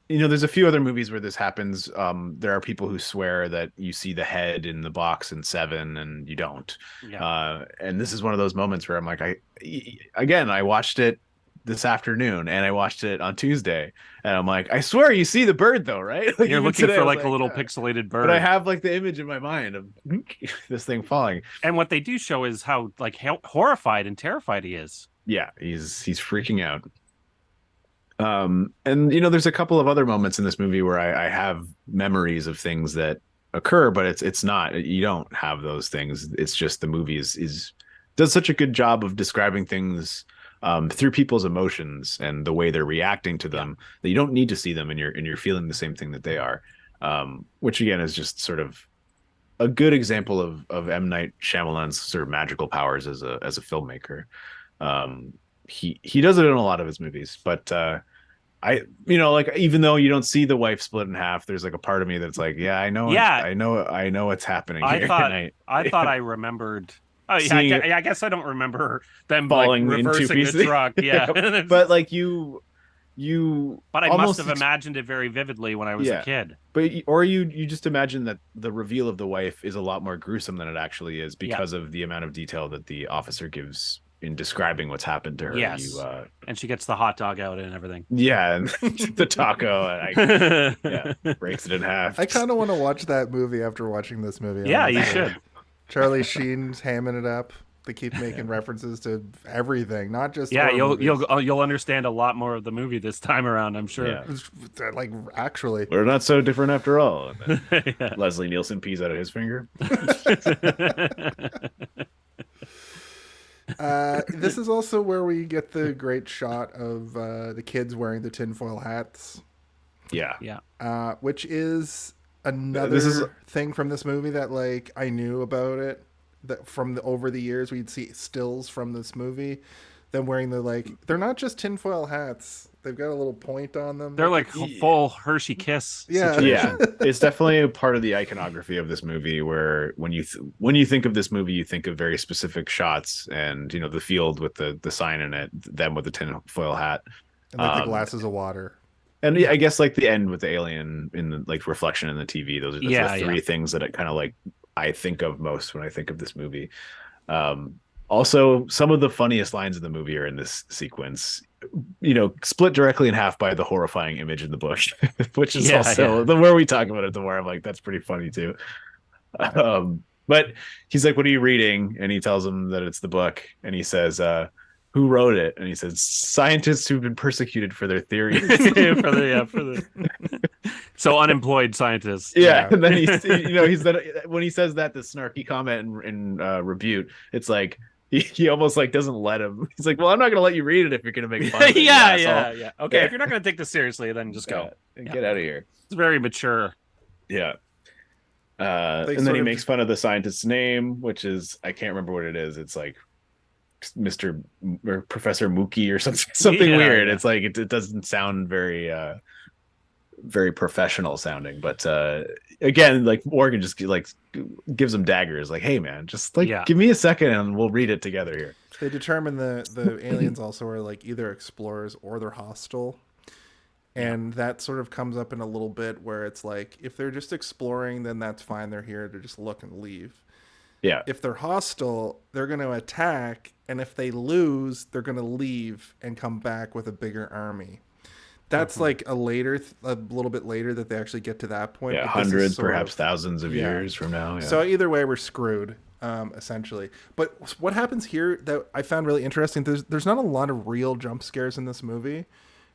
there's a few other movies where this happens. There are people who swear that you see the head in the box in Seven and you don't. Yeah. And this is one of those moments where I'm like, I watched it this afternoon and I watched it on Tuesday and I'm like, I swear you see the bird though, right? Like, You're even looking today, I for was like a little yeah. pixelated bird. But I have like the image in my mind of this thing falling. And what they do show is how horrified and terrified he is. Yeah, he's freaking out. And there's a couple of other moments in this movie where I have memories of things that occur, but it's not, you don't have those things. It's just the movie is does such a good job of describing things through people's emotions and the way they're reacting to them, that you don't need to see them and you're feeling the same thing that they are. Which again is just sort of a good example of M. Night Shyamalan's sort of magical powers as a filmmaker. He does it in a lot of his movies, but like, even though you don't see the wife split in half, there's like a part of me that's like, yeah, I know, Yeah. I know what's happening I here. thought And I thought I remembered. Oh yeah, Seeing I guess I don't remember them falling like in two reversing pieces. the truck. Yeah, but like you but I must almost have imagined it very vividly when I was a kid. But you just imagine that the reveal of the wife is a lot more gruesome than it actually is because of the amount of detail that the officer gives in describing what's happened to her. Yes, and she gets the hot dog out and everything. Yeah, and the taco, breaks it in half. I kind of want to watch that movie after watching this movie. Yeah, honestly. you should. Charlie Sheen's hamming it up. They keep making references to everything, not just you'll understand a lot more of the movie this time around, I'm sure. Yeah. Like, actually, We're not so different after all. Leslie Nielsen pees out of his finger. This is also where we get the great shot of the kids wearing the tinfoil hats. Yeah. Which is another thing from this movie that, like, I knew about it. That over the years we'd see stills from this movie, them wearing they're not just tinfoil hats. They've got a little point on them. They're like full Hershey Kiss. Yeah. It's definitely a part of the iconography of this movie, where when you think of this movie, you think of very specific shots, and the field with the sign in it, them with the tinfoil hat, and the glasses of water. And I guess like the end with the alien in the reflection in the TV. Those are the three things that it kind of like I think of most when I think of this movie. Also, some of the funniest lines in the movie are in this sequence, split directly in half by the horrifying image in the bush, which is the more we talk about it, the more I'm like, that's pretty funny too. But he's like, what are you reading? And he tells him that it's the book. And he says, who wrote it? And he says, scientists who've been persecuted for their theories. So unemployed scientists. Yeah. And then he's when he says that, the snarky comment in Rebuke, it's like he almost like doesn't let him. He's like, well, I'm not gonna let you read it if you're gonna make fun of it. Yeah. Okay, if you're not gonna take this seriously, then just go and get out of here. It's very mature. Yeah. And then he makes fun of the scientist's name, which is, I can't remember what it is. It's like Mr. or Professor Mookie or something weird. Yeah. It's like it doesn't sound very very professional sounding, but again, like Morgan just like gives him daggers, like, hey man, just give me a second and we'll read it together here. They determine the aliens also are like either explorers or they're hostile. And that sort of comes up in a little bit where it's like, if they're just exploring, then that's fine. They're here to just look and leave. Yeah. If they're hostile, they're going to attack. And if they lose, they're going to leave and come back with a bigger army. That's like a little bit later that they actually get to that point. Yeah, hundreds, perhaps thousands of years from now. Yeah. So either way, we're screwed, essentially. But what happens here that I found really interesting, there's not a lot of real jump scares in this movie.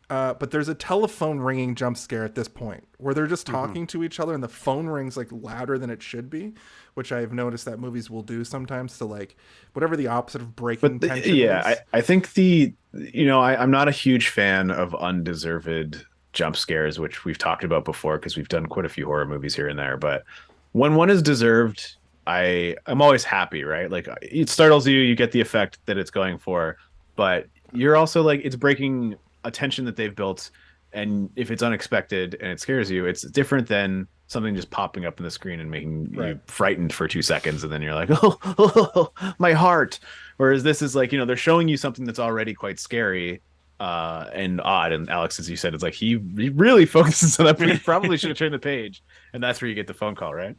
But there's a telephone ringing jump scare at this point where they're just talking to each other and the phone rings like louder than it should be, which I've noticed that movies will do sometimes to like whatever the opposite of breaking tension is. I think I'm not a huge fan of undeserved jump scares, which we've talked about before because we've done quite a few horror movies here and there. But when one is deserved, I'm always happy, right? Like it startles you, you get the effect that it's going for, but you're also like, it's breaking a tension that they've built, and if it's unexpected and it scares you, it's different than something just popping up in the screen and making you frightened for 2 seconds, and then you're like, oh, my heart. Whereas this is like, they're showing you something that's already quite scary and odd, and Alex, as you said, it's like he really focuses on that, but he probably should have turned the page, and that's where you get the phone call, right?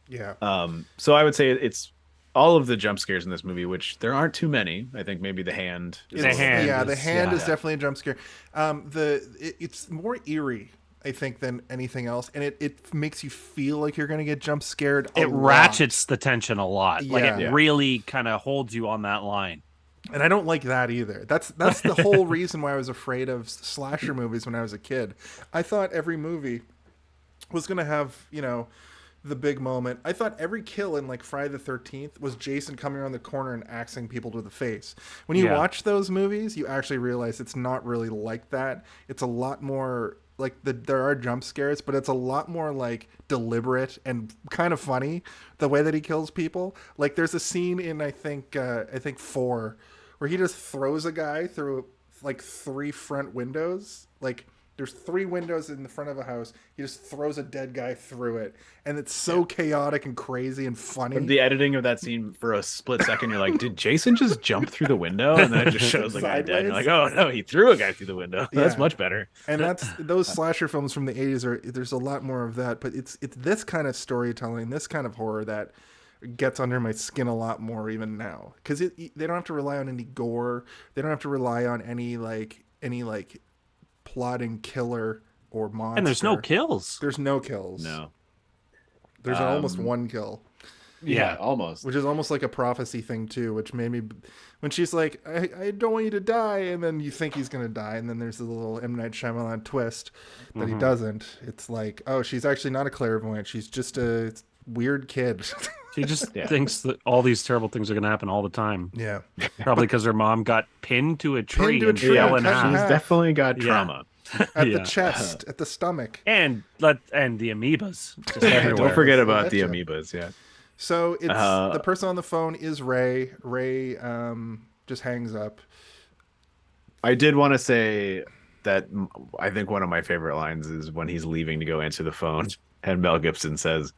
Yeah. So I would say it's all of the jump scares in this movie, which there aren't too many. I think maybe the hand. The hand is definitely a jump scare. It's more eerie, I think, than anything else, and it makes you feel like you're going to get jump scared. It ratchets the tension a lot. Like it really kind of holds you on that line. And I don't like that either. That's the whole reason why I was afraid of slasher movies when I was a kid. I thought every movie was going to have, the big moment. I thought every kill in like Friday the 13th was Jason coming around the corner and axing people to the face. When you watch those movies, you actually realize it's not really like that. It's a lot more like there are jump scares, but it's a lot more like deliberate and kind of funny the way that he kills people. Like there's a scene in I think 4 where he just throws a guy through like 3 front windows. Like there's 3 windows in the front of a house. He just throws a dead guy through it, and it's so chaotic and crazy and funny. The editing of that scene for a split second, you're like, did Jason just jump through the window? And then it just shows the guy dead. And you're like, oh no, he threw a guy through the window. That's much better. And that's those slasher films from the 80s are there's a lot more of that, but it's this kind of storytelling, this kind of horror that gets under my skin a lot more even now, because they don't have to rely on any gore. They don't have to rely on any plotting killer or monster. And there's no kills. There's no kills. No. There's almost 1 kill. Yeah, almost. Which is almost like a prophecy thing too, which made me, when she's like, I don't want you to die, and then you think he's going to die, and then there's a little M. Night Shyamalan twist that he doesn't. It's like, oh, she's actually not a clairvoyant. She's just a weird kid. She just thinks that all these terrible things are going to happen all the time. Yeah. Probably because her mom got pinned to a tree. Pinned to a tree, fell in cut in half. She's half. definitely got trauma. At the chest, at the stomach. And the amoebas. Just everywhere. Don't forget about the Gotcha. amoebas, yeah. So it's the person on the phone is Ray. Ray just hangs up. I did want to say that I think one of my favorite lines is when he's leaving to go answer the phone, and Mel Gibson says,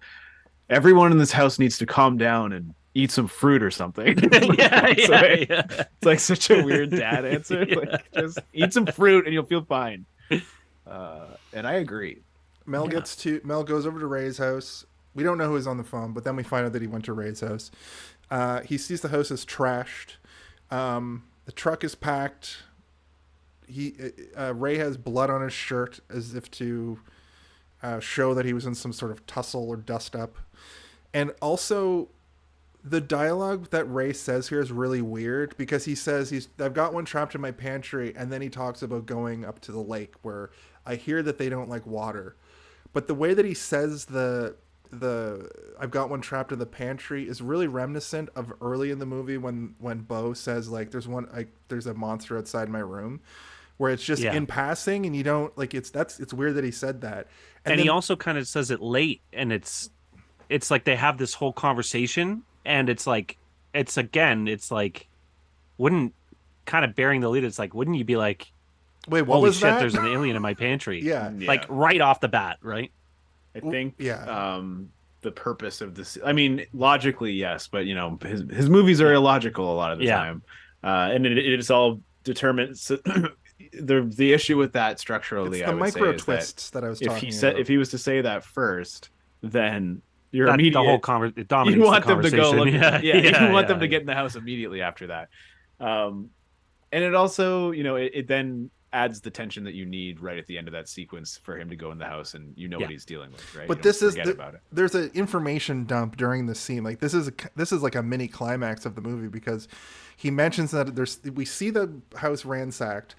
"Everyone in this house needs to calm down and eat some fruit or something." It's like such a weird dad answer. Like, just eat some fruit and you'll feel fine. And I agree. Mel goes over to Ray's house. We don't know who is on the phone, but then we find out that he went to Ray's house. He sees the house is trashed. The truck is packed. Ray has blood on his shirt as if to show that he was in some sort of tussle or dust up. And also, the dialogue that Ray says here is really weird, because he says I've got one trapped in my pantry, and then he talks about going up to the lake where I hear that they don't like water. But the way that he says the I've got one trapped in the pantry is really reminiscent of early in the movie when Bo says like there's a monster outside my room, where it's just in passing and you don't like it's weird that he said that. And he also kind of says it late, and it's like they have this whole conversation, and it's like wouldn't kind of bearing the lead. It's like, wouldn't you be like, wait, what holy was shit, that? there's an alien in my pantry. Yeah. Like right off the bat, right? I think Yeah. the purpose of this, I mean, logically, yes, but you know, his movies are illogical a lot of the time. And it is all determined. So the issue with that structurally, It's the I would micro say, is twists that I was talking if about. he was to say that first, then you're The immediate. whole it dominates You want the them to go look. conversation. You want them to get in the house immediately after that. And it also, you know, it then adds the tension that you need right at the end of that sequence for him to go in the house, and you know what he's dealing with, right? But there's an information dump during the scene. Like this is like a mini climax of the movie, because he mentions that we see the house ransacked.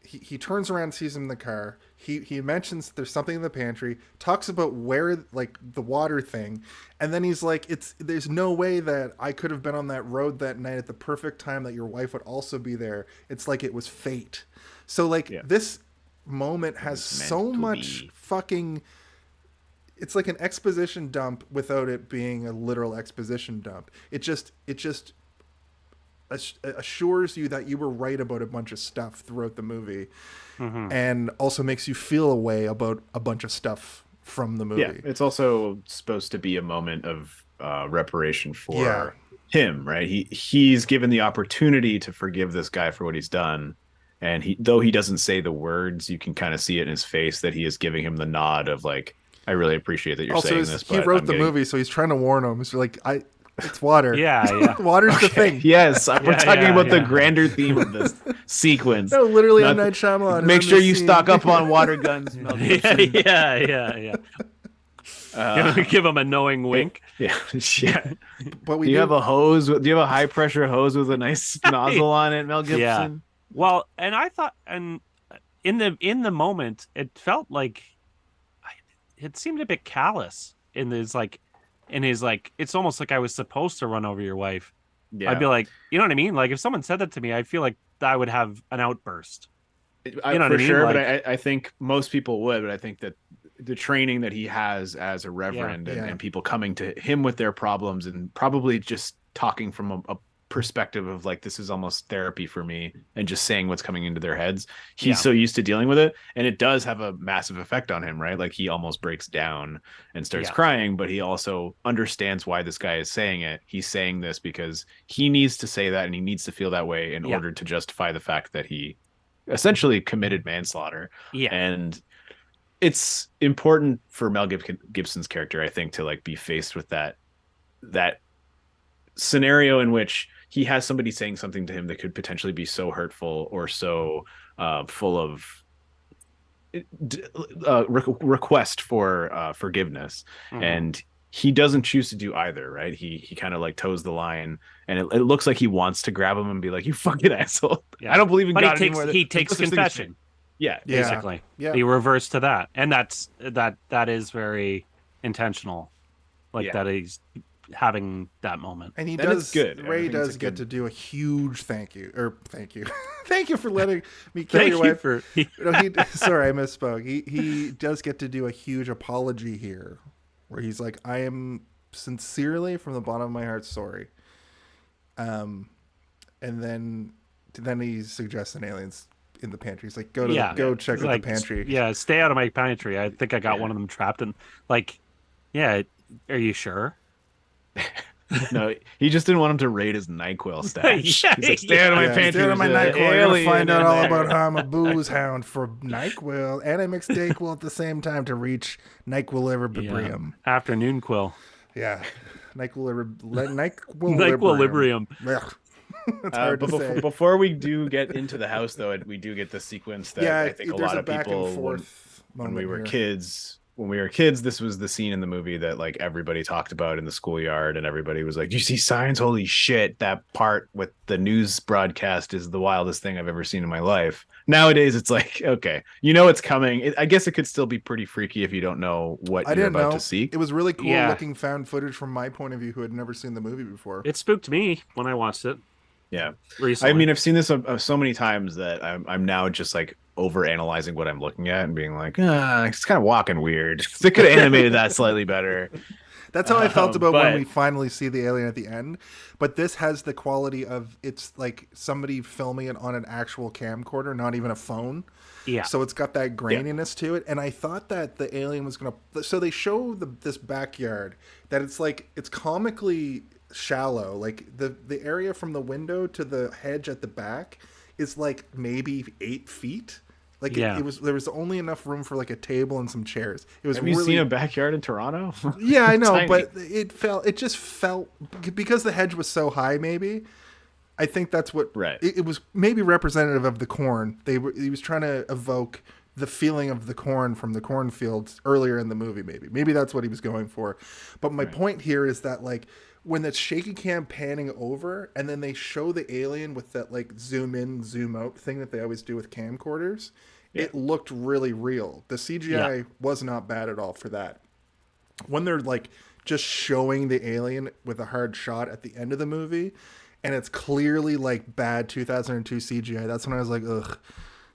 He turns around and sees him in the car. He mentions there's something in the pantry, talks about where, like, the water thing, and then he's like, there's no way that I could have been on that road that night at the perfect time that your wife would also be there. It's like it was fate. So like this moment has so much fucking, it's like an exposition dump without it being a literal exposition dump. It just assures you that you were right about a bunch of stuff throughout the movie, and also makes you feel a way about a bunch of stuff from the movie. Yeah, it's also supposed to be a moment of reparation for him, right? He's given the opportunity to forgive this guy for what he's done, and though he doesn't say the words, you can kind of see it in his face that he is giving him the nod of like, I really appreciate that you're saying this. He wrote the movie, so he's trying to warn him. It's like, it's water. Water's the thing. Yes, we're talking about the grander theme of this sequence. No, literally, M. Night Shyamalan. Make sure you stock up on water guns. Mel Gibson. Give him a knowing wink. Yeah. But do you have a hose? Do you have a high pressure hose with a nice nozzle on it, Mel Gibson? Yeah. Well, and I thought, and in the moment, it felt like it seemed a bit callous. In this, like, in his like, it's almost like I was supposed to run over your wife. Yeah, I'd be like, you know what I mean? Like if someone said that to me, I feel like I would have an outburst. You know what I for mean? sure. Like, But I think most people would. But I think that the training that he has as a reverend and people coming to him with their problems and probably just talking from a perspective of like, this is almost therapy for me, and just saying what's coming into their heads. He's so used to dealing with it, and it does have a massive effect on him, right? Like he almost breaks down and starts crying, but he also understands why this guy is saying it. He's saying this because he needs to say that, and he needs to feel that way in order to justify the fact that he essentially committed manslaughter. Yeah. And it's important for Mel Gibson's character, I think, to like be faced with that scenario in which he has somebody saying something to him that could potentially be so hurtful or so full of request for forgiveness. And he doesn't choose to do either, right? He kind of like toes the line, and it looks like he wants to grab him and be like, you fucking asshole. I don't believe in God anymore. He takes confession. Yeah, basically. Yeah. He reverts to that. And that is very intentional. Like that he's having that moment. And he Then does it's good. Ray Everything's does a get good- to do a huge thank you. Thank you for letting me kill your wife. Sorry, I misspoke. He does get to do a huge apology here, where he's like, I am sincerely from the bottom of my heart sorry. And then he suggests an alien's in the pantry. He's like, go check out the pantry. Yeah, stay out of my pantry. I think I got one of them trapped in. Like, yeah, are you sure? No, he just didn't want him to raid his NyQuil stash. He's like, stay out of my pantry. Stay out of my There's an NyQuil. You're gonna alien find out in all there." about how I'm a booze hound for NyQuil, and I mix Dayquil at the same time to reach NyQuilibrium. Afternoon quill. Yeah, NyQuilibrium. It's hard to say. Before we do get into the house, though, we do get the sequence that I think a there's lot a of back people, and forth when we were here. kids, this was the scene in the movie that like everybody talked about in the schoolyard, and everybody was like, "You see signs? Holy shit!" That part with the news broadcast is the wildest thing I've ever seen in my life. Nowadays, it's like, okay, you know it's coming. I guess it could still be pretty freaky if you don't know what you're about to see. It was really cool looking found footage from my point of view, who had never seen the movie before. It spooked me when I watched it. Yeah, recently. I mean, I've seen this so many times that I'm now just like over analyzing what I'm looking at and being like, it's kind of walking weird. They could have animated that slightly better. That's how I felt about when we finally see the alien at the end. But this has the quality of, it's like somebody filming it on an actual camcorder, not even a phone. Yeah. So it's got that graininess to it. And I thought that the alien was going to... So they show this backyard that it's like, it's comically shallow. Like the area from the window to the hedge at the back is like maybe 8 feet. Like there was only enough room for like a table and some chairs. It was. Have you seen a backyard in Toronto? Yeah, I know, but it just felt, because the hedge was so high. Maybe I think that's what. Right. It was maybe representative of the corn. He was trying to evoke the feeling of the corn from the cornfields earlier in the movie. Maybe that's what he was going for. But my point here is that like, when that shaky cam panning over and then they show the alien with that like zoom in, zoom out thing that they always do with camcorders, it looked really real. The CGI was not bad at all for that. When they're like just showing the alien with a hard shot at the end of the movie, and it's clearly like bad 2002 CGI, that's when I was like, ugh.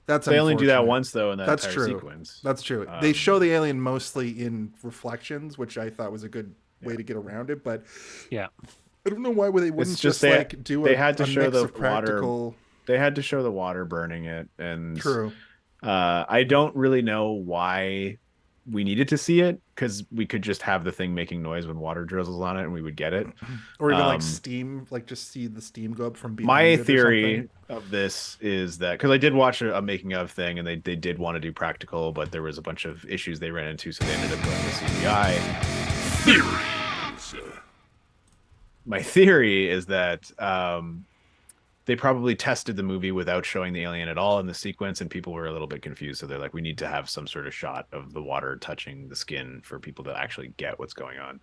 They only do that once though in that that's entire true. sequence. That's true. They show the alien mostly in reflections, which I thought was a good way to get around it, but I don't know why they wouldn't just like do they had to show mix the of practical... water. They had to show the water burning it, and true. I don't really know why we needed to see it, because we could just have the thing making noise when water drizzles on it and we would get it, or even like steam, like just see the steam go up from behind. My theory of this is that, because I did watch a making of thing, and they did want to do practical, but there was a bunch of issues they ran into, so they ended up going to CGI. My theory is that they probably tested the movie without showing the alien at all in the sequence, and people were a little bit confused. So they're like, we need to have some sort of shot of the water touching the skin for people to actually get what's going on.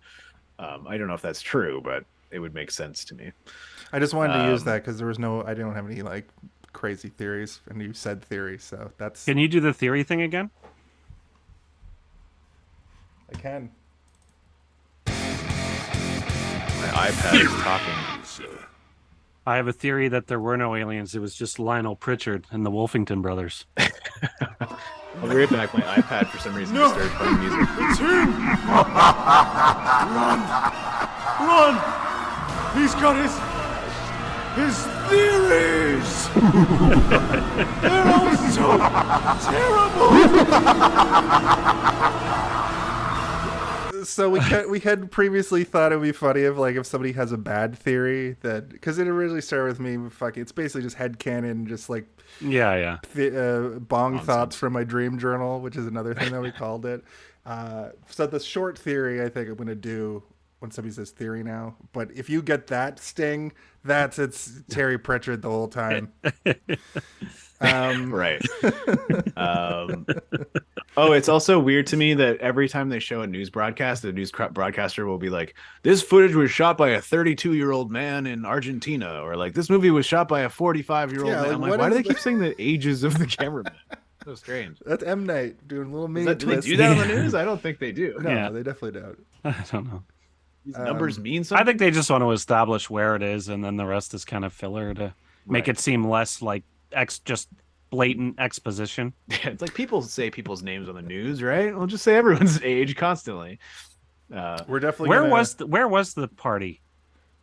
I don't know if that's true, but it would make sense to me. I just wanted to use that because I didn't have any like crazy theories, and you said theory, so that's... Can you do the theory thing again? I can. iPad is talking. I have a theory that there were no aliens. It was just Lionel Pritchard and the Wolfington brothers. I'll be right back. My iPad, for some reason, just started playing music. It's him! Run! He's got his theories! They're all so terrible! So we had previously thought it would be funny if somebody has a bad theory that, because it originally started with me fucking, it's basically just headcanon, just like Yeah. bong thoughts from my dream journal, which is another thing that we called it. So the short theory I think I'm going to do when somebody says theory now, but if you get that sting, it's Terry Pritchard the whole time. Right. Oh, it's also weird to me that every time they show a news broadcast, the news broadcaster will be like, this footage was shot by a 32-year-old man in Argentina, or like, this movie was shot by a 45-year-old man. I'm like, why do they keep saying the ages of the cameramen? So strange. That's M. Night doing a little mini Do they twist. do that on the news? I don't think they do. No, Yeah. they definitely don't. I don't know. These numbers mean something. I think they just want to establish where it is, and then the rest is kind of filler to make it seem less like just blatant exposition. Yeah, it's like people say people's names on the news, right? We'll just say everyone's age constantly. We're definitely Where was the party?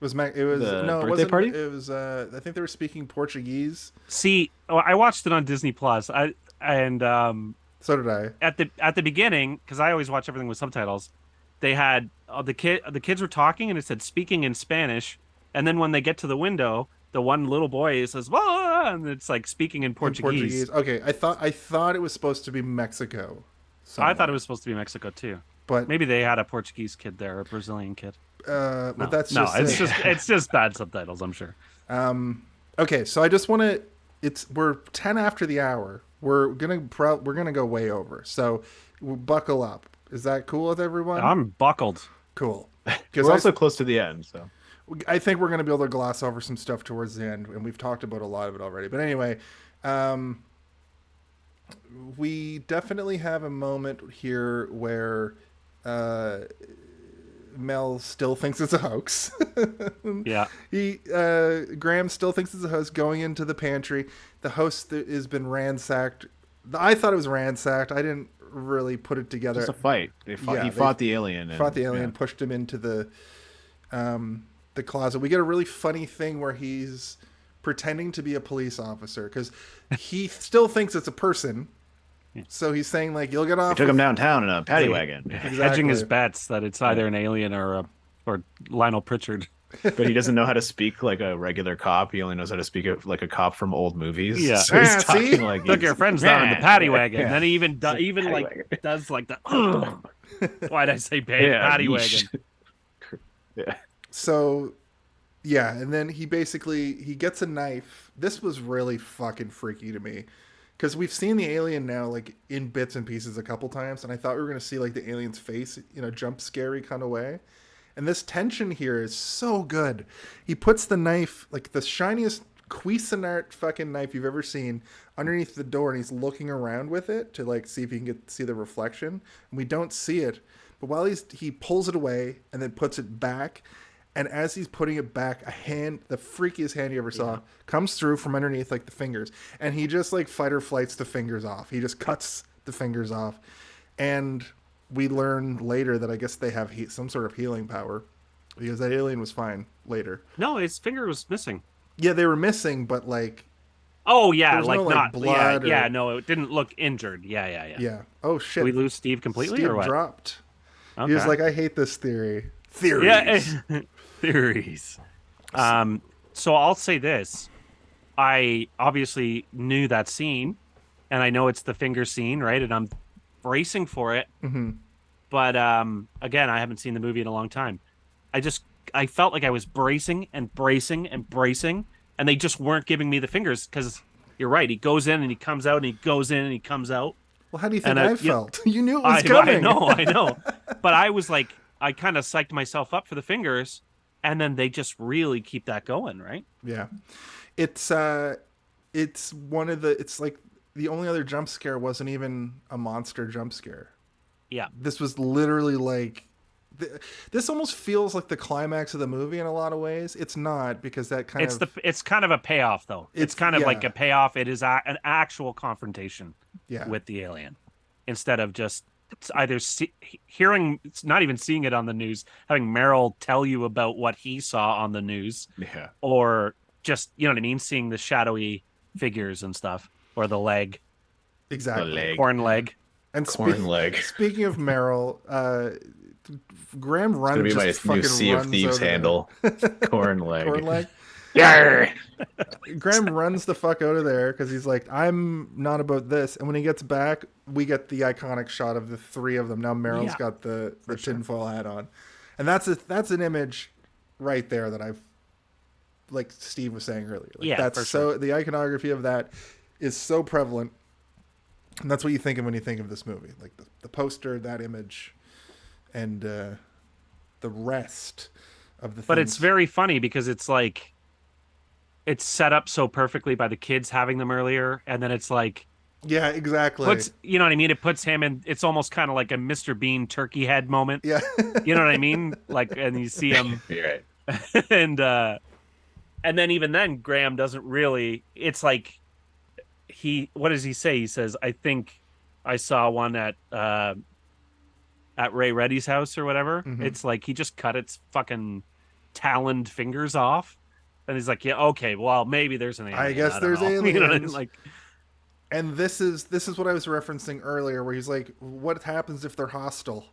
It was no, it birthday wasn't. party? It was. I think they were speaking Portuguese. See, I watched it on Disney Plus. So did I. At the beginning, because I always watch everything with subtitles. They had the kids were talking, and it said speaking in Spanish, and then when they get to the window, the one little boy says "Wah!" and it's like speaking in Portuguese. Okay, I thought it was supposed to be Mexico. I thought it was supposed to be Mexico too, but maybe they had a Portuguese kid there, or a Brazilian kid. But that's no, just it's just bad subtitles, I'm sure. Okay, so I just want to. We're 10 after the hour. We're gonna go way over. So buckle up. Is that cool with everyone? I'm buckled. Cool. We're also close to the end, so I think we're going to be able to gloss over some stuff towards the end, and we've talked about a lot of it already. But anyway, we definitely have a moment here where Mel still thinks it's a hoax. Yeah. Graham still thinks it's a hoax going into the pantry. The host has been ransacked. I thought it was ransacked. I didn't really put it together. Just a fight. He fought the alien. Pushed him into the closet. We get a really funny thing where he's pretending to be a police officer because he still thinks it's a person. So he's saying like, "You'll get off." He took him downtown in a paddy wagon. Exactly. Hedging his bets that it's either an alien or Lionel Pritchard. But he doesn't know how to speak like a regular cop. He only knows how to speak like a cop from old movies. Yeah. So he's See? talking like Look, your friend's down in the paddy wagon. Yeah. And then he even does like the. Why'd I say paddy wagon? Yeah. So, yeah, and then he gets a knife. This was really fucking freaky to me. Because we've seen the alien now, like, in bits and pieces a couple times, and I thought we were going to see, like, the alien's face, jump scary kind of way. And this tension here is so good. He puts the knife, like, the shiniest Cuisinart fucking knife you've ever seen, underneath the door, and he's looking around with it to, like, see if he can see the reflection. And we don't see it. But while he pulls it away and then puts it back, and as he's putting it back, a hand, the freakiest hand you ever saw, comes through from underneath, like, the fingers. And he just, like, fight or flights the fingers off. He just cuts the fingers off. And we learn later that I guess they have some sort of healing power. Because that alien was fine later. No, his finger was missing. Yeah, they were missing, but, like... Oh, yeah, there's like, no, not... blood yeah, no, it didn't look injured. Yeah. Yeah. Oh, shit. Did we lose Steve completely, Steve or what? dropped. Okay. He was like, I hate this theory. Theories. Yeah, theories. So I'll say this. I obviously knew that scene, and I know it's the finger scene, right? And I'm bracing for it. Mm-hmm. But again, I haven't seen the movie in a long time. I felt like I was bracing, and they just weren't giving me the fingers, because you're right. He goes in and he comes out, and he goes in and he comes out. Well, how do you think I felt? You knew it was coming. coming. I know. But I was like, I kind of psyched myself up for the fingers, and then they just really keep that going, right? Yeah. It's one of it's like the only other jump scare wasn't even a monster jump scare. Yeah. This was literally like this almost feels like the climax of the movie in a lot of ways. It's not, because that kind of it's kind of a payoff though. It's kind of like a payoff. It is an actual confrontation with the alien, instead of just either hearing, it's not even seeing it on the news, having Meryl tell you about what he saw on the news, or just, you know what I mean, seeing the shadowy figures and stuff, or the leg, corn leg, and corn leg. Speaking of Meryl, Graham runs. It's gonna be my new Sea of Thieves handle. Corn leg. Corn leg. Yeah. Graham runs the fuck out of there because he's like, I'm not about this. And when he gets back, we get the iconic shot of the three of them. Now Meryl's got the tinfoil hat on, and that's an image right there that I've, like Steve was saying earlier. Like, that's so the iconography of that is so prevalent, and that's what you think of when you think of this movie, like the poster, that image, and the rest of the. But it's very funny because it's like, it's set up so perfectly by the kids having them earlier, and then it's like, yeah, exactly. You know what I mean? It puts him in. It's almost kind of like a Mr. Bean turkey head moment. Yeah, you know what I mean? Like, and you see him, You're right. and then even then, Graham doesn't really. It's like what does he say? He says, "I think I saw one at Ray Reddy's house or whatever." Mm-hmm. It's like he just cut its fucking taloned fingers off. And he's like, yeah, okay, well, maybe there's an alien. I guess there's aliens. You know what I mean? Like, and this is what I was referencing earlier, where he's like, what happens if they're hostile?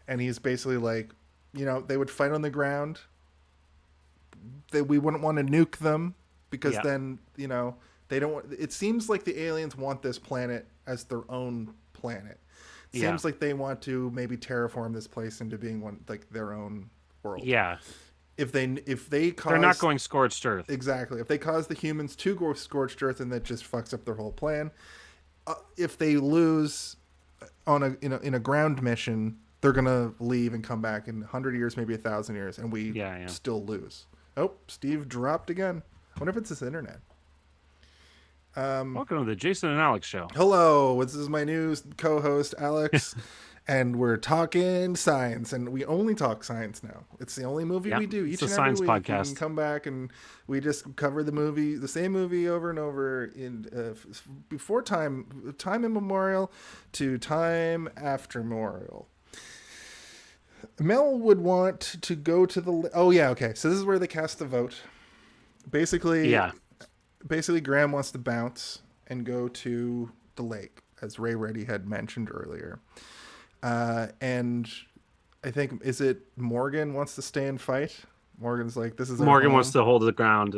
And he's basically like, you know, they would fight on the ground. We wouldn't want to nuke them because then, you know, they don't want, it seems like the aliens want this planet as their own planet. It seems like they want to maybe terraform this place into being one, like their own world. Yeah. If they cause, they're not going scorched earth. Exactly. If they cause the humans to go scorched earth, and that just fucks up their whole plan. If they lose in a ground mission, they're gonna leave and come back in 100 years, maybe 1,000 years, and we still lose. Oh, Steve dropped again. I wonder if it's his internet. Welcome to the Jason and Alex show. Hello, this is my new co-host Alex. And we're talking science, and we only talk science now. It's the only movie we do each and every week. Podcast. We can come back and we just cover the same movie over and over in before time immemorial to time after memorial. Mel would want to go to the. Oh yeah, okay. So this is where they cast the vote. Basically, Graham wants to bounce and go to the lake, as Ray Reddy had mentioned earlier. And I think, is it Morgan wants to stay and fight? Morgan's like, this is Morgan wants to hold the ground,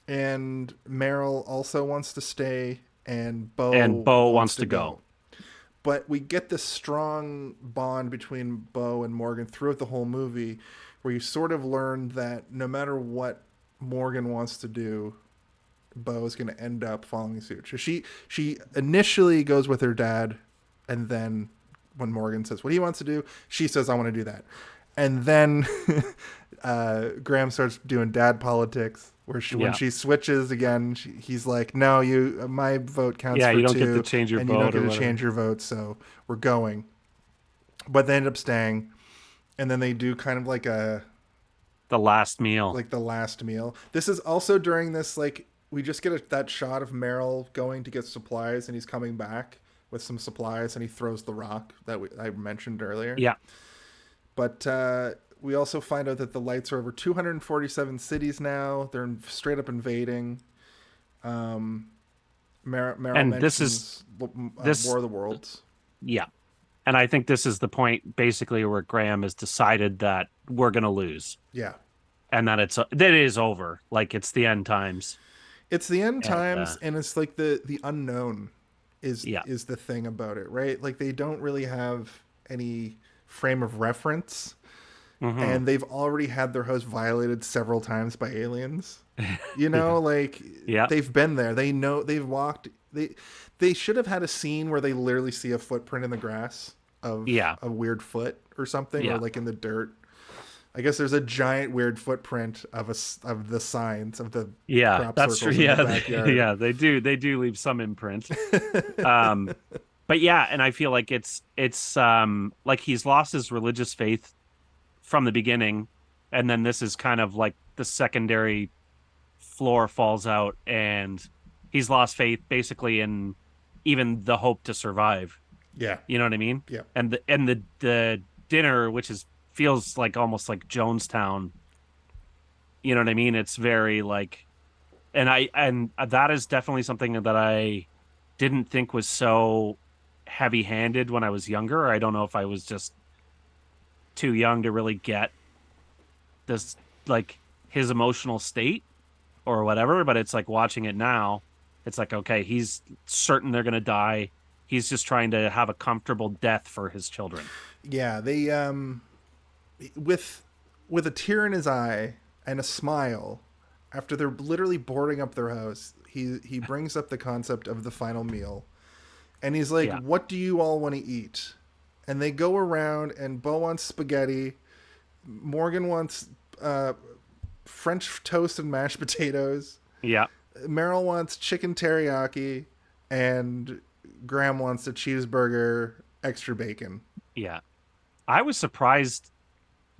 and Meryl also wants to stay, and Bo wants to go. But we get this strong bond between Bo and Morgan throughout the whole movie, where you sort of learn that no matter what Morgan wants to do, Bo is going to end up following suit. So she initially goes with her dad, and then when Morgan says what he wants to do, she says, I want to do that. And then Graham starts doing dad politics, where when she switches again, he's like, no, my vote counts for two. You don't get to change your vote. And you don't get to change your vote, so we're going. But they end up staying. And then they do kind of like the last meal. Like the last meal. This is also during this, like, we just get that shot of Meryl going to get supplies, and he's coming back with some supplies, and he throws the rock that I mentioned earlier. Yeah. But we also find out that the lights are over 247 cities now. They're straight up invading. Meryl and mentions this War of the Worlds. Yeah. And I think this is the point, basically, where Graham has decided that we're going to lose. Yeah. And that it is over. Like, it's the end times. It's the end times, and it's like the unknown is the thing about it, right? Like, they don't really have any frame of reference, and they've already had their host violated several times by aliens. You know, they've been there. They know, they've walked. They should have had a scene where they literally see a footprint in the grass of a weird foot or something, or like in the dirt. I guess there's a giant weird footprint of the signs of the crop that's true. In the backyard. They do leave some imprint. But and I feel like it's like he's lost his religious faith from the beginning, and then this is kind of like the secondary floor falls out, and he's lost faith basically in even the hope to survive. Yeah. You know what I mean? Yeah. And the dinner, which feels like almost like Jonestown. You know what I mean? It's very like, and that is definitely something that I didn't think was so heavy-handed when I was younger. I don't know if I was just too young to really get this, like, his emotional state or whatever, but it's like watching it now, it's like, okay, he's certain they're gonna die. He's just trying to have a comfortable death for his children. Yeah, they with a tear in his eye and a smile, after they're literally boarding up their house, he brings up the concept of the final meal, and he's like, Yeah. "What do you all want to eat?" And they go around, and Bo wants spaghetti, Morgan wants French toast and mashed potatoes, Yeah. Meryl wants chicken teriyaki, and Graham wants a cheeseburger, extra bacon. Yeah. I was surprised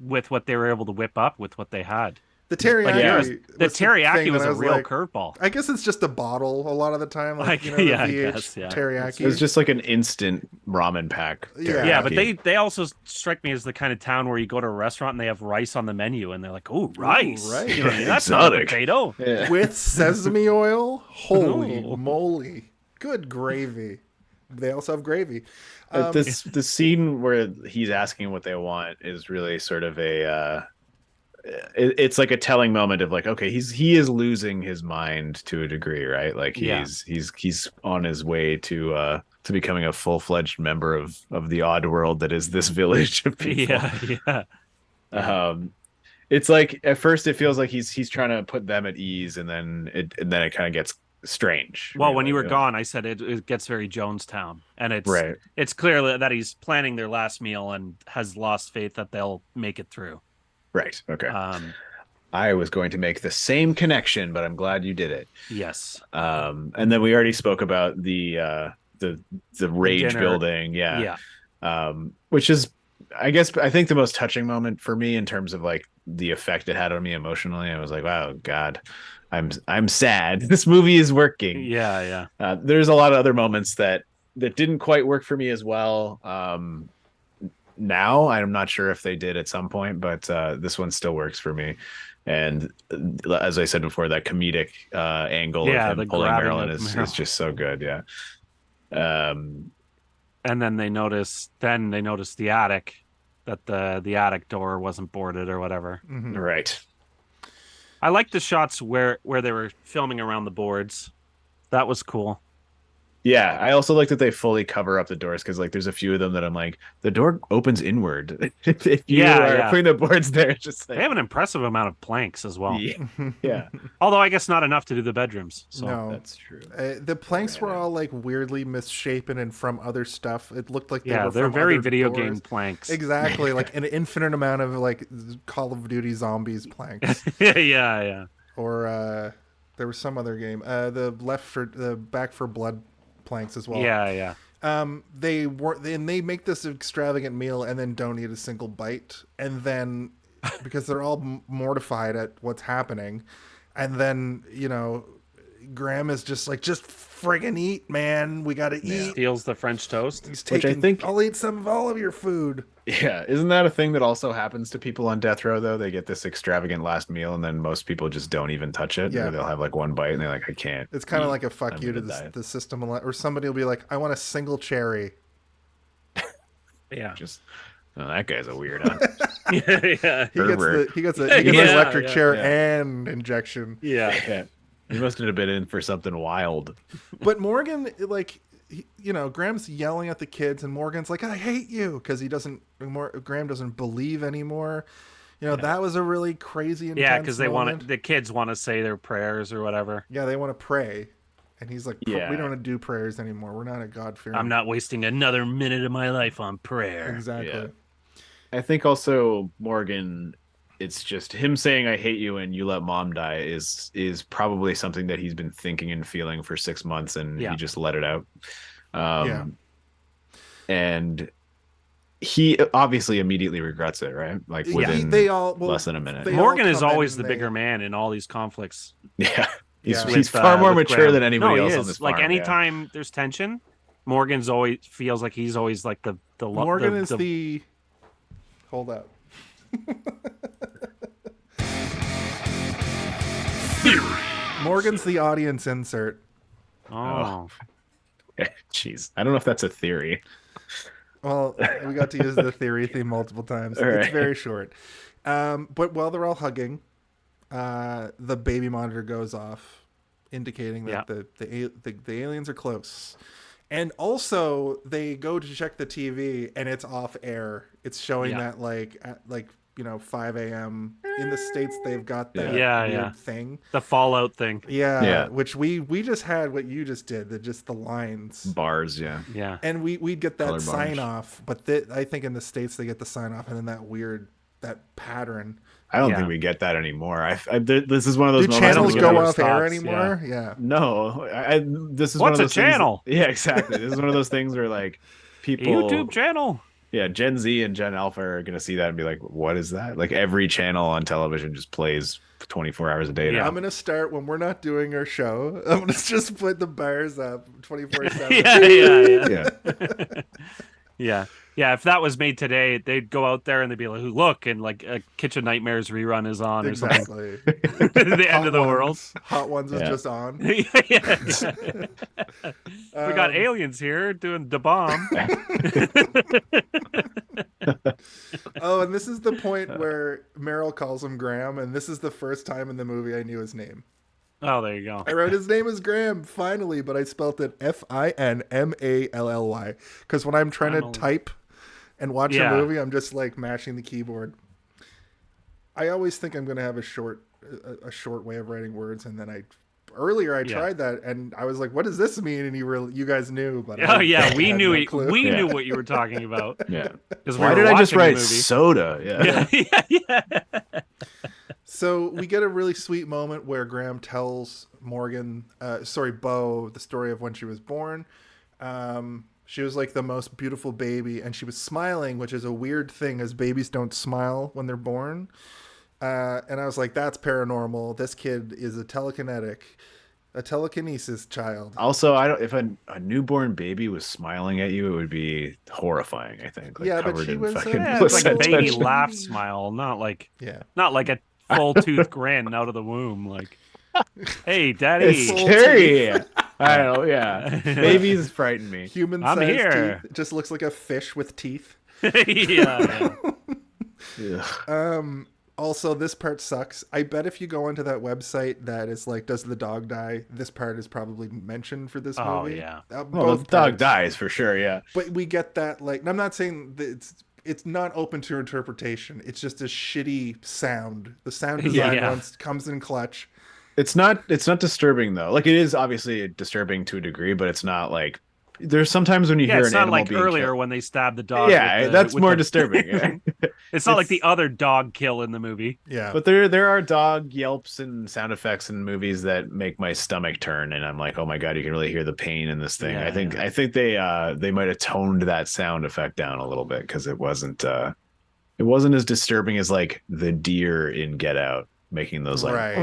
with what they were able to whip up with what they had. The teriyaki, Like, the was teriyaki thing was that a I real like, curveball. I guess it's just a bottle a lot of the time. Like, you know, Yeah, I the VH guess, yeah. teriyaki. It was just like an instant ramen pack. Yeah. Yeah, but teriyaki. they also strike me as the kind of town where you go to a restaurant and they have rice on the menu and they're like, "Oh, rice! rice. You know, that's not a Exotic. potato." Yeah. With sesame oil. Holy Oh. moly. Good gravy. They also have gravy. The scene where he's asking what they want is really sort of a it's like a telling moment of like, okay, he is losing his mind to a degree, right? Like he's on his way to becoming a full-fledged member of the odd world that is this village of people. Yeah. It's like at first it feels like he's trying to put them at ease, and then it kind of gets strange. Well, when really. you were gone, I said it gets very Jonestown, and Right. it's clear that he's planning their last meal and has lost faith that they'll make it through. Right. Okay. Um, I was going to make the same connection, but I'm glad you did it. yes. And then we already spoke about the rage Dinner. building, which is, I think the most touching moment for me in terms of like the effect it had on me emotionally. I was like, wow, God, I'm sad. This movie is working. Yeah. There's a lot of other moments that didn't quite work for me as well. Now I'm not sure if they did at some point, but this one still works for me. And as I said before, that comedic angle Yeah, of the him pulling grabbing Marilyn of is Meryl. just so good. Yeah. And then they notice the attic, that the attic door wasn't boarded or whatever. Right. I like the shots where they were filming around the boards. That was cool. Yeah, I also like that they fully cover up the doors because like there's a few of them that I'm like, the door opens inward. If you are putting the boards there, it's just like, They have an impressive amount of planks as well. yeah. Although I guess not enough to do the bedrooms. So No. That's true. The planks were all like weirdly misshapen and from other stuff. It looked like they're from very other video doors. game planks. Exactly, like an infinite amount of like Call of Duty Zombies planks. yeah. Or there was some other game. The Back for Blood planks as well. Yeah. They make this extravagant meal and then don't eat a single bite, and then because they're all mortified at what's happening, and then Graham is just like, just friggin' eat, man. We gotta eat. Steals the French toast. He's Which I taking, think- I'll eat some of all of your food. Yeah. Isn't that a thing that also happens to people on death row though? They get this extravagant last meal and then most people just don't even touch it. Yeah. Or they'll have like one bite and they're like, I can't. It's kind of eat. like a fuck I'm you to gonna die. the system, or somebody will be like, I want a single cherry. Yeah. Just that guy's a weirdo. yeah. He gets an Yeah, electric yeah, chair yeah. and injection. Yeah. Yeah. He must have been in for something wild. But Morgan, like, Graham's yelling at the kids, and Morgan's like, I hate you, because Graham doesn't believe anymore. That was a really crazy, intense Yeah, because moment. the kids want to say their prayers or whatever. Yeah, they want to pray. And he's like, Yeah. we don't want to do prayers anymore. We're not a God-fearing. I'm not wasting another minute of my life on prayer. Exactly. Yeah. I think also Morgan, it's just him saying I hate you and you let mom die is probably something that he's been thinking and feeling for 6 months, and Yeah. he just let it out. Yeah. And he obviously immediately regrets it, right? Like within less than a minute. Morgan is always the bigger man in all these conflicts. Yeah. Yeah. He's far more mature Graham. than anybody No, he else on is. this Like farm. anytime there's tension, Morgan's always feels like he's always like the Morgan is the hold up. Morgan's the audience insert. Oh. Jeez. I don't know if that's a theory. Well, we got to use the theory theme multiple times. All It's right. very short. But while they're all hugging, the baby monitor goes off, indicating that the aliens are close. And also, they go to check the TV, and it's off air. It's showing that at 5 a.m. in the States, they've got that weird thing, the Fallout thing. Yeah, which we just had what you just did, just the lines, bars, yeah, and we get that Color sign bars. off. But I think in the States they get the sign off, and then that pattern. I don't think we get that anymore. This is one of those Do moments channels when go you off air stops, anymore? Yeah. No, this is What's one of a those channel? Things, yeah, exactly. This is one of those things where like people YouTube channel. Yeah, Gen Z and Gen Alpha are gonna see that and be like, "What is that?" Like every channel on television just plays 24 hours a day. Yeah. Now. I'm gonna start when we're not doing our show. I'm gonna just put the bars up 24/7. Yeah. If that was made today, they'd go out there and they'd be like, "Look!" and like a Kitchen Nightmares rerun is on or something. The end of the world. Hot Ones is just on. We got aliens here doing the bomb. Oh, and this is the point where Meryl calls him Graham, and this is the first time in the movie I knew his name. Oh, there you go. I wrote his name is Graham, finally, but I spelt it Finmally. Because when I'm trying to type and watch a movie, I'm just like mashing the keyboard. I always think I'm going to have a short way of writing words, and then I tried that, and I was like, "What does this mean?" And you guys knew, but we knew we knew what you were talking about. Yeah. Why did I just write soda? Yeah. So we get a really sweet moment where Graham tells Bo, the story of when she was born. She was like the most beautiful baby, and she was smiling, which is a weird thing, as babies don't smile when they're born. And I was like, that's paranormal. This kid is a telekinesis child. Also, if a newborn baby was smiling at you, it would be horrifying. I think. Like, but she was it's like a baby laugh smile, not like a full tooth grin out of the womb. Like, hey, daddy, it's scary. I don't know. Yeah, babies frighten me. Human-sized I'm here. teeth. It just looks like a fish with teeth. Yeah. Also, this part sucks. I bet if you go onto that website that is like, does the dog die? This part is probably mentioned for this movie. Oh, yeah. Well, the dog dies for sure, yeah. But we get that, like, and I'm not saying that it's not open to interpretation. It's just a shitty sound. The sound design comes in clutch. It's not disturbing, though. Like, it is obviously disturbing to a degree, but it's not like... There's sometimes when you hear it's an not animal like being earlier killed. when they stabbed the dog. Yeah, that's more disturbing. It's not like the other dog kill in the movie. Yeah, but there are dog yelps and sound effects in movies that make my stomach turn, and I'm like, oh my god, you can really hear the pain in this thing. Yeah, I think they might have toned that sound effect down a little bit because it wasn't as disturbing as like the deer in Get Out making those like,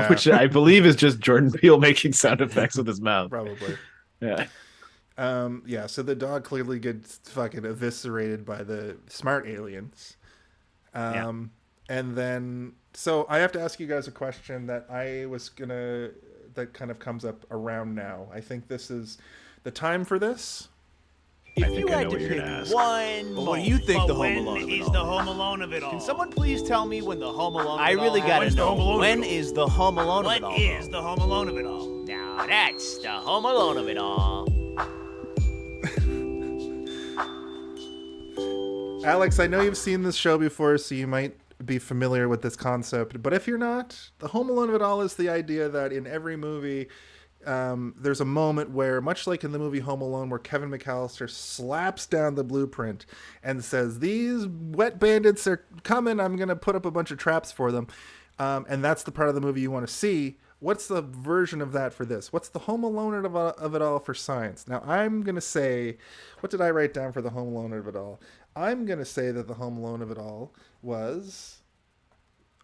which I believe is just Jordan Peele making sound effects with his mouth. Probably. Yeah. So the dog clearly gets fucking eviscerated by the smart aliens. And then, so I have to ask you guys a question that that kind of comes up around now. I think this is the time for this. If you had to pick one, what do you think the Home Alone when is the Home Alone of it all? Can someone please tell me when the Home Alone I really gotta know. When is the Home Alone of it all? What is the Home Alone of it all? Now that's the Home Alone of it all. Alex, I know you've seen this show before, so you might be familiar with this concept. But if you're not, the Home Alone of it all is the idea that in every movie, there's a moment where, much like in the movie Home Alone, where Kevin McAllister slaps down the blueprint and says, "These wet bandits are coming. I'm going to put up a bunch of traps for them." And that's the part of the movie you want to see. what's the version of that for this? What's the Home Alone of it all for science? Now, I'm going to say, what did I write down for the Home Alone of it all? I'm going to say that the Home Alone of it all was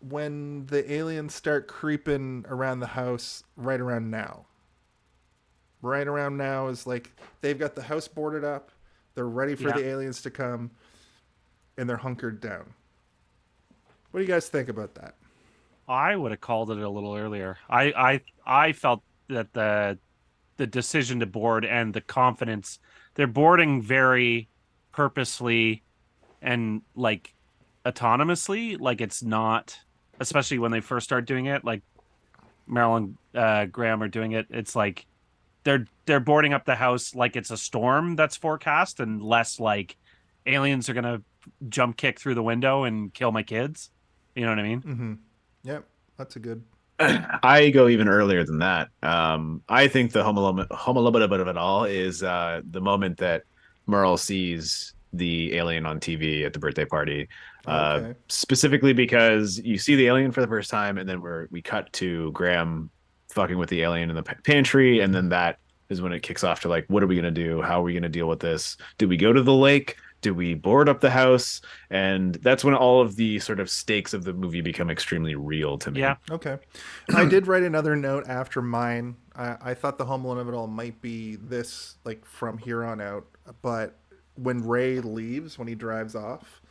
when the aliens start creeping around the house right around now. Right around now is like they've got the house boarded up. They're ready for the aliens to come, and they're hunkered down. What do you guys think about that? I would have called it a little earlier. I felt that the decision to board and the confidence, they're boarding very purposely and like autonomously. Like it's not, especially when they first start doing it, like Meryl and Graham are doing it. It's like they're boarding up the house like it's a storm that's forecast, and less like aliens are gonna jump kick through the window and kill my kids. You know what I mean? Mm-hmm. Yep, that's a good. I go even earlier than that. I think the Home Alone of it all is the moment that Merle sees the alien on TV at the birthday party. Okay. Specifically because you see the alien for the first time, and then we cut to Graham fucking with the alien in the pantry, and then that is when it kicks off to like, what are we gonna do? How are we gonna deal with this? Do we go to the lake? Do we board up the house? And that's when all of the sort of stakes of the movie become extremely real to me. Yeah. Okay. I did write another note after mine. I thought the Home Alone of it all might be this, like, from here on out. But when Ray leaves, when he drives off,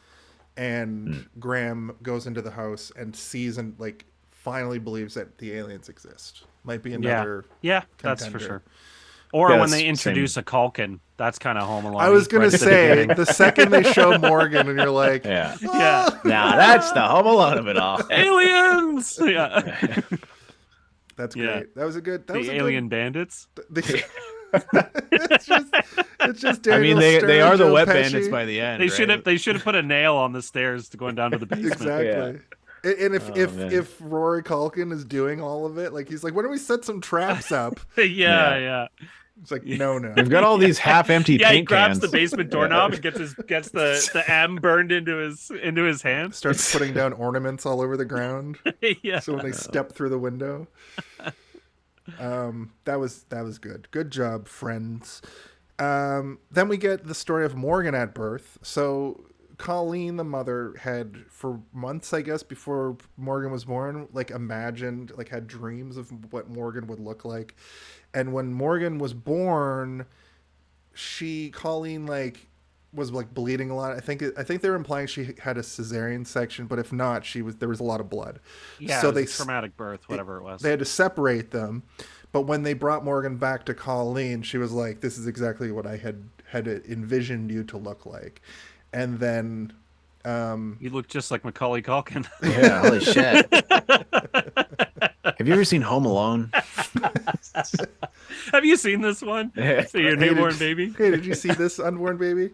and Graham goes into the house and sees and, like, finally believes that the aliens exist. Might be another Yeah, that's for sure. Or when they introduce a Culkin, that's kind of Home Alone. I was going to say, the second they show Morgan and you're like, yeah. Now that's the Home Alone of it all. Aliens! Yeah. That's great. That was a good... The alien bandits? It's just Daniel I mean, they Stern, are the Joe wet Pesci. bandits by the end. They should have put a nail on the stairs to going down to the basement. Exactly. And if Rory Culkin is doing all of it, like he's like, why don't we set some traps up? Yeah. It's like, no. We've got all these half-empty paint he grabs cans. the basement doorknob and gets the M burned into his hand. Starts putting down ornaments all over the ground. Yeah. So when they step through the window. That was good. Good job, friends. Then we get the story of Morgan at birth. So Colleen, the mother, had for months, I guess, before Morgan was born, like imagined, like had dreams of what Morgan would look like. And when Morgan was born, Colleen like was like bleeding a lot. I think they were implying she had a cesarean section, but if not, there was a lot of blood. Yeah, so it was a traumatic birth, whatever it was. They had to separate them. But when they brought Morgan back to Colleen, she was like, "This is exactly what I had envisioned you to look like." And then you look just like Macaulay Culkin. Yeah, holy shit. Have you ever seen Home Alone? Have you seen this one? So your newborn baby? Hey, did you see this unborn baby?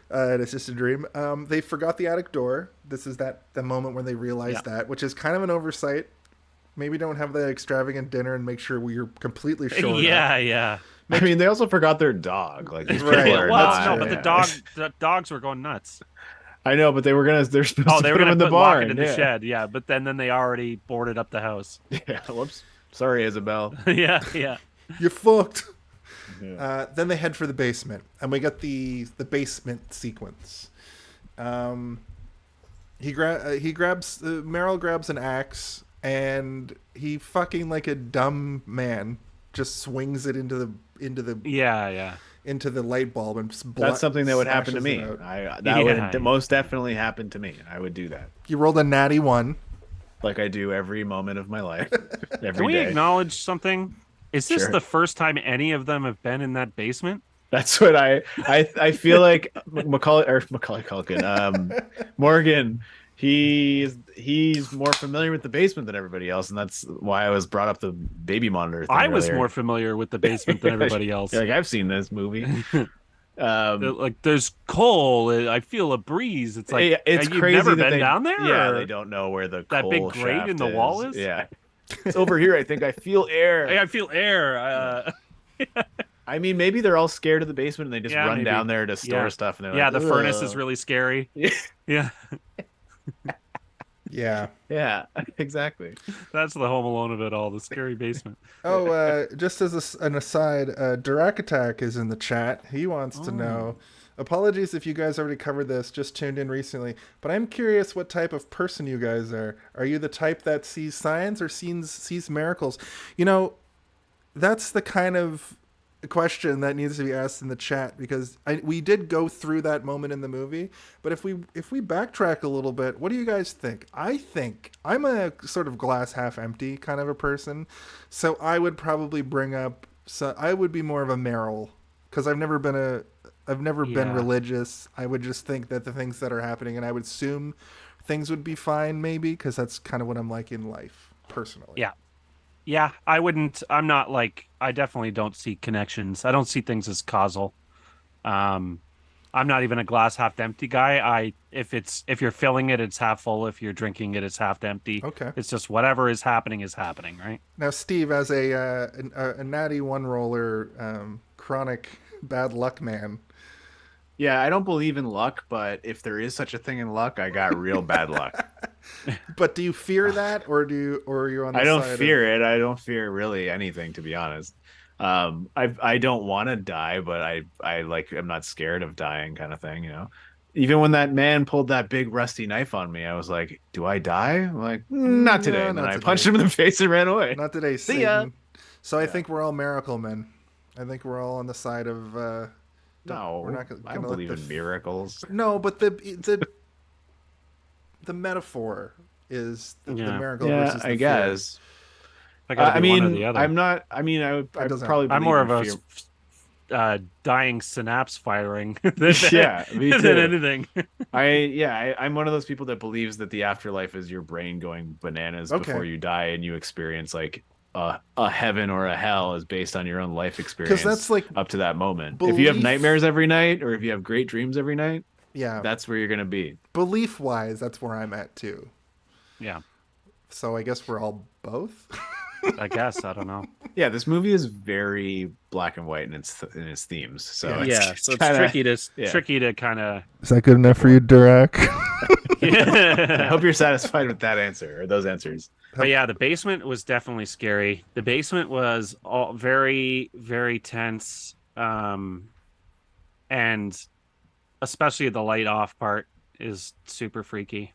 It's just a dream. They forgot the attic door. This is the moment when they realized that, which is kind of an oversight. Maybe don't have the extravagant dinner and make sure we're completely sure. Yeah. I mean, they also forgot their dog. Like these Right. people are not. But the dogs were going nuts. I know, but they're supposed they to were put them going in to the lock barn. it in the shed. Yeah, but then they already boarded up the house. Yeah, whoops. Sorry, Isabel. Yeah. You're fucked. Yeah. Then they head for the basement, and we got the basement sequence. Merrill grabs an axe, and he fucking like a dumb man just swings it into the into the light bulb, and that's something that would happen to me. Would would most definitely happen to me. I would do that. You rolled a natty 1. Like I do every moment of my life. Can we acknowledge something? Is this the first time any of them have been in that basement? That's what I feel like Macaulay Culkin. Morgan, he's more familiar with the basement than everybody else, and that's why I was brought up the baby monitor thing I was earlier. more familiar with the basement than everybody else. Like I've seen this movie. Like there's coal. I feel a breeze. It's like it's you've crazy never that been down there. Yeah, or? they don't know where the that coal big grate shaft in the wall is. Yeah, it's over here. I think I feel air. I feel air. I mean, maybe they're all scared of the basement and they just run down there to store stuff. And the furnace is really scary. Yeah. Yeah. Yeah, exactly. That's the Home Alone of it all, the scary basement. Oh, just as an aside, Dirac Attack is in the chat. He wants to know. Apologies if you guys already covered this, just tuned in recently, but I'm curious what type of person you guys are. Are you the type that sees signs or sees miracles? You know, that's the kind of question that needs to be asked in the chat, because we did go through that moment in the movie, but if we backtrack a little bit, what do you guys think? I think I'm a sort of glass half empty kind of a person, so I would probably bring up, so I would be more of a Meryl, because I've never been religious. I would just think that the things that are happening, and I would assume things would be fine, maybe, because that's kind of what I'm like in life personally. Yeah, I'm not like, I definitely don't see connections. I don't see things as causal. I'm not even a glass half empty guy. If you're filling it, it's half full. If you're drinking it, it's half empty. Okay. It's just whatever is happening, right? Now, Steve, as a natty one roller, chronic bad luck man. Yeah, I don't believe in luck, but if there is such a thing in luck, I got real bad luck. But do you fear that, or are you on the I don't side fear it. I don't fear really anything, to be honest. I don't want to die, but I'm not scared of dying, kind of thing, you know. Even when that man pulled that big rusty knife on me, I was like, "Do I die?" I'm like, "Not today." No, And then not I today. punched him in the face and ran away. Not today, See ya. Satan. So I think we're all miracle men. I think we're all on the side of. No, we're not gonna I don't let believe in miracles. No, but the metaphor is the miracle versus the I fear. guess. I mean, one or the other. I'm not. I mean, I probably. I'm more of believe a dying synapse firing than, yeah, me too. than anything. I'm one of those people that believes that the afterlife is your brain going bananas before you die, and you experience like a heaven or a hell is based on your own life experience. Because that's like up to that moment. If you have nightmares every night, or if you have great dreams every night, that's where you're gonna be. Belief wise, that's where I'm at too. Yeah. So I guess we're all both. I guess, I don't know. Yeah, this movie is very black and white in its themes. So it's kinda, tricky to kind of. Is that good enough for you, Dirac? I hope you're satisfied with that answer or those answers. But yeah, the basement was definitely scary. The basement was all very, very tense, and especially the light off part is super freaky.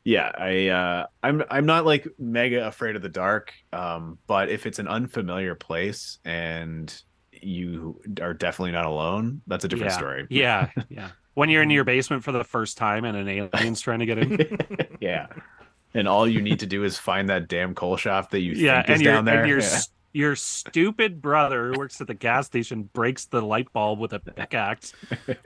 Yeah, I'm not like mega afraid of the dark, but if it's an unfamiliar place and you are definitely not alone, that's a different story. Yeah. When you're in your basement for the first time and an alien's trying to get in. Yeah. And all you need to do is find that damn coal shaft that you think is down there. And your stupid brother who works at the gas station breaks the light bulb with a pickaxe.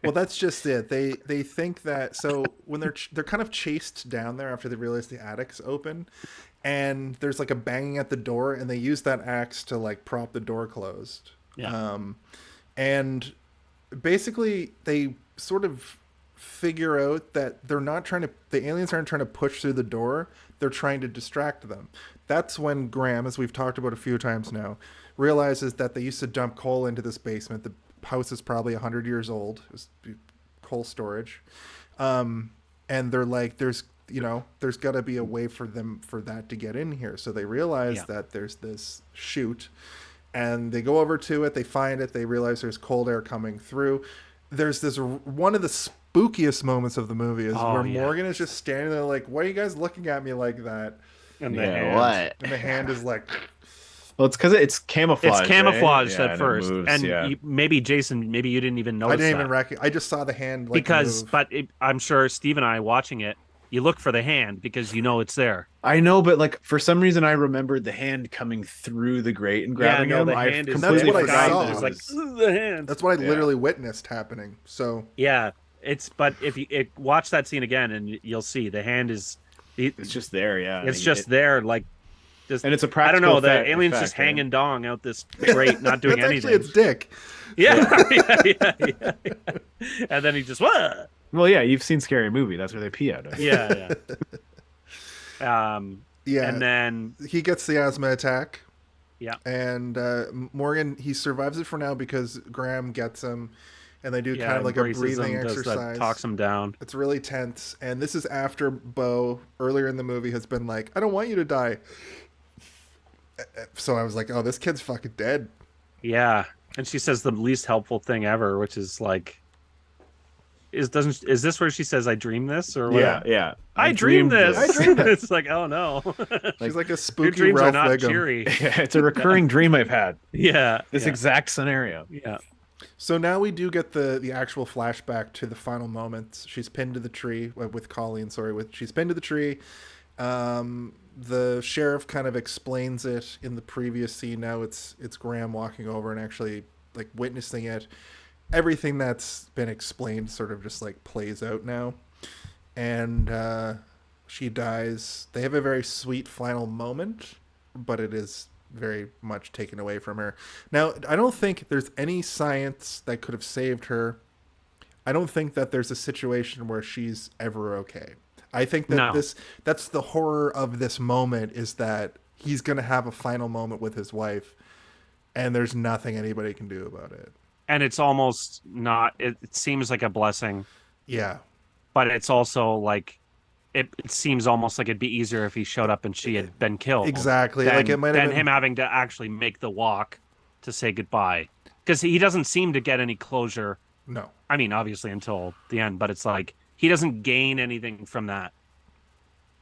Well, that's just it. They think that, so when they're kind of chased down there after they realize the attic's open, and there's like a banging at the door, and they use that axe to like prop the door closed. Yeah. And basically they sort of figure out that the aliens aren't trying to push through the door, they're trying to distract them. That's when Graham, as we've talked about a few times now, realizes that they used to dump coal into this basement. The house is probably 100 years old. It was coal storage. And they're like, there's got to be a way for that to get in here. So they realize that there's this chute, and they go over to it. They find it. They realize there's cold air coming through. There's this one of the spookiest moments of the movie is where Morgan is just standing there like, why are you guys looking at me like that? And the hand is like, well, it's because it's camouflaged. It's camouflaged right? at first, and maybe Jason, maybe you didn't even notice. I didn't even recognize. I just saw the hand. Like, move. I'm sure Steve and I watching it, you look for the hand because you know it's there. I know, but like for some reason, I remembered the hand coming through the grate and grabbing him. The hand is. That's what I saw. It's like the hand. That's what I literally witnessed happening. So yeah, but if you watch that scene again, and you'll see the hand is. It's just there, yeah. It's just there, like. Just, and it's a practical. I don't know. The alien's just hanging dong out this grate, not doing anything. Actually, it's Dick. Yeah. And then he just what? Well, yeah, you've seen Scary Movie. That's where they pee out of. Yeah. Yeah. And then he gets the asthma attack. Yeah. And Morgan, he survives it for now because Graham gets him, and they do kind of like a breathing exercise. Talks him down. It's really tense. And this is after Bo, earlier in the movie, has been like, I don't want you to die. So I was like, oh, this kid's fucking dead. Yeah. And she says the least helpful thing ever, which is like, is this where she says, I dreamed this? Or what? Yeah. I dreamed this. I dreamed it. It's like, oh no. She's like a Your spooky dreams Ralph are not Wiggum. cheery. Yeah, it's a recurring dream I've had. Yeah. This exact scenario. Yeah. So now we do get the actual flashback to the final moments. She's pinned to the tree with Colleen. She's pinned to the tree. The sheriff kind of explains it in the previous scene. Now it's Graham walking over and actually like witnessing it. Everything that's been explained sort of just like plays out now, and she dies. They have a very sweet final moment, but it is very much taken away from her. Now, I don't think there's any science that could have saved her. I don't think that there's a situation where she's ever okay. I think that that's the horror of this moment, is that he's going to have a final moment with his wife, and there's nothing anybody can do about it. And it's almost not, it seems like a blessing. Yeah. But it's also like, it seems almost like it'd be easier if he showed up and she had been killed. Exactly. Than, like it might have than been him having to actually make the walk to say goodbye. Because he doesn't seem to get any closure. No. I mean, obviously until the end, but it's like, he doesn't gain anything from that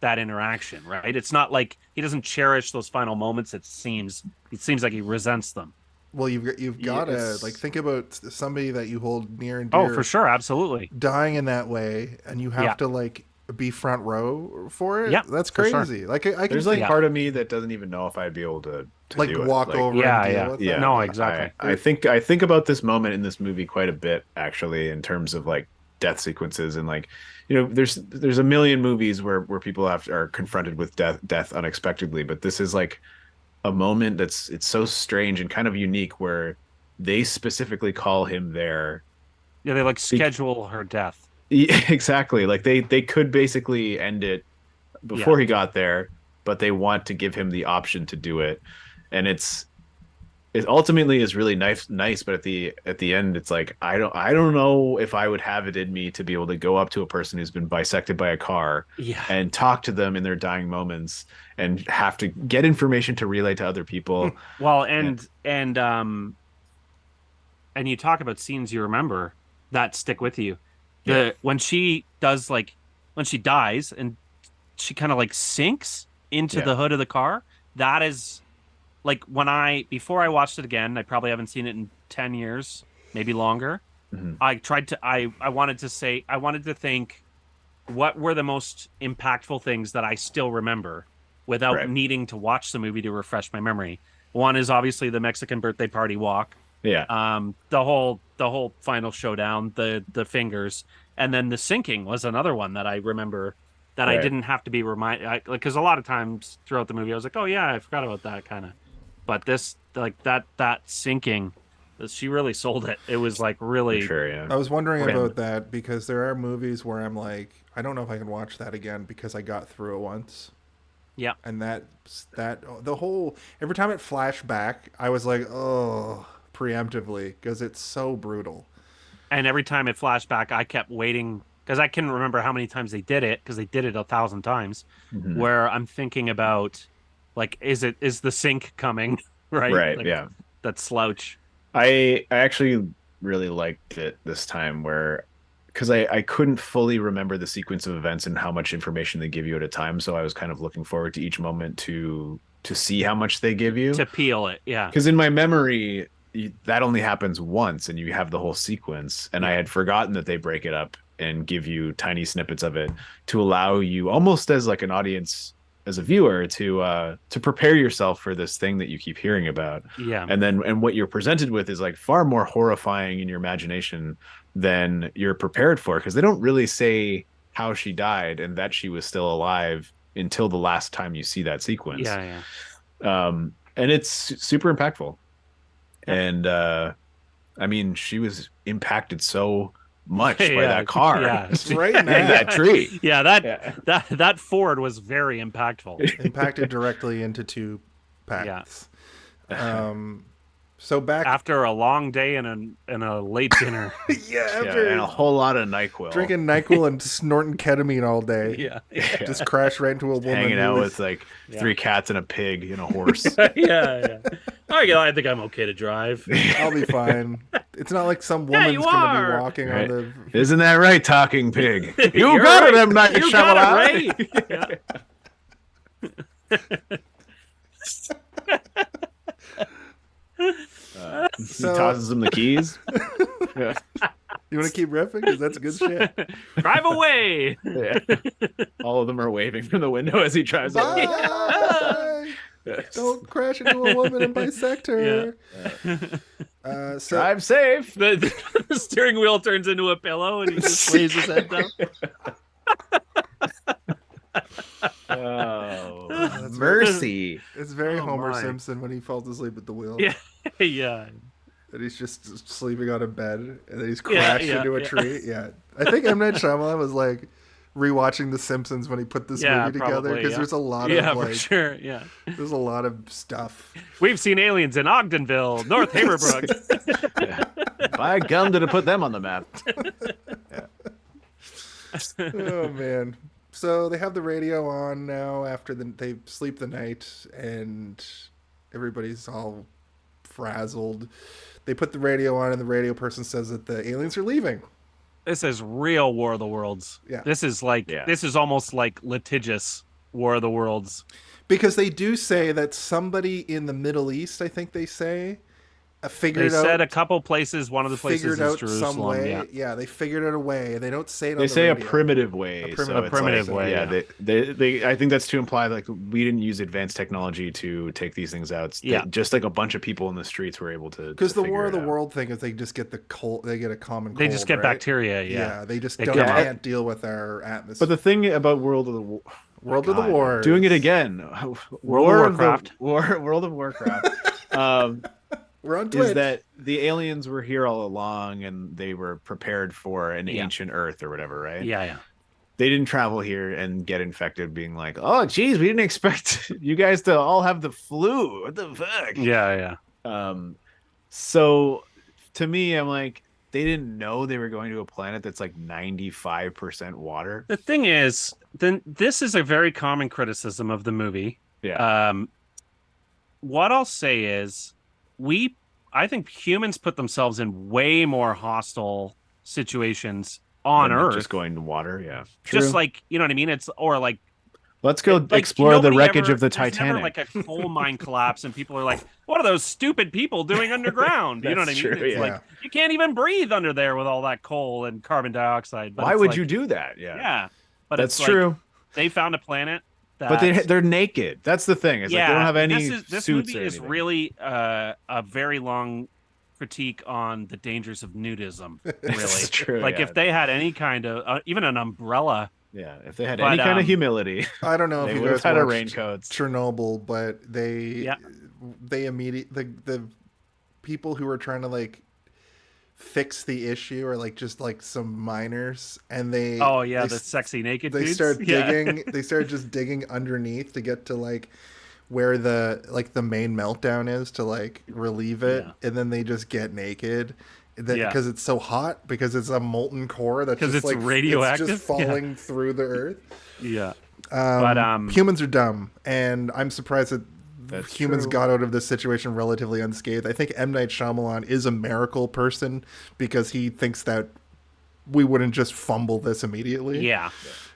interaction, right? It's not like he doesn't cherish those final moments. It seems like he resents them. Well, you've got to like think about somebody that you hold near and dear. Oh, for sure, absolutely. Dying in that way, and you have to like be front row for it. Yeah, that's crazy. Sure. Like I can there's like part of me that doesn't even know if I'd be able to like do walk it. over. Yeah, and deal yeah, with yeah. that. No, exactly. I think about this moment in this movie quite a bit, actually, in terms of like death sequences and like, you know, there's a million movies where people are confronted with death unexpectedly, but this is like a moment it's so strange and kind of unique where they specifically call him there. Yeah, they like schedule her death. Yeah, exactly. Like they could basically end it before he got there, but they want to give him the option to do it, and it ultimately is really nice. But at the end, it's like I don't know if I would have it in me to be able to go up to a person who's been bisected by a car and talk to them in their dying moments and have to get information to relay to other people. Well, and you talk about scenes you remember that stick with you. When she dies and she kind of like sinks into the hood of the car. That is like before I watched it again, I probably haven't seen it in 10 years, maybe longer. Mm-hmm. I wanted to think what were the most impactful things that I still remember without needing to watch the movie to refresh my memory. One is obviously the Mexican birthday party walk. Yeah. The whole final showdown, the fingers, and then the sinking was another one that I remember that I didn't have to be reminded, because a lot of times throughout the movie I was like, oh yeah, I forgot about that kind of, but this like that sinking, she really sold it. It was like really. For sure, yeah. I was wondering about that because there are movies where I'm like, I don't know if I can watch that again because I got through it once. Yeah. And that the whole every time it flashed back, I was like, oh. Preemptively, because it's so brutal. And every time it flashed back, I kept waiting because I couldn't remember how many times they did it, because they did it 1,000 times. Mm-hmm. Where I'm thinking about, like, is the sink coming? Right. Like, yeah. That slouch. I actually really liked it this time, because I couldn't fully remember the sequence of events and how much information they give you at a time. So I was kind of looking forward to each moment to see how much they give you, to peel it. Yeah. Because in my memory, that only happens once and you have the whole sequence, and I had forgotten that they break it up and give you tiny snippets of it to allow you, almost as like an audience, as a viewer, to prepare yourself for this thing that you keep hearing about. Yeah. And what you're presented with is like far more horrifying in your imagination than you're prepared for, because they don't really say how she died and that she was still alive until the last time you see that sequence. Yeah. And it's super impactful. And I mean, she was impacted so much by that car. Yeah, right in that tree. Yeah, that Ford was very impactful. Impacted directly into two paths. Yeah. So back after a long day and a late dinner. after and a whole lot of NyQuil. drinking NyQuil and snorting ketamine all day. Yeah. Just crash right into a woman. Hanging who out was- with like 3 cats and a pig and a horse. yeah. I think I'm okay to drive. I'll be fine. It's not like some Yeah, woman's you going to be are. walking Right. on the. Isn't that right, talking pig? You You're got right. it, M. Night You got it Shyamalan. right. He So- tosses him the keys. Yeah. You want to keep riffing? Because that's good shit. Drive away. Yeah. All of them are waving from the window as he drives away. Bye. Don't crash into a woman and bisect her. So Drive safe. The steering wheel turns into a pillow and he just lays his head down. Oh, that's mercy. it's very Oh, Homer my. Simpson when he falls asleep at the wheel. Yeah. Yeah. And he's just sleeping on a bed and then he's Yeah, crashed yeah, into a yeah. tree. Yeah. I think M. Night Shyamalan was like rewatching The Simpsons when he put this Yeah, movie together probably, because yeah. there's a lot Yeah, of like for sure. Yeah. there's a lot of stuff. We've seen aliens in Ogdenville, North Haverbrook. By gum, did it put them on the map? Oh man. So they have the radio on now after they sleep the night and everybody's all frazzled. They put the radio on and the radio person says that the aliens are leaving. This is real War of the Worlds. Yeah. This is like this is almost like litigious War of the Worlds. Because they do say that somebody in the Middle East, I think they say, They figured out said a couple places. One of the places figured is out Jerusalem. some way. Yeah. They figured out a way. They don't say it on They the say a radio. primitive way. A so primitive- it's primitive like, way, Yeah, yeah. they. I think that's to imply like we didn't use advanced technology to take these things out. Yeah. Just like a bunch of people in the streets were able to. Because the figure War of it the out. World thing is they just get the cold. They get a common. They just get cold, right? bacteria. Yeah. They just They don't come out. can't deal with our atmosphere. But the thing about World of the World of the War. doing it again. Warcraft. World of Warcraft. We're on Twitch. Is that the aliens were here all along and they were prepared for an Yeah. ancient Earth or whatever, right? Yeah. They didn't travel here and get infected, being like, "Oh, geez, we didn't expect you guys to all have the flu. What the fuck?" Yeah. So, to me, I'm like, they didn't know they were going to a planet that's like 95% water. The thing is, then this is a very common criticism of the movie. Yeah. What I'll say is, I think humans put themselves in way more hostile situations on Than Earth. just going to water. Yeah. Just like, you know what I mean? It's or like Let's go like, explore the nobody wreckage ever- of the there's Titanic. Never like a coal mine collapse, and people are like, "What are those stupid people doing underground?" You know what I That's mean? true, It's yeah. like you can't even breathe under there with all that coal and carbon dioxide. But Why it's would like- you do that? Yeah. Yeah, but That's it's true. Like, they found a planet. But they're naked. That's the thing. It's like they don't have any this suits movie or is anything. really a very long critique on the dangers of nudism. Really, It's true, like yeah. if they had any kind of even an umbrella. Yeah, if they had But, any kind of humility, I don't know they if you would have guys had a watched raincoats. Chernobyl, but they immediately the people who were trying to like fix the issue are like just like some miners, and they The they, sexy naked. they dudes. start Yeah. digging. They start just digging underneath to get to like where the main meltdown is to like relieve it, and then they just get naked. Yeah. Because it's so hot, because it's a molten core that's 'Cause just it's like radioactive? it's just falling through the earth. Yeah. But But, humans are dumb, and I'm surprised that That's humans true. got out of this situation relatively unscathed. I think M. Night Shyamalan is a miracle person because he thinks that we wouldn't just fumble this immediately. Yeah.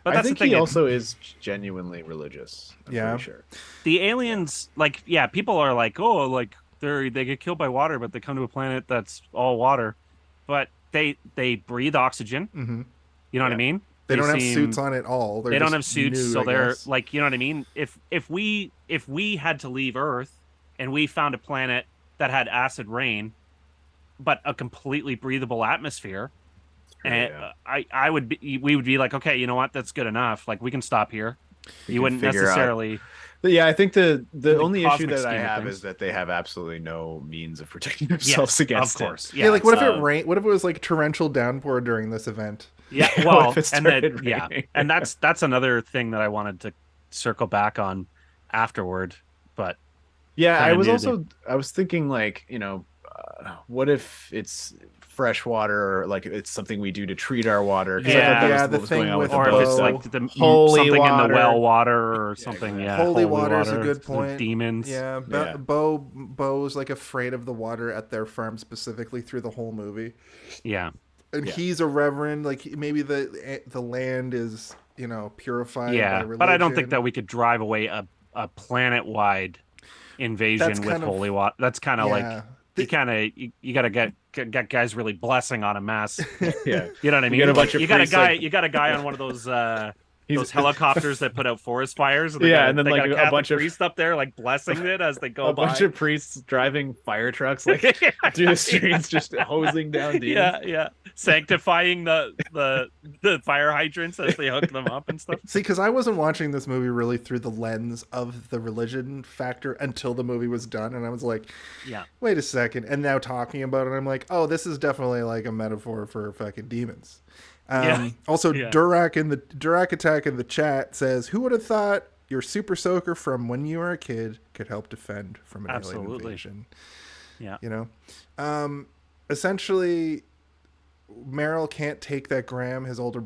But I that's think the thing. he also is genuinely religious. I'm pretty sure. The aliens, like, yeah, people are like, oh, like they get killed by water, but they come to a planet that's all water. But they breathe oxygen. Mm-hmm. You know what I mean? They don't have seem- suits on at all. They don't just have suits, nude, so I they're guess. like, you know what I mean? If we had to leave Earth and we found a planet that had acid rain, but a completely breathable atmosphere, and we would be like, okay, you know what? That's good enough. Like we can stop here. We You can wouldn't figure out- necessarily. But yeah, I think the only issue cosmic that I scheme of have things. is that they have absolutely no means of protecting themselves against of course. it. Yeah, like what if it Um, rained? What if it was like torrential downpour during this event? Yeah, What well, if it and then started yeah, raining? and that's another thing that I wanted to circle back on afterward. But Yeah, I kinda was knew also I was thinking like, what if it's fresh water, or like it's something we do to treat our water? 'Cause I thought that was the what was going thing on with the or if boat it's stuff. like the Holy something in the water. well water or something. Yeah, Holy water is a good the point. Demons. Yeah, Yeah. Bo's like afraid of the water at their farm specifically through the whole movie, Yeah. and he's a reverend. Like maybe the land is purified by Yeah, religion. but I don't think that we could drive away a planet-wide invasion That's with kind of- holy water. That's kind of yeah. like you got to get guys really blessing on a mess. Yeah. You know what I mean? get a bunch of you got a priests, guy like- you got a guy on one of those He's- helicopters that put out forest fires. And Yeah, and then, they like, got a a Catholic bunch of- priest up there like blessing it as they go A by. bunch of priests driving fire trucks like through the streets, just hosing down demons. yeah, sanctifying the fire hydrants as they hook them up and stuff. See, because I wasn't watching this movie really through the lens of the religion factor until the movie was done, and I was like, Yeah. wait a second. And now talking about it, I'm like, oh, this is definitely like a metaphor for fucking demons. Also, Yeah. Durak Attack in the chat says, "Who would have thought your super soaker from when you were a kid could help defend from an alien Absolutely. invasion?" Yeah. Essentially, Merrill can't take that Graham, his older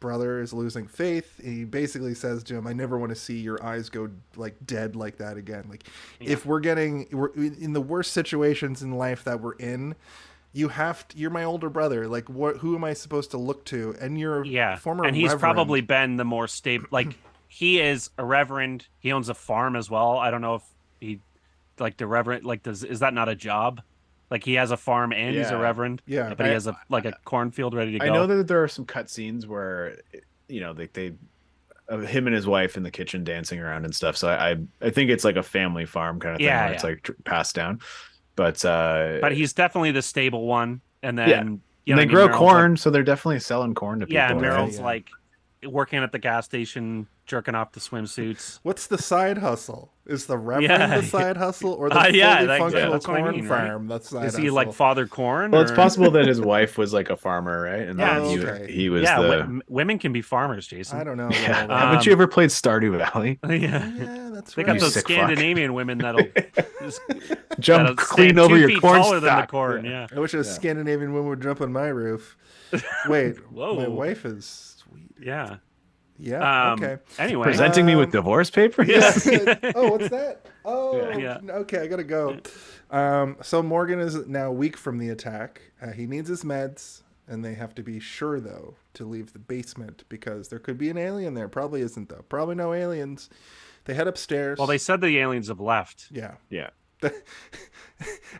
brother, is losing faith. He basically says to him, "I never want to see your eyes go like dead like that again. Like, if we're in the worst situations in life that we're in." You're my older brother. Like, who am I supposed to look to? And you're a former and he's reverend. probably been the more stable. Like, he is a reverend. He owns a farm as well. I don't know if he, like, the reverend, like, is that not a job? Like, he has a farm and he's a Yeah. reverend. Yeah. but he has a cornfield ready to go. I know that there are some cutscenes where they him and his wife in the kitchen dancing around and stuff. So I think it's like a family farm kind of thing where it's like passed down. But he's definitely the stable one. And then Yeah. you know they what I mean? grow Meryl's corn, like- so they're definitely selling corn to people. yeah, and right? Meryl's like working at the gas station, jerking off the swimsuits. What's the side hustle? Is the reverend the side hustle, or the fully functional that's what I corn mean, right? farm? That's side Is he hustle. like Father Corn? Well, it's or- possible that his wife was like a farmer, right? And Yeah, then okay. he was yeah, the. women can be farmers, Jason. I don't know. Yeah. about all Haven't you ever played Stardew Valley? yeah. Yeah, that's They right. got You those sick fuck. Scandinavian women that'll just, Jump that'll clean stand over 2 your feet corn taller than the stalk. corn. Yeah. Yeah. I wish a Scandinavian woman would jump on my roof. Wait, Whoa. my wife is sweet. Yeah. Yeah. Okay. Anyway, Presenting me with divorce papers? Yeah. Oh, what's that? Oh, Yeah. okay. I gotta go. So Morgan is now weak from the attack. He needs his meds, and they have to be sure though to leave the basement because there could be an alien there. Probably isn't though. Probably no aliens. They head upstairs. well, they said the aliens have left. Yeah. Yeah.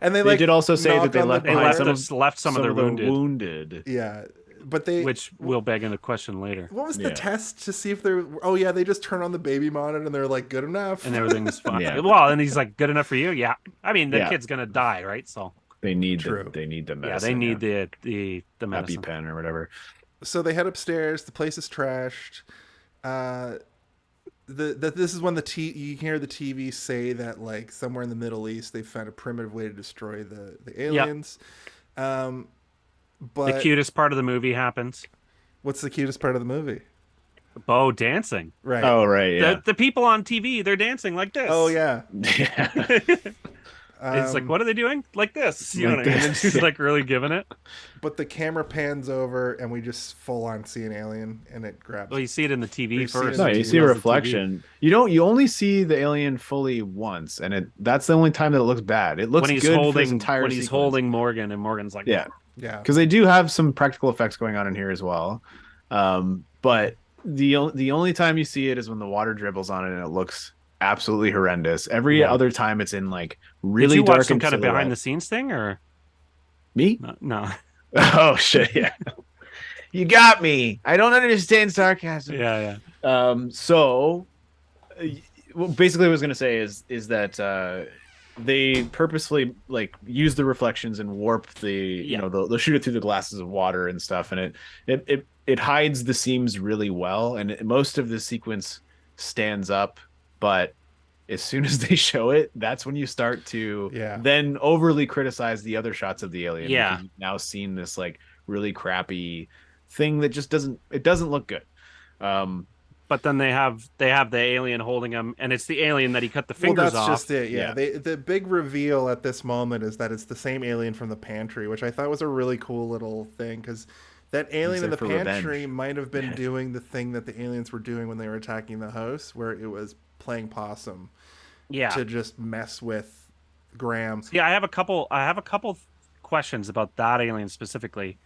And they They like did also say knock that they on the left They door. behind left some some of the wounded, wounded. Yeah, but they. which we'll beg into question later. What was the Yeah. test to see if they're? Oh yeah, they just turn on the baby monitor and they're like good enough. And everything's fine. Yeah. Well, and he's like, good enough for you? Yeah. I mean, the Yeah. kid's gonna die, right? So They need True. the medicine. yeah, they need the medicine. EpiPen or whatever. So they head upstairs. The place is trashed. This is when you hear the TV say that like somewhere in the Middle East they found a primitive way to destroy the aliens. But The cutest part of the movie happens. what's the cutest part of the movie? Bo dancing. Right. Oh right, yeah. The people on TV, they're dancing like this. Oh yeah. Yeah. It's like, what are they doing? Like this. You know Like what I mean? And this. she's like really giving it. But the camera pans over and we just full on see an alien and it grabs. Well, you see it in the You TV see it first. in No, the you TV. see a Loves the reflection. You only see the alien fully once, and that's the only time that it looks bad. It looks when he's good for holding his entire when he's sequence. holding Morgan, and Morgan's like, Yeah. Yeah. Because they do have some practical effects going on in here as well. But the only time you see it is when the water dribbles on it and it looks absolutely horrendous. Every other time it's in like really Did you dark watch some and kind of behind silhouette. the scenes thing, or Me? no? Oh shit, yeah. You got me. I don't understand sarcasm. Yeah. So well, basically what I was going to say is that they purposefully like use the reflections and warp the they'll shoot it through the glasses of water and stuff, and it hides the seams really well, and most of the sequence stands up, but as soon as they show it, that's when you start to then overly criticize the other shots of the alien. Yeah. Because you've now seen this like really crappy thing that just doesn't look good. but then they have the alien holding him, and it's the alien that he cut the Well, fingers that's off. just it. Yeah. The big reveal at this moment is that it's the same alien from the pantry, which I thought was a really cool little thing because that alien in the pantry might have been doing the thing that the aliens were doing when they were attacking the house, where it was playing possum. Yeah. To just mess with Graham. Yeah, I have a couple questions about that alien specifically.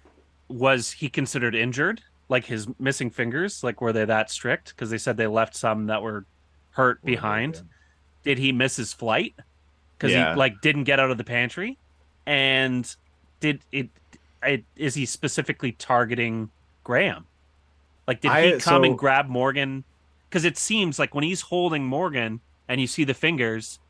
Was he considered injured? Like his missing fingers? Like were they that strict? Because they said they left some that were hurt behind. Yeah. Did he miss his flight? Because he like didn't get out of the pantry? And is he specifically targeting Graham? Like did he come and grab Morgan? Because it seems like when he's holding Morgan and you see the fingers,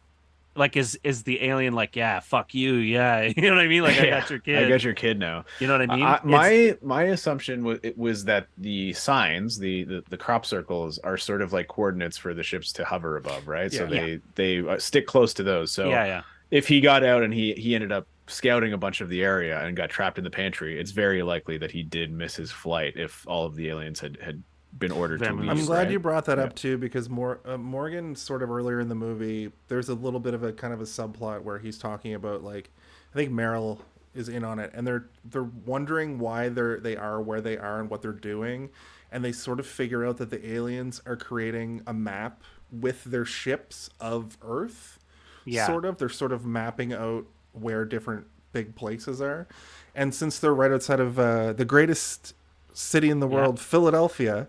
like is the alien like, yeah, fuck you, yeah, you know what I mean? Like I got your kid. I got your kid now. You know what I mean? My assumption was that the signs, the crop circles, are sort of like coordinates for the ships to hover above, right? So they stick close to those. So if he got out and he ended up scouting a bunch of the area and got trapped in the pantry, it's very likely that he did miss his flight if all of the aliens had been ordered to leave. I'm glad you brought that up too, because Morgan sort of earlier in the movie, there's a little bit of a kind of a subplot where he's talking about, like, I think Meryl is in on it, and they're wondering why they are where they are and what they're doing, and they sort of figure out that the aliens are creating a map with their ships of Earth. They're sort of mapping out where different big places are, and since they're right outside of the greatest city in the world, Philadelphia,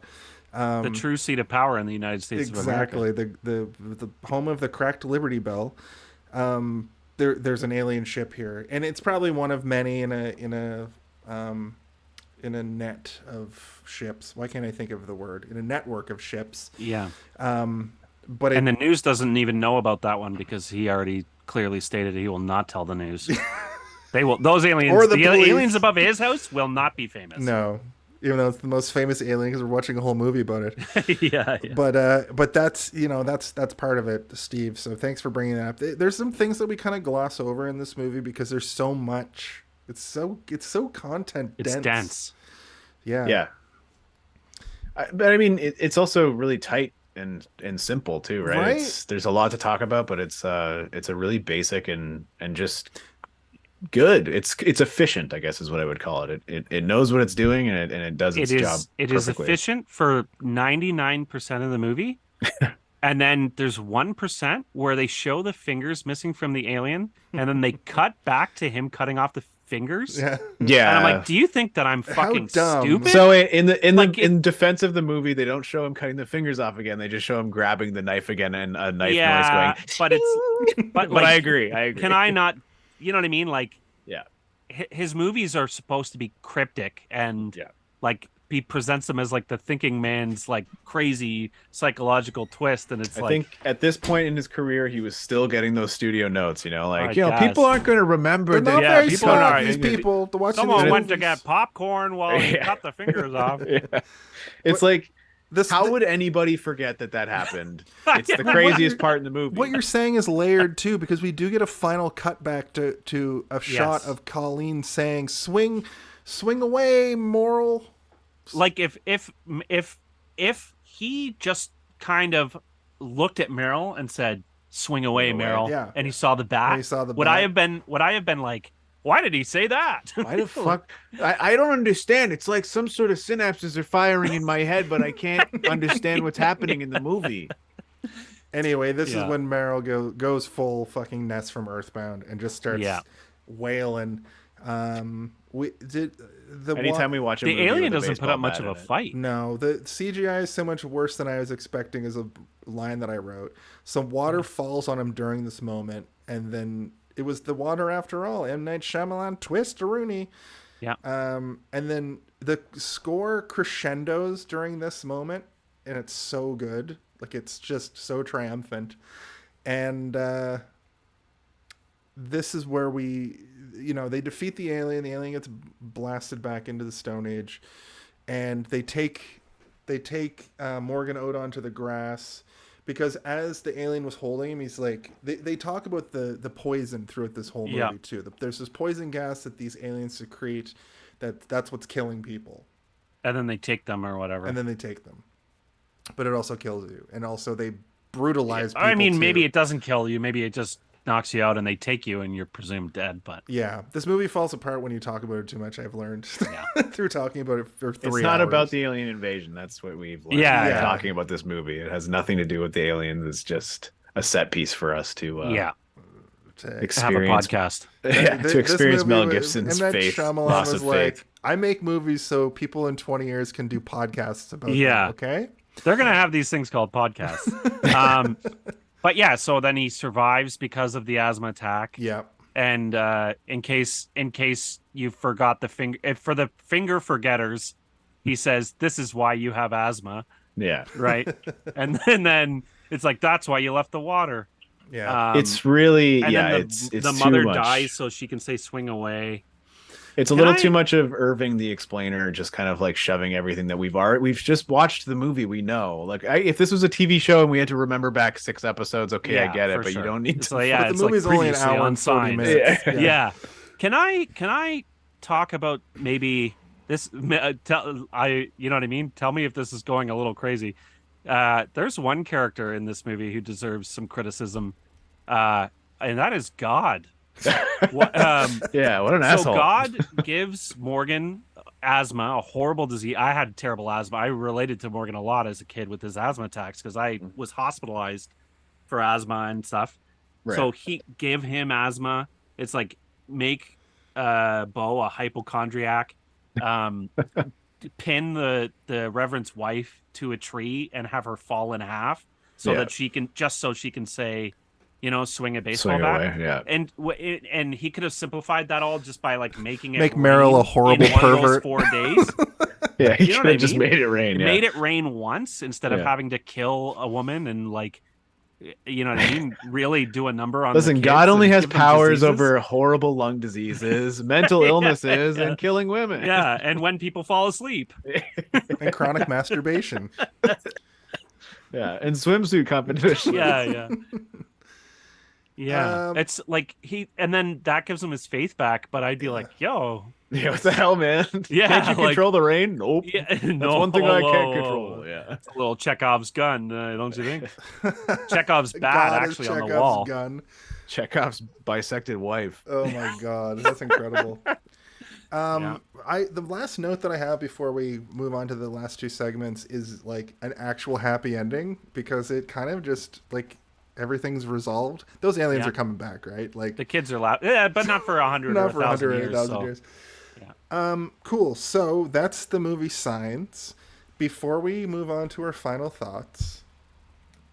the true seat of power in the United States of America. Exactly, the home of the cracked Liberty Bell. There's an alien ship here, and it's probably one of many in a net of ships. Why can't I think of the word? In a network of ships. Yeah. But the news doesn't even know about that one because he already clearly stated he will not tell the news. They will. Those aliens, or the aliens above his house, will not be famous. No. Even though it's the most famous alien because we're watching a whole movie about it. yeah. But that's that's part of it, Steve. So thanks for bringing that up. There's some things that we kind of gloss over in this movie because there's so much. It's so content dense. It's dense. Yeah. Yeah. But I mean, it's also really tight and simple too, right? There's a lot to talk about, but it's a really basic and just good. It's efficient, I guess is what I would call it. It knows what it's doing and it does its job. It is efficient for 99% of the movie. And then there's 1% where they show the fingers missing from the alien and then they cut back to him cutting off the fingers. Yeah. And I'm like, do you think that I'm fucking stupid? So in defense of the movie, they don't show him cutting the fingers off again. They just show him grabbing the knife again and a knife noise going. But like, I agree. Can I not? You know what I mean? Like, yeah, his movies are supposed to be cryptic and like he presents them as like the thinking man's like crazy psychological twist, and it's I think at this point in his career he was still getting those studio notes, like people aren't going to remember that. Very people are these people to watch. Someone went to get popcorn while he cut the fingers off. It's like, how would anybody forget that happened? It's the craziest part in the movie. What you're saying is layered too, because we do get a final cutback to a shot of Colleen saying, "Swing away, moral." Like if he just kind of looked at Meryl and said, "Swing away, Meryl," and he saw the bat, would I have been like, why did he say that? Why the fuck? I don't understand. It's like some sort of synapses are firing in my head, but I can't understand what's happening in the movie. Anyway, this is when Meryl goes full fucking Ness from Earthbound and just starts wailing. Anytime we watch a movie, the alien doesn't put up much of a fight. No, the CGI is so much worse than I was expecting. Is a line that I wrote. Some water falls on him during this moment, and then it was the water after all. M. Night Shyamalan twist a Rooney. Yeah. And then the score crescendos during this moment, and it's so good. Like, it's just so triumphant. And this is where they defeat the alien. The alien gets blasted back into the Stone Age, and they take Morgan out onto the grass. Because as the alien was holding him, he's like, they talk about the poison throughout this whole movie too. There's this poison gas that these aliens secrete that's what's killing people. And then they take them or whatever. And then they take them. but it also kills you, and also they brutalize people. I mean, too. maybe it doesn't kill you. Maybe it just knocks you out and they take you and you're presumed dead. But yeah, this movie falls apart when you talk about it too much. I've learned through talking about it for 3 hours. It's not about the alien invasion. That's what we've learned. Yeah. Talking about this movie, it has nothing to do with the aliens. It's just a set piece for us to experience. Have a podcast. To experience Mel Gibson's and faith, Shyamalan loss was of like, faith. I make movies so people in 20 years can do podcasts about them, okay? They're gonna have these things called podcasts. But yeah, so then he survives because of the asthma attack. Yeah. And in case you forgot the finger, for the finger forgetters, he says, "This is why you have asthma." Yeah. Right. and then it's like, that's why you left the water. Yeah. It's really, and then it's the too mother much. dies so she can say swing away. It's a little too much of Irving the Explainer, just kind of like shoving everything that we've just watched the movie. We know, like, if this was a TV show and we had to remember back 6 episodes, okay, I get it, but you don't need to. Yeah, the movie's only an hour and 40 minutes. Yeah. Can I talk about maybe this? You know what I mean? Tell me if this is going a little crazy. There's one character in this movie who deserves some criticism, and that is God. What an asshole. So God gives Morgan asthma, a horrible disease. I had terrible asthma. I related to Morgan a lot as a kid with his asthma attacks because I was hospitalized for asthma and stuff. Right. So he gave him asthma. It's like make Bo a hypochondriac, pin the Reverend's wife to a tree and have her fall in half that she can say, swing a baseball bat. Away, yeah. And he could have simplified that all just by like making it make Meryl a horrible pervert. 4 days. Yeah, he could have just made it rain. Yeah. Made it rain once instead of having to kill a woman and like, you know what I mean? Really do a number on. Listen, the kids God only and has give them powers diseases. over horrible lung diseases, mental illnesses, and killing women. Yeah, and when people fall asleep. And chronic masturbation. Yeah, and swimsuit competition. Yeah, it's like and then that gives him his faith back. But I'd be like, yo, yeah, what the hell, man? Yeah, can't you control the rain? Nope. Yeah, that's one thing I can't control. Yeah, it's a little Chekhov's gun, don't you think? Chekhov's bat God actually on the Chekhov's wall. Gun. Chekhov's bisected wife. Oh my God, that's incredible. The last note that I have before we move on to the last 2 segments is like an actual happy ending because it kind of just like. Everything's resolved. Those aliens are coming back, right? Like the kids are loud, but not for 100 or 1,000 years. Years. Yeah. Cool. So that's the movie Signs. Before we move on to our final thoughts,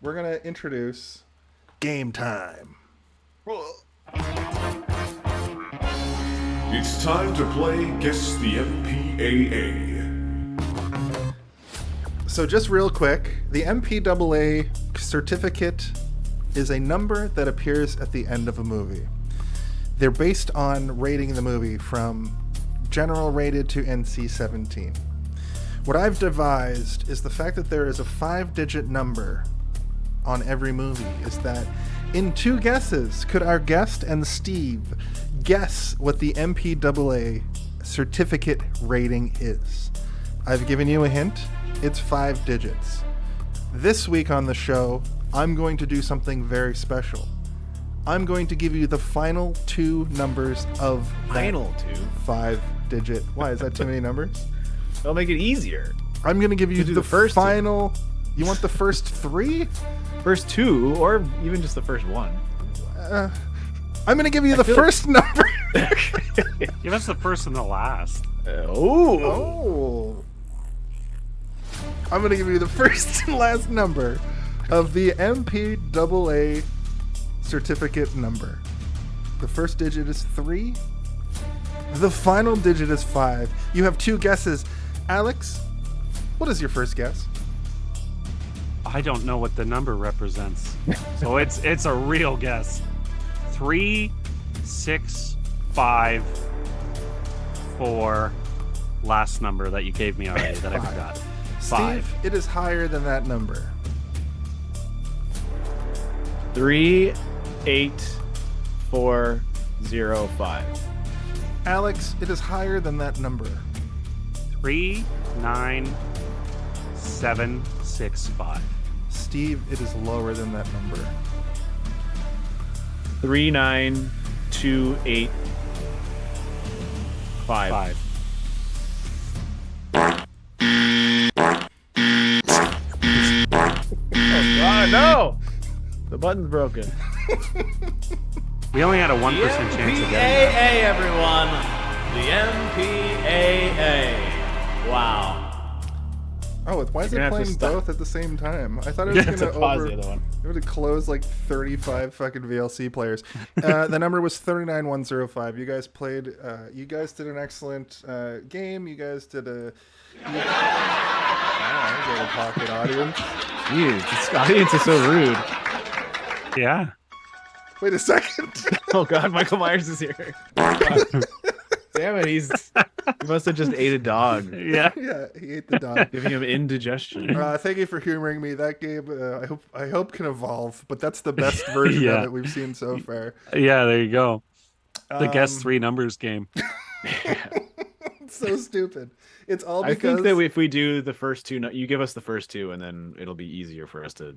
we're gonna introduce Game Time. It's time to play Guess the MPAA. So just real quick, the MPAA certificate is a number that appears at the end of a movie. They're based on rating the movie from general rated to NC-17. What I've devised is the fact that there is a 5-digit number on every movie is that in 2 guesses, could our guest and Steve guess what the MPAA certificate rating is? I've given you a hint. It's 5 digits. This week on the show, I'm going to do something very special. I'm going to give you the final 2 numbers of that 5-digit. Why, is that too many numbers? It'll make it easier. I'm going to give you the first final... You want the first 3? First 2, or even just the first 1. I'm going to give you the first number. Give us the first and the last. Oh. I'm going to give you the first and last number of the MPAA certificate number. The first digit is 3. The final digit is 5. You have 2 guesses. Alex, what is your first guess? I don't know what the number represents. So it's a real guess. 3, 6, 5, 4. Last number that you gave me already that I forgot. 5. Steve, it is higher than that number. 3, 8, 4, 0, 5. Alex, it is higher than that number. 3, 9, 7, 3965. Steve, it is lower than that number. 39285. Oh God, no! The button's broken. We only had a 1% chance of getting that. MPAA, everyone. The MPAA. Wow. Oh, why is You're it gonna have to playing stop. both at the same time? I thought it was You have to going to pause the other one. It would have closed like 35 fucking VLC players. The number was 39105. You guys played. You guys did an excellent game. You guys did a. A pocket audience. Jeez, this audience is so rude. Yeah. Wait a second. Oh God, Michael Myers is here. Damn it, he must have just ate a dog, Yeah. Yeah, he ate the dog. giving him indigestion. Thank you for humoring me. That game, I hope can evolve, but that's the best version Yeah. of it we've seen so far. Yeah, there you go. The guess 3 numbers game. It's so stupid. It's all I because think that if we do the first two, you give us the first two, and then it'll be easier for us to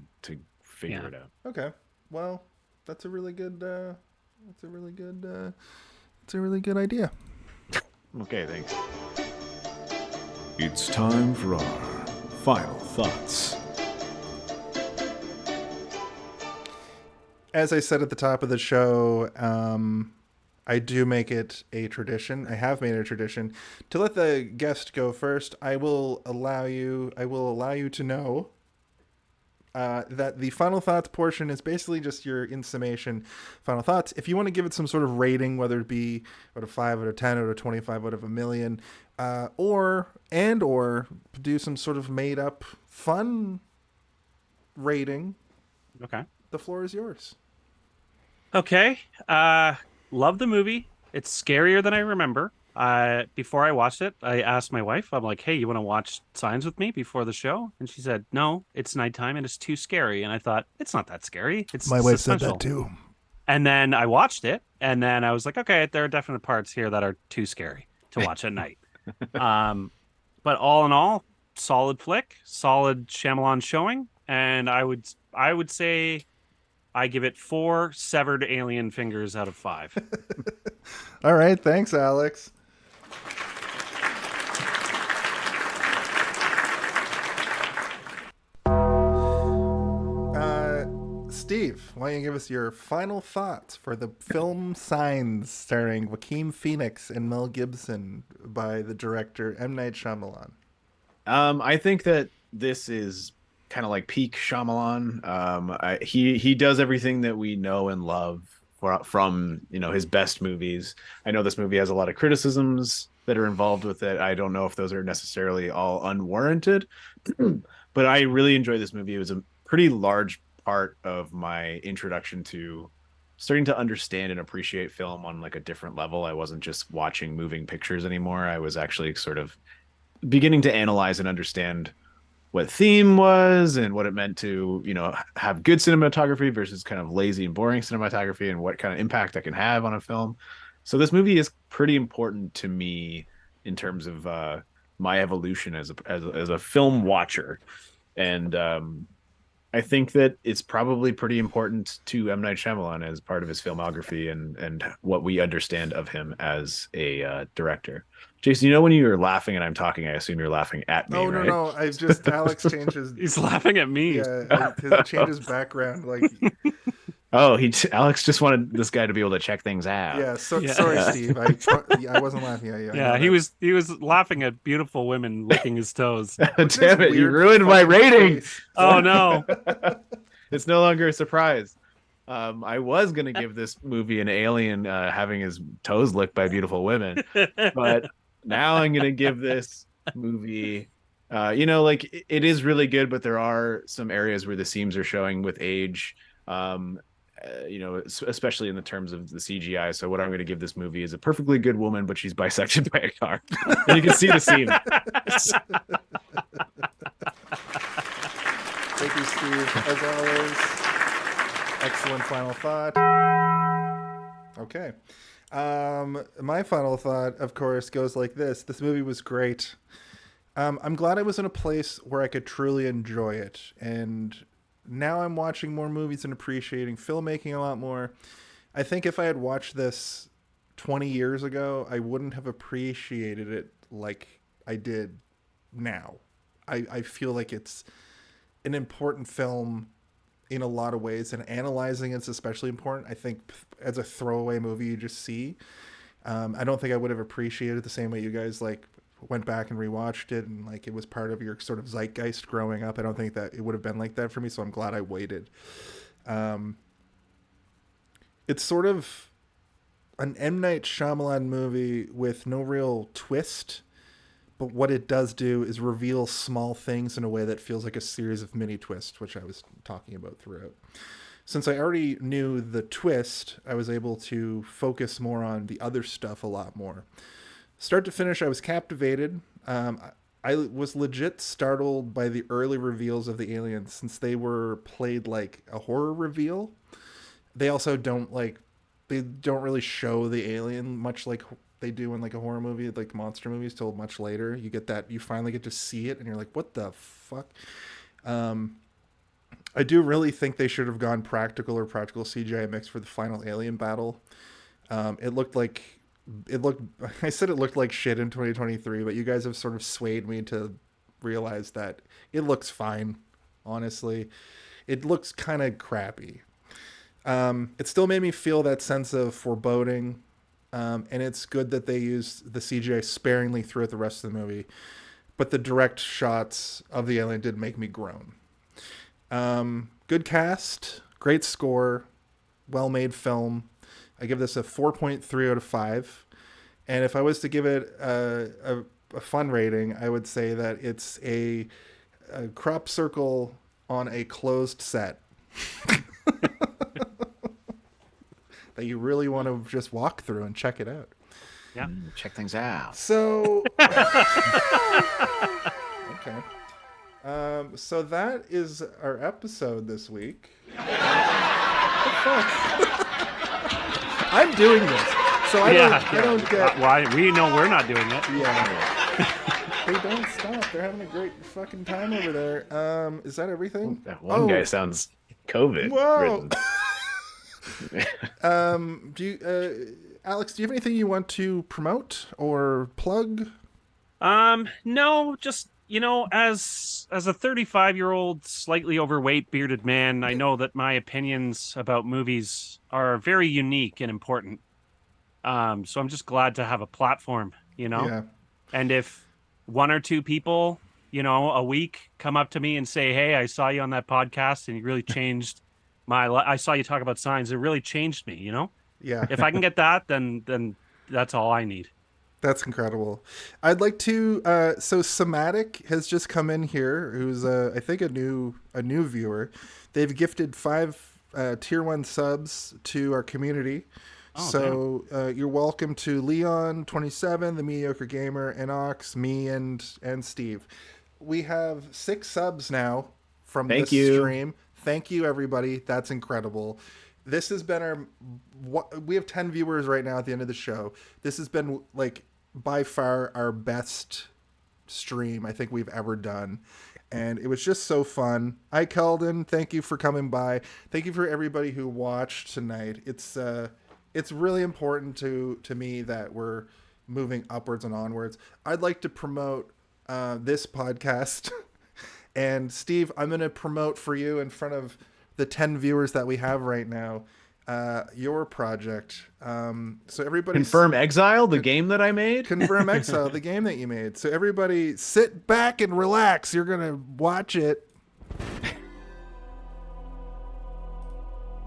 figure it out. Okay. Well, that's a really good. That's a really good. It's a really good idea. Okay, thanks. It's time for our final thoughts. As I said at the top of the show, I do make it a tradition. I have made it a tradition to let the guest go first. I will allow you to know that the final thoughts portion is basically just your in summation final thoughts. If you want to give it some sort of rating, whether it be out of 5 out of 10 out of 25 out of a million, or do some sort of made up fun rating, Okay. the floor is yours. Okay. Love the movie. It's scarier than I remember. Before I watched it, I asked my wife, I'm like, hey, you want to watch Signs with me before the show? And she said, no, it's nighttime and it's too scary. And I thought, it's not that scary. It's My wife said suspenseful. that too. And then I watched it, and then I was like, okay, there are definite parts here that are too scary to watch at night. But all in all, solid flick, solid Shyamalan showing, and I would say I give it 4 severed alien fingers out of 5. All right, thanks, Alex. Steve, why don't you give us your final thoughts for the film Signs, starring Joaquin Phoenix and Mel Gibson, by the director M. Night Shyamalan? I think that this is kind of like peak Shyamalan. He does everything that we know and love from his best movies. I know this movie has a lot of criticisms that are involved with it. I don't know if those are necessarily all unwarranted, but I really enjoy this movie. It was a pretty large part of my introduction to starting to understand and appreciate film on like a different level. I wasn't just watching moving pictures anymore. I was actually sort of beginning to analyze and understand what theme was and what it meant to, have good cinematography versus kind of lazy and boring cinematography, and what kind of impact that can have on a film. So this movie is pretty important to me in terms of my evolution as a film watcher. And I think that it's probably pretty important to M. Night Shyamalan as part of his filmography and what we understand of him as a director. Jason, when you're laughing and I'm talking, I assume you're laughing at me, right? No. I just, Alex changes. He's laughing at me. Yeah, changes background. Like, oh, Alex just wanted this guy to be able to check things out. yeah. Sorry, Steve. I wasn't laughing at you. Yeah, he was laughing at beautiful women licking his toes. Damn it, you ruined my rating. Oh no. It's no longer a surprise. I was going to give this movie an alien having his toes licked by beautiful women, but now I'm going to give this movie, it is really good, but there are some areas where the seams are showing with age, especially in the terms of the CGI. So what I'm going to give this movie is a perfectly good woman, but she's bisected by a car. And you can see the seam. Thank you, Steve. As always, excellent final thought. Okay. My final thought, of course, goes like this. This movie was great. I'm glad I was in a place where I could truly enjoy it. And now I'm watching more movies and appreciating filmmaking a lot more. I think if I had watched this 20 years ago, I wouldn't have appreciated it like I did now. I feel like it's an important film in a lot of ways, and analyzing it's especially important. I think as a throwaway movie you just see, I don't think I would have appreciated it the same way you guys like went back and rewatched it and like it was part of your sort of zeitgeist growing up. I don't think that it would have been like that for me, so I'm glad I waited. It's sort of an M. Night Shyamalan movie with no real twist, but what it does do is reveal small things in a way that feels like a series of mini twists, which I was talking about throughout. Since I already knew the twist, I was able to focus more on the other stuff a lot more. Start to finish, I was captivated. I was legit startled by the early reveals of the aliens, since they were played like a horror reveal. They also don't really show the alien much like they do in like a horror movie, like monster movies, till much later. You finally get to see it and you're like, what the fuck? I do really think they should have gone practical or practical CGI mix for the final alien battle. I said it looked like shit in 2023, but you guys have sort of swayed me to realize that it looks fine, honestly. It looks kind of crappy. It still made me feel that sense of foreboding, and it's good that they used the CGI sparingly throughout the rest of the movie, but the direct shots of the alien did make me groan. Good cast, great score, well-made film. I give this a 4.3 out of 5. And if I was to give it a fun rating, I would say that it's a crop circle on a closed set. That you really want to just walk through and check it out. Yeah, check things out. So, okay. So that is our episode this week. What the fuck? I'm doing this, so I don't get why. We know we're not doing it. Yeah. They don't stop. They're having a great fucking time over there. Is that everything? That one guy sounds COVID. Whoa. Alex, do you have anything you want to promote or plug? No, just, as a 35-year-old, slightly overweight, bearded man, I know that my opinions about movies are very unique and important. So I'm just glad to have a platform, Yeah. And if one or two people, a week come up to me and say, hey, I saw you on that podcast and you really changed I saw you talk about signs. It really changed me, Yeah. If I can get that, then that's all I need. That's incredible. I'd like to. So Somatic has just come in here, who's I think a new viewer. They've gifted 5 tier 1 subs to our community. Oh, so you're welcome to Leon 27, the Mediocre Gamer, Enox, me, and Steve. We have 6 subs now from this stream. Thank you, everybody. That's incredible. This has been we have 10 viewers right now at the end of the show. This has been like by far our best stream I think we've ever done. And it was just so fun. Hi, Keldon. Thank you for coming by. Thank you for everybody who watched tonight. It's really important to me that we're moving upwards and onwards. I'd like to promote this podcast. And Steve, I'm going to promote for you in front of the 10 viewers that we have right now, your project. So everybody Confirm Exile, the game that I made? Confirm Exile, the game that you made. So everybody sit back and relax. You're going to watch it.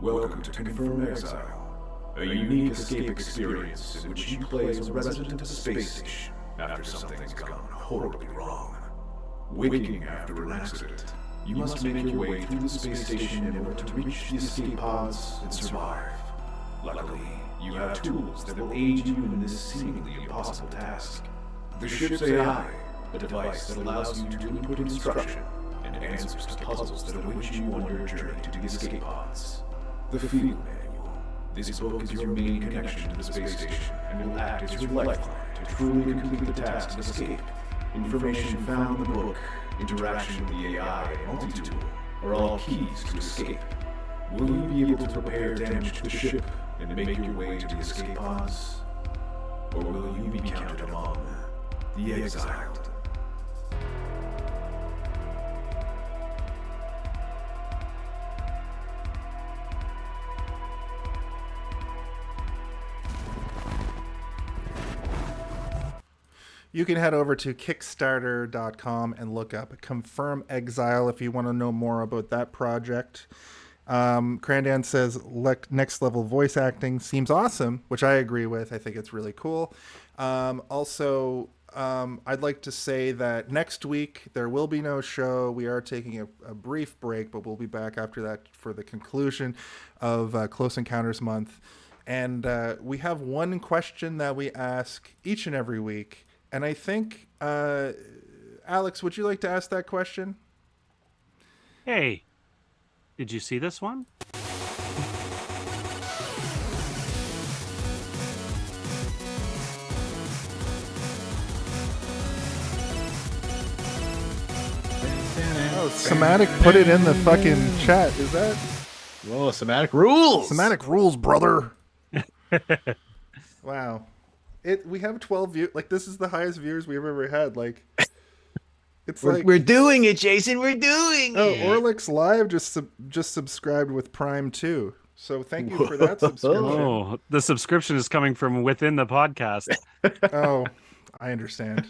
Welcome to Confirm Exile, a unique escape experience in which you play as a resident of a space station after something's gone horribly wrong. Waking after an accident, you must make your way through the space station in order to reach the escape pods and survive. Luckily, you have tools that will aid you in this seemingly impossible task. The ship's AI, a device that allows you to input instruction and answers to puzzles that await you on your journey to the escape pods. The Field Manual. This book is your main connection to the space station and will act as your lifeline to truly complete the task of escape. Information found in the book, interaction with the AI, and multi-tool are all keys to escape. Will you be able to repair damage to the ship and make your way to the escape pods? Or will you be counted among the exiled? You can head over to Kickstarter.com and look up Confirm Exile if you want to know more about that project. Crandan says next level voice acting seems awesome, which I agree with. I think it's really cool. Also, I'd like to say that next week there will be no show. We are taking a brief break, but we'll be back after that for the conclusion of Close Encounters Month. And we have one question that we ask each and every week. And I think, Alex, would you like to ask that question? Hey, did you see this one? Oh, Somatic put it in the fucking chat. Is that? Whoa, Somatic rules! Somatic rules, brother. Wow. We have 12 views. Like, this is the highest viewers we've ever had. Like, it's we're doing it, Jason. We're doing it. Oh, Orlix Live just subscribed with Prime too. So thank you for that subscription. Oh, the subscription is coming from within the podcast. Oh, I understand.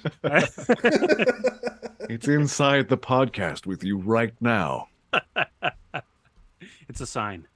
It's inside the podcast with you right now. It's a sign.